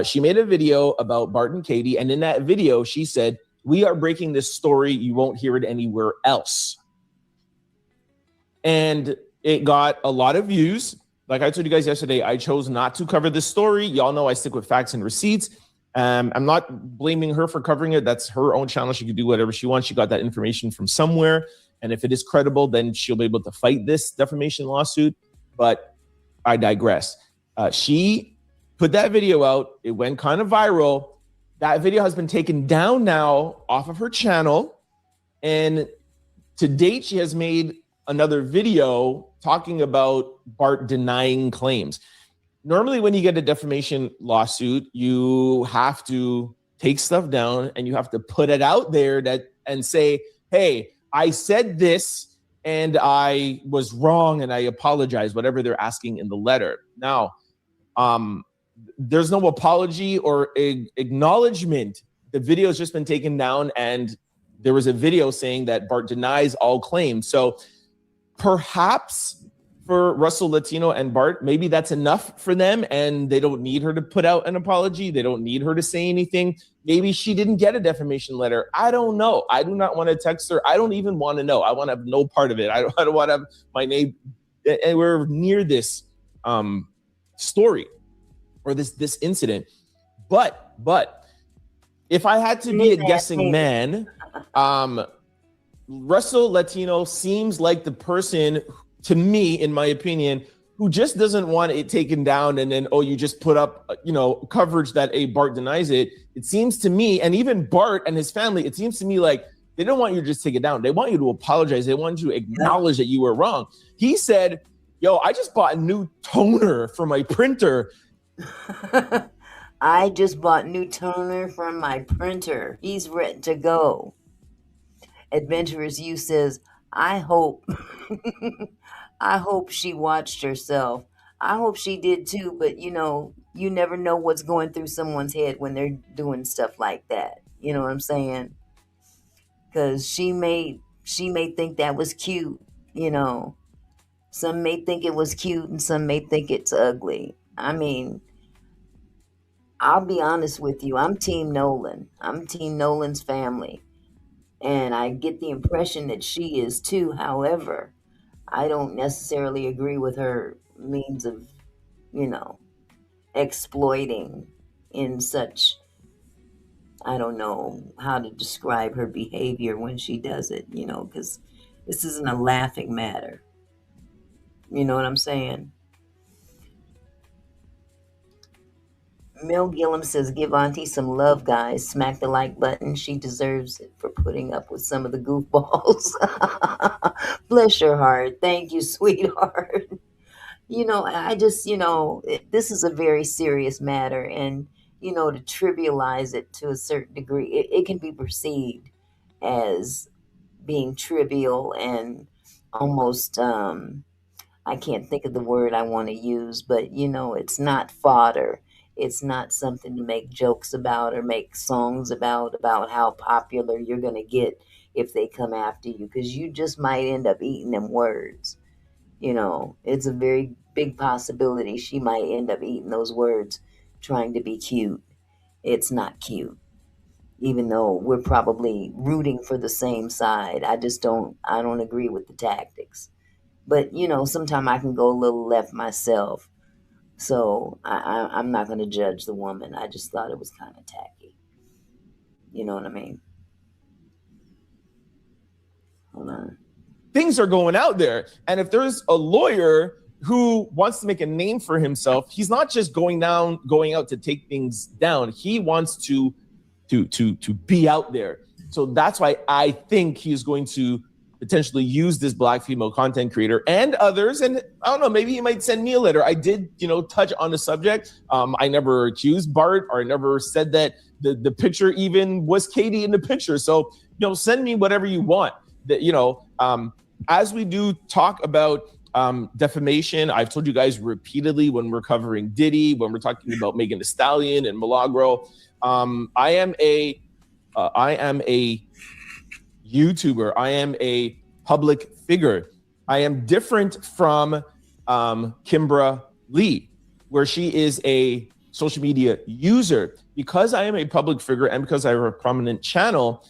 She made a video about Bart and Katie. And in that video, she said, "We are breaking this story. You won't hear it anywhere else." And it got a lot of views. Like I told you guys yesterday, I chose not to cover this story. Y'all know I stick with facts and receipts. I'm not blaming her for covering it. That's her own channel. She can do whatever she wants. She got that information from somewhere. And if it is credible, then she'll be able to fight this defamation lawsuit. But I digress. She put that video out. It went kind of viral. That video has been taken down now off of her channel. And to date, she has made another video talking about Bart denying claims. Normally, when you get a defamation lawsuit, you have to take stuff down and you have to put it out there and say, "Hey, I said this and I was wrong and I apologize," whatever they're asking in the letter. Now, there's no apology or acknowledgement. The video has just been taken down, and there was a video saying that Bart denies all claims. So perhaps for Russell Latino and Bart, maybe that's enough for them, and they don't need her to put out an apology. They don't need her to say anything. Maybe she didn't get a defamation letter. I don't know. I do not want to text her. I don't even want to know. I want to have no part of it. I don't want to have my name anywhere near this story or this incident. But if I had to be a guessing man, Russell Latino seems like the person, to me, in my opinion, who just doesn't want it taken down and then, you just put up, coverage that Bart denies it. It seems to me, and even Bart and his family, it seems to me like They don't want you to just take it down. They want you to apologize. They want you to acknowledge that you were wrong. He said, yo, I just bought a new toner for my printer. I just bought new toner from my printer. He's ready to go. Adventurous You says, I hope I hope she watched herself. I hope she did too, but you never know what's going through someone's head when they're doing stuff like that. You know what I'm saying? Because she may think that was cute, Some may think it was cute and some may think it's ugly. I mean, I'll be honest with you. I'm Team Nolan. I'm Team Nolan's family. And I get the impression that she is too. However, I don't necessarily agree with her means of, exploiting in such, I don't know how to describe her behavior when she does it, because this isn't a laughing matter. You know what I'm saying? Mel Gillum says, give Auntie some love, guys. Smack the like button. She deserves it for putting up with some of the goofballs. Bless your heart. Thank you, sweetheart. I just, this is a very serious matter. And, to trivialize it to a certain degree, it can be perceived as being trivial and almost, I can't think of the word I want to use, but, it's not fodder. It's not something to make jokes about or make songs about how popular you're going to get if they come after you, because you just might end up eating them words. It's a very big possibility she might end up eating those words trying to be cute. It's not cute, even though we're probably rooting for the same side. I don't agree with the tactics. But, sometimes I can go a little left myself. So I'm not going to judge the woman. I just thought it was kind of tacky. You know what I mean? Hold on. Things are going out there. And if there's a lawyer who wants to make a name for himself, he's not just going out to take things down. He wants to be out there. So that's why I think he's going to potentially use this Black female content creator and others. And I don't know, maybe he might send me a letter. I did, touch on the subject. I never accused Bart, or I never said that the picture even was Katie in the picture. So, send me whatever you want. That, as we do talk about defamation, I've told you guys repeatedly when we're covering Diddy, when we're talking about Megan Thee Stallion and Milagro, I am a YouTuber. I am a public figure. I am different from Kimbra Lee, where she is a social media user. Because I am a public figure and because I have a prominent channel,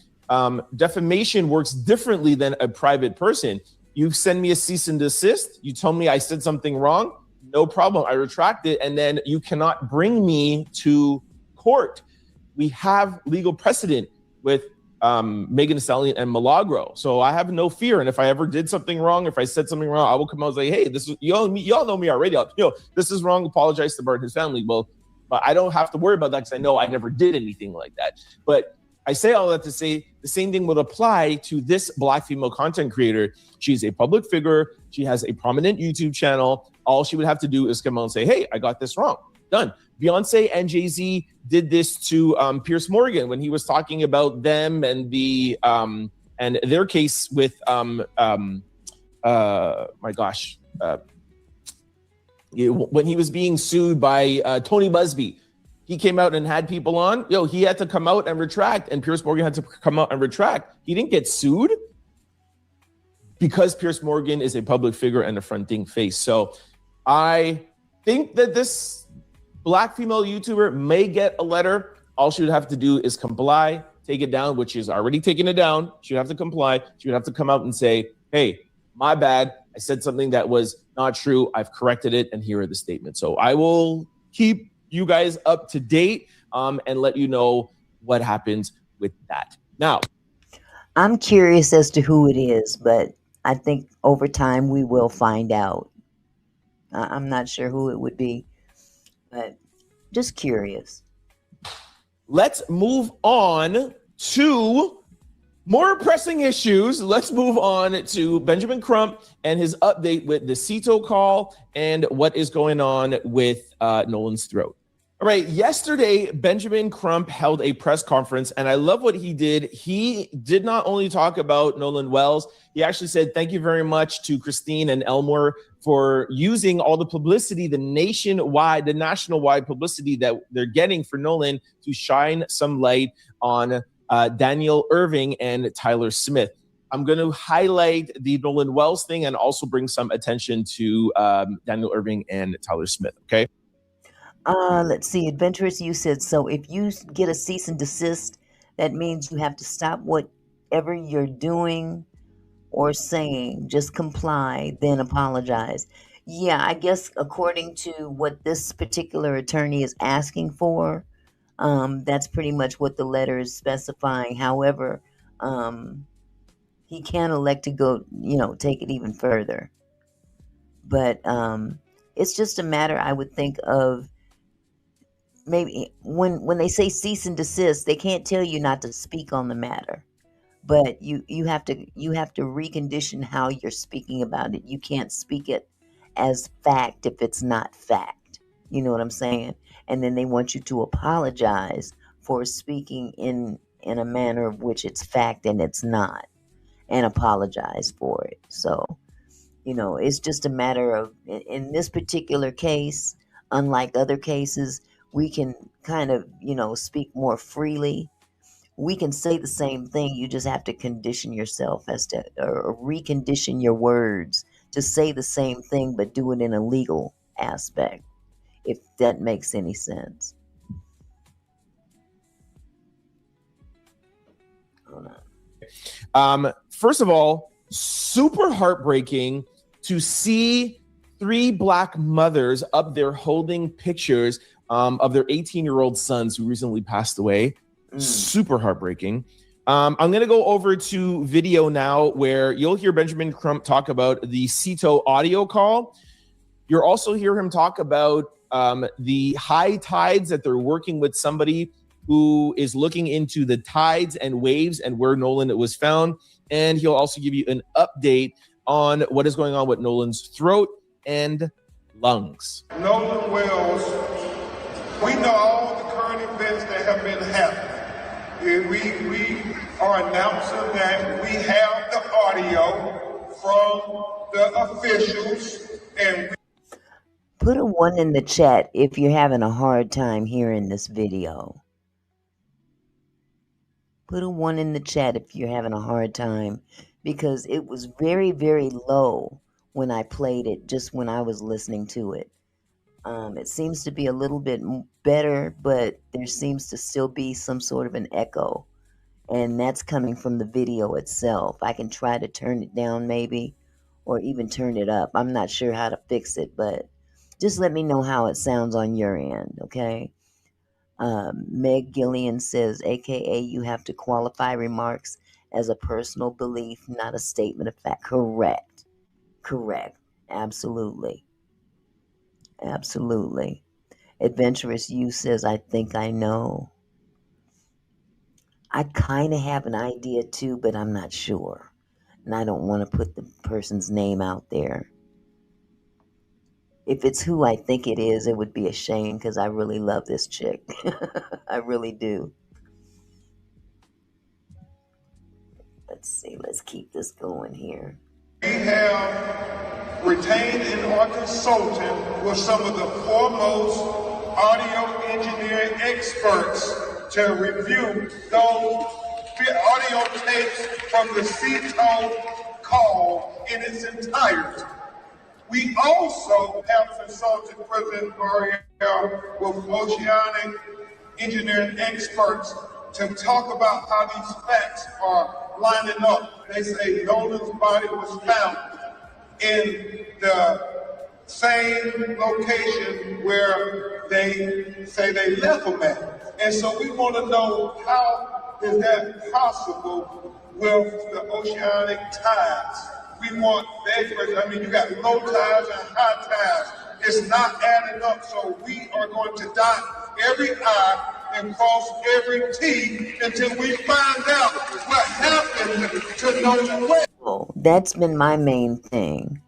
defamation works differently than a private person. You send me a cease and desist. You tell me I said something wrong. No problem. I retract it. And then you cannot bring me to court. We have legal precedent with Megan Thee Stallion and Milagro. So I have no fear. And if I ever did something wrong, if I said something wrong, I will come out and say, hey, this is, y'all know me already. This is wrong. Apologize to Bart and his family. Well, but I don't have to worry about that because I know I never did anything like that. But I say all that to say the same thing would apply to this Black female content creator. She's a public figure. She has a prominent YouTube channel. All she would have to do is come out and say, hey, I got this wrong. Done. Beyonce and Jay-Z did this to Pierce Morgan when he was talking about them and the and their case with when he was being sued by Tony Busby. He came out and had people on. He had to come out and retract, and Pierce Morgan had to come out and retract. He didn't get sued because Pierce Morgan is a public figure and a fronting face. So I think that this Black female YouTuber may get a letter. All she would have to do is comply, take it down, which is already taking it down. She would have to comply. She would have to come out and say, hey, my bad. I said something that was not true. I've corrected it, and here are the statements. So I will keep you guys up to date and let you know what happens with that. Now, I'm curious as to who it is, but I think over time we will find out. I'm not sure who it would be, but just curious. Let's move on to More pressing issues. Let's move on to Benjamin Crump and his update with the CETO call and what is going on with Nolan's throat. All right, yesterday, Benjamin Crump held a press conference, and I love what he did. He did not only talk about Nolan Wells, he actually said, thank you very much to Christine and Elmore for using all the publicity, the national-wide publicity that they're getting for Nolan to shine some light on Daniel Irving and Tyler Smith. I'm going to highlight the Nolan Wells thing and also bring some attention to Daniel Irving and Tyler Smith, okay? Let's see. Adventurous You said, so if you get a cease and desist, that means you have to stop whatever you're doing or saying. Just comply, then apologize. Yeah, I guess according to what this particular attorney is asking for, that's pretty much what the letter is specifying. However, he can elect to go, take it even further. But it's just a matter, I would think, of maybe when they say cease and desist, they can't tell you not to speak on the matter, but you have to recondition how you're speaking about it. You can't speak it as fact if it's not fact. You know what I'm saying? And then they want you to apologize for speaking in a manner of which it's fact and it's not, and apologize for it. So, it's just a matter of, in this particular case, unlike other cases, we can kind of, speak more freely. We can say the same thing. You just have to condition yourself or recondition your words to say the same thing, but do it in a legal aspect, if that makes any sense. Hold on. First of all, super heartbreaking to see 3 Black mothers up there holding pictures of their 18-year-old sons who recently passed away. Super heartbreaking. I'm going to go over to video now where you'll hear Benjamin Crump talk about the CETO audio call. You'll also hear him talk about the high tides, that they're working with somebody who is looking into the tides and waves and where Nolan was found. And he'll also give you an update on what is going on with Nolan's throat and lungs. Nolan Wells, we know all the current events that have been happening. We are announcing that we have the audio from the officials. And put a 1 in the chat if you're having a hard time hearing this video. Put a 1 in the chat if you're having a hard time, because it was very, very low when I played it, just when I was listening to it. It seems to be a little bit better, but there seems to still be some sort of an echo, and that's coming from the video itself. I can try to turn it down maybe, or even turn it up. I'm not sure how to fix it, but just let me know how it sounds on your end, okay? Meg Gillian says, AKA, you have to qualify remarks as a personal belief, not a statement of fact. Correct. Absolutely. Adventurous You says, I think I know. I kind of have an idea too, but I'm not sure. And I don't want to put the person's name out there. If it's who I think it is, it would be a shame, because I really love this chick. I really do. Let's see. Let's keep this going here. We have retained and are consulting with some of the foremost audio engineering experts to review those audio tapes from the CETO call in its entirety. We also have consulted President Barrier with oceanic engineering experts to talk about how these facts are lining up. They say Nolan's body was found in the same location where they say they left him at. And so we want to know, how is that possible with the oceanic tides? We want the experts. I mean, you got low tides and high tides. It's not adding up, so we are going to dot every I and cross every T until we find out what happened happened to Nolan Wells? Well, that's been my main thing.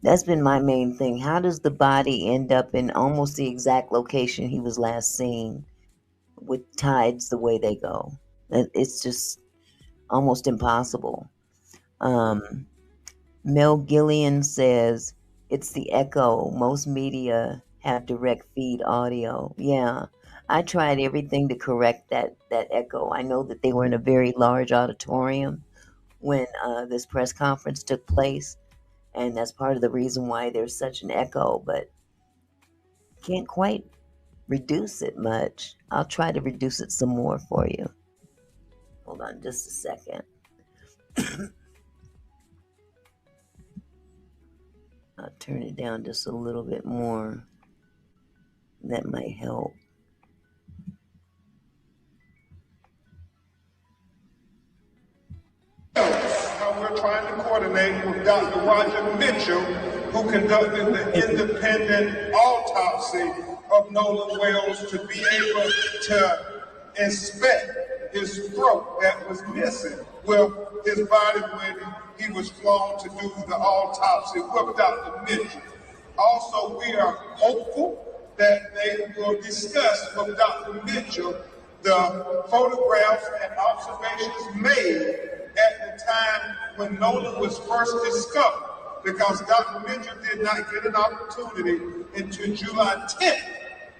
How does the body end up in almost the exact location he was last seen with tides the way they go? It's just almost impossible. Mel Gillian says it's the echo. Most media have direct feed audio. Yeah, I tried everything to correct that echo. I know that they were in a very large auditorium when this press conference took place, and that's part of the reason why there's such an echo, but can't quite reduce it much. I'll try to reduce it some more for you. Hold on just a second. I'll turn it down just a little bit more. That might help. How we're trying to coordinate with Dr. Roger Mitchell, who conducted the independent autopsy of Nolan Wells, to be able to inspect his throat that was missing with his body when he was flown to do the autopsy with Dr. Mitchell. Also, we are hopeful that they will discuss with Dr. Mitchell the photographs and observations made at the time when Nolan was first discovered, because Dr. Mitchell did not get an opportunity until July 10th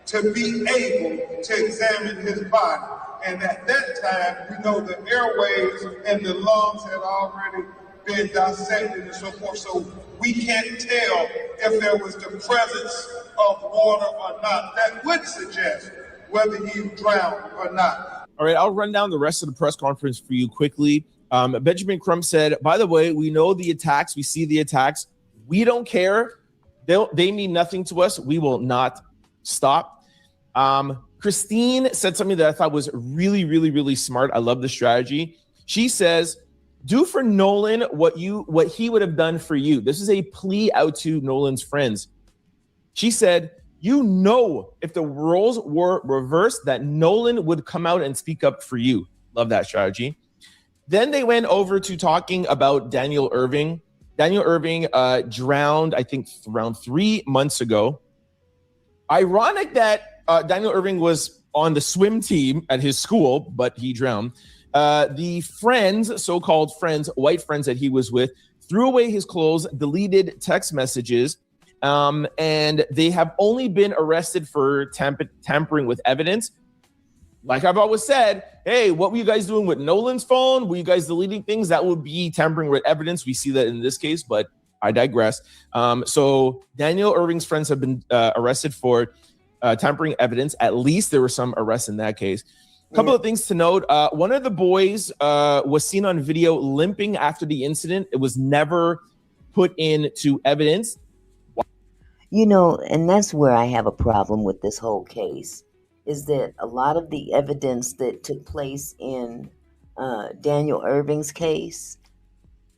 to be able to examine his body. And at that time, we know the airways and the lungs had already been dissected and so forth, so we can't tell if there was the presence of water or not. That would suggest whether he drowned or not. All right, I'll run down the rest of the press conference for you quickly. Benjamin Crump said, by the way, we know the attacks. We see the attacks. We don't care. They mean nothing to us. We will not stop. Christine said something that I thought was really, really, really smart. I love the strategy. She says, do for Nolan what he would have done for you. This is a plea out to Nolan's friends. She said, you know, if the roles were reversed, that Nolan would come out and speak up for you. Love that strategy. Then they went over to talking about Daniel Irving. Daniel Irving drowned, I think, around 3 months ago. Ironic that Daniel Irving was on the swim team at his school, but he drowned. The friends, so-called friends, white friends that he was with, threw away his clothes, deleted text messages, and they have only been arrested for tampering with evidence. Like I've always said, hey, what were you guys doing with Nolan's phone? Were you guys deleting things? That would be tampering with evidence. We see that in this case, but I digress. So Daniel Irving's friends have been arrested for tampering evidence. At least there were some arrests in that case. A couple of things to note. One of the boys was seen on video limping after the incident. It was never put into evidence. You know, and that's where I have a problem with this whole case, is that a lot of the evidence that took place in Daniel Irving's case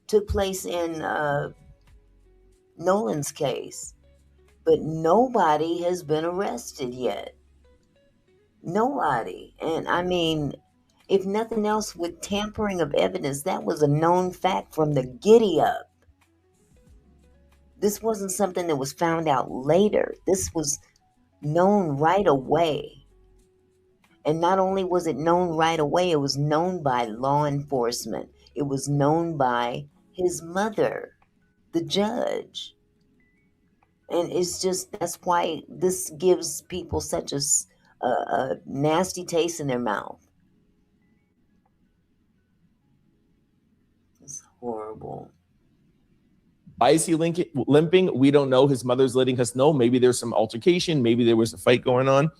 took place in Nolan's case, but nobody has been arrested yet. Nobody. And I mean, if nothing else, with tampering of evidence, that was a known fact from the giddy up. This wasn't something that was found out later. This was known right away. And not only was it known right away, it was known by law enforcement. It was known by his mother, the judge. And it's just, that's why this gives people such a nasty taste in their mouth. It's horrible. Why is he limping? We don't know. His mother's letting us know. Maybe there's some altercation. Maybe there was a fight going on.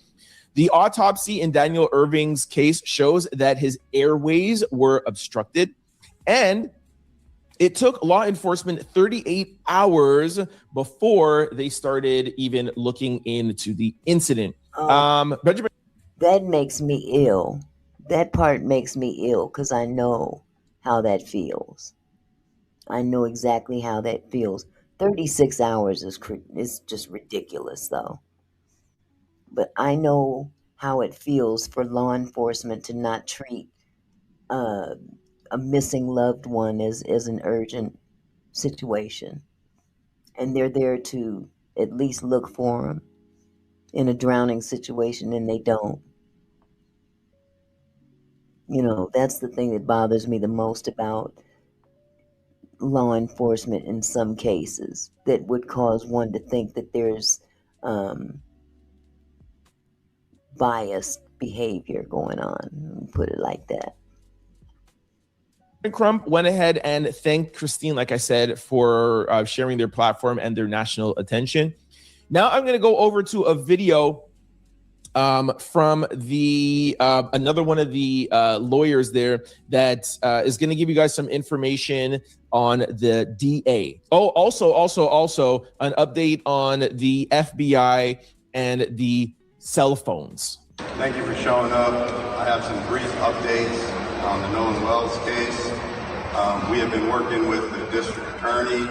The autopsy in Daniel Irving's case shows that his airways were obstructed, and it took law enforcement 38 hours before they started even looking into the incident. Benjamin, that makes me ill. That part makes me ill because I know how that feels. I know exactly how that feels. 36 hours is just ridiculous, though. But I know how it feels for law enforcement to not treat a missing loved one is an urgent situation, and they're there to at least look for them in a drowning situation, and they don't. That's the thing that bothers me the most about law enforcement in some cases, that would cause one to think that there's um, biased behavior going on, put it like that. Crump went ahead and thanked Christine, like I said, for sharing their platform and their national attention. Now I'm going to go over to a video from the another one of the lawyers there that is going to give you guys some information on the DA. Oh, also an update on the FBI and the cell phones. Thank you for showing up. I have some brief updates on the Nolan Wells case. We have been working with the district attorney.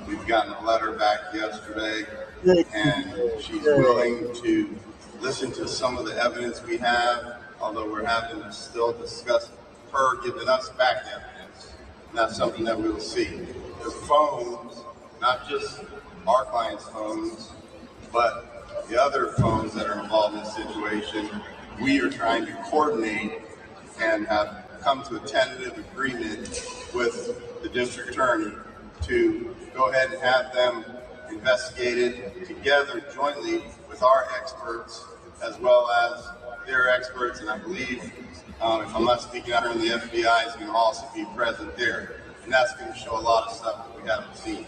We've gotten a letter back yesterday, and she's willing to listen to some of the evidence we have, although we're having to still discuss her giving us back evidence. And that's something that we will see. The phones, not just our clients' phones, but the other phones that are involved in this situation, we are trying to coordinate and have come to a tentative agreement with the district attorney to go ahead and have them investigated together jointly with our experts as well as their experts. And I believe, if I'm not speaking out in the FBI, is going to also be present there. And that's going to show a lot of stuff that we haven't seen.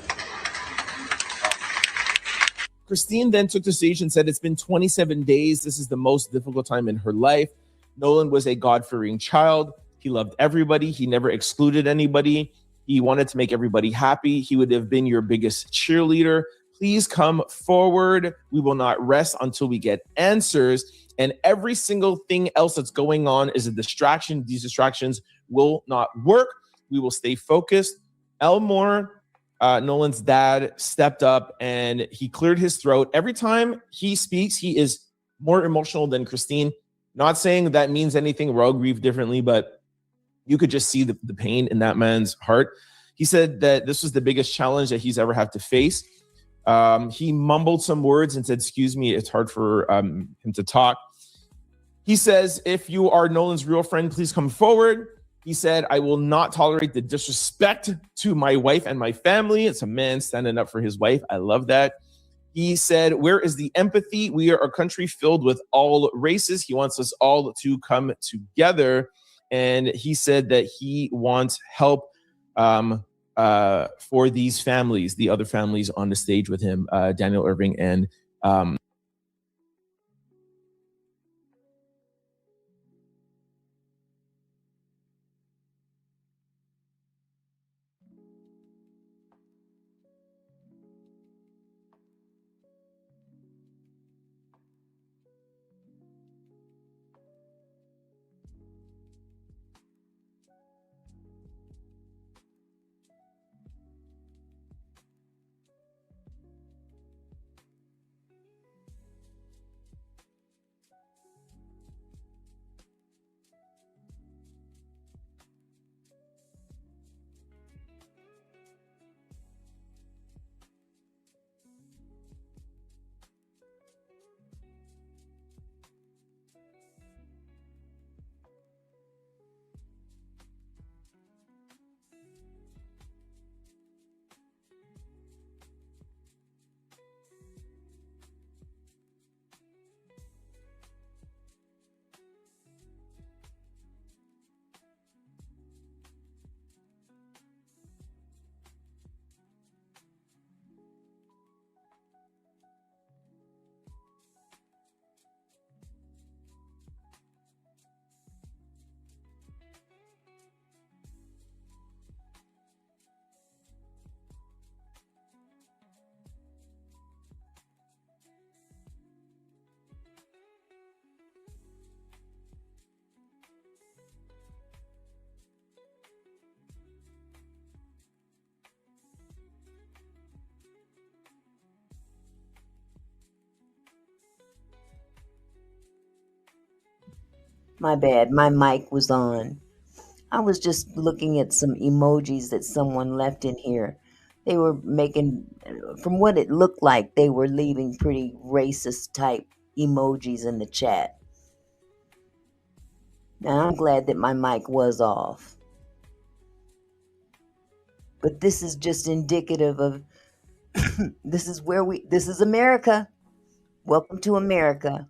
Christine then took the stage and said, it's been 27 days. This is the most difficult time in her life. Nolan was a God-fearing child. He loved everybody. He never excluded anybody. He wanted to make everybody happy. He would have been your biggest cheerleader. Please come forward. We will not rest until we get answers. And every single thing else that's going on is a distraction. These distractions will not work. We will stay focused. Elmore, Nolan's dad, stepped up and he cleared his throat. Every time he speaks, he is more emotional than Christine. Not saying that means anything. We're all grieved differently, but you could just see the pain in that man's heart. He said that this was the biggest challenge that he's ever had to face. He mumbled some words and said, excuse me, it's hard for him to talk. He says, if you are Nolan's real friend, please come forward. He said, I will not tolerate the disrespect to my wife and my family. It's a man standing up for his wife. I love that. He said, where is the empathy? We are a country filled with all races. He wants us all to come together. And he said that he wants help for these families, the other families on the stage with him, Daniel Irving and My bad. My mic was on. I was just looking at some emojis that someone left in here. They were making, from what it looked like, they were leaving pretty racist type emojis in the chat. Now, I'm glad that my mic was off. But this is just indicative of, this is America. Welcome to America.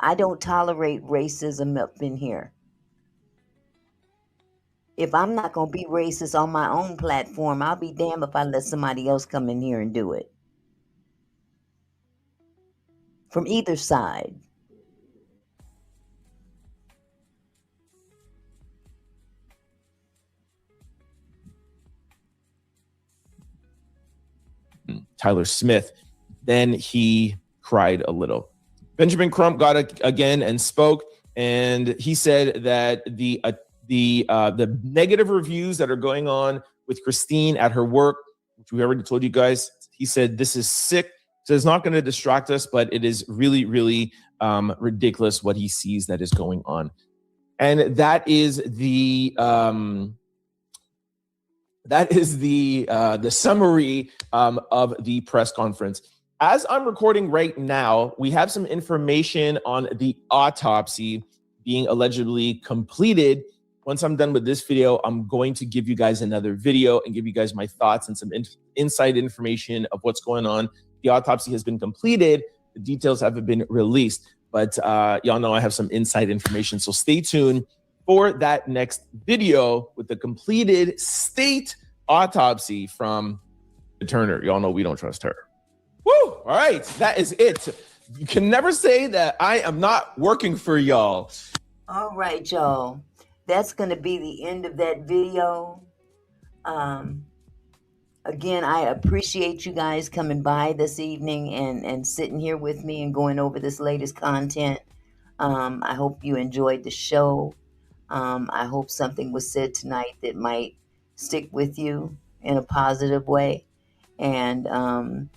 I don't tolerate racism up in here. If I'm not going to be racist on my own platform, I'll be damned if I let somebody else come in here and do it. From either side. Tyler Smith. Then he cried a little. Benjamin Crump got again and spoke, and he said that the negative reviews that are going on with Christine at her work, which we already told you guys, he said this is sick. So it's not going to distract us, but it is really, really ridiculous what he sees that is going on. And that is the summary of the press conference. As I'm recording right now, we have some information on the autopsy being allegedly completed. Once I'm done with this video, I'm going to give you guys another video and give you guys my thoughts and some inside information of what's going on. The autopsy has been completed. The details haven't been released, but y'all know I have some inside information. So stay tuned for that next video with the completed state autopsy from the Turner. Y'all know we don't trust her. Woo! All right, that is it. You can never say that I am not working for y'all. All right, y'all. That's going to be the end of that video. Again, I appreciate you guys coming by this evening and sitting here with me and going over this latest content. I hope you enjoyed the show. I hope something was said tonight that might stick with you in a positive way. And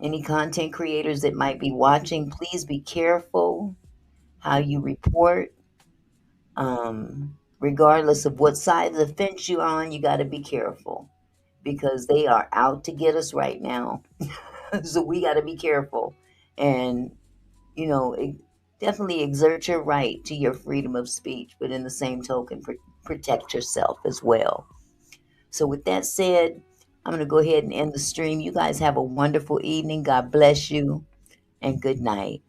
any content creators that might be watching, please be careful how you report. Regardless of what side of the fence you're on, you got to be careful because they are out to get us right now. So we got to be careful and, you know, definitely exert your right to your freedom of speech, but in the same token, protect yourself as well. So with that said, I'm going to go ahead and end the stream. You guys have a wonderful evening. God bless you and good night.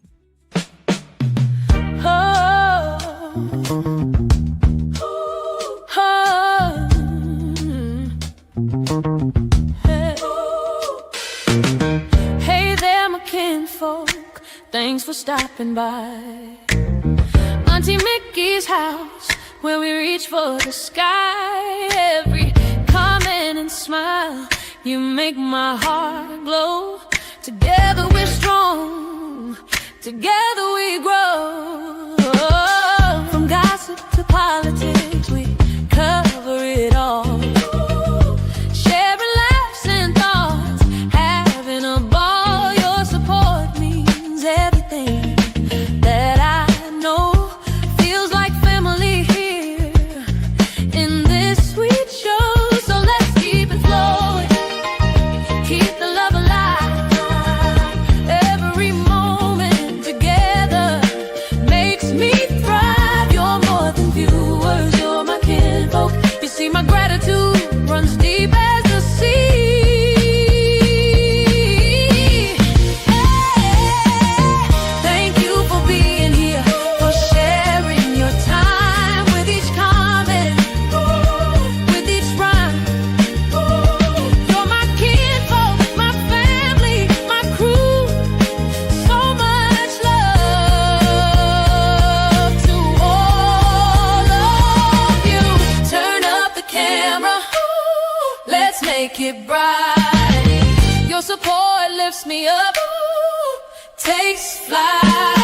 Hey there, my kinfolk, thanks for stopping by. Auntie Mickey's house, where we reach for the sky. Every comment and smile, you make my heart glow. Together we're strong, together we grow. From gossip to politics, we cover it all. Sharing laughs and thoughts, having a ball. Your support means everything that I know. Feels like family here in this sweet show. So let's keep it flowing, keep the love alive. Every moment together makes me thrive. You're more than viewers, you're my kinfolk. You see my gratitude runs deep as the sea. Thank you for being here, for sharing your time with each comment, with each rhyme. You're my kinfolk, my family, my crew. So much love to all of you. Turn up the camera, let's make it bright. Your support lifts me up, takes flight.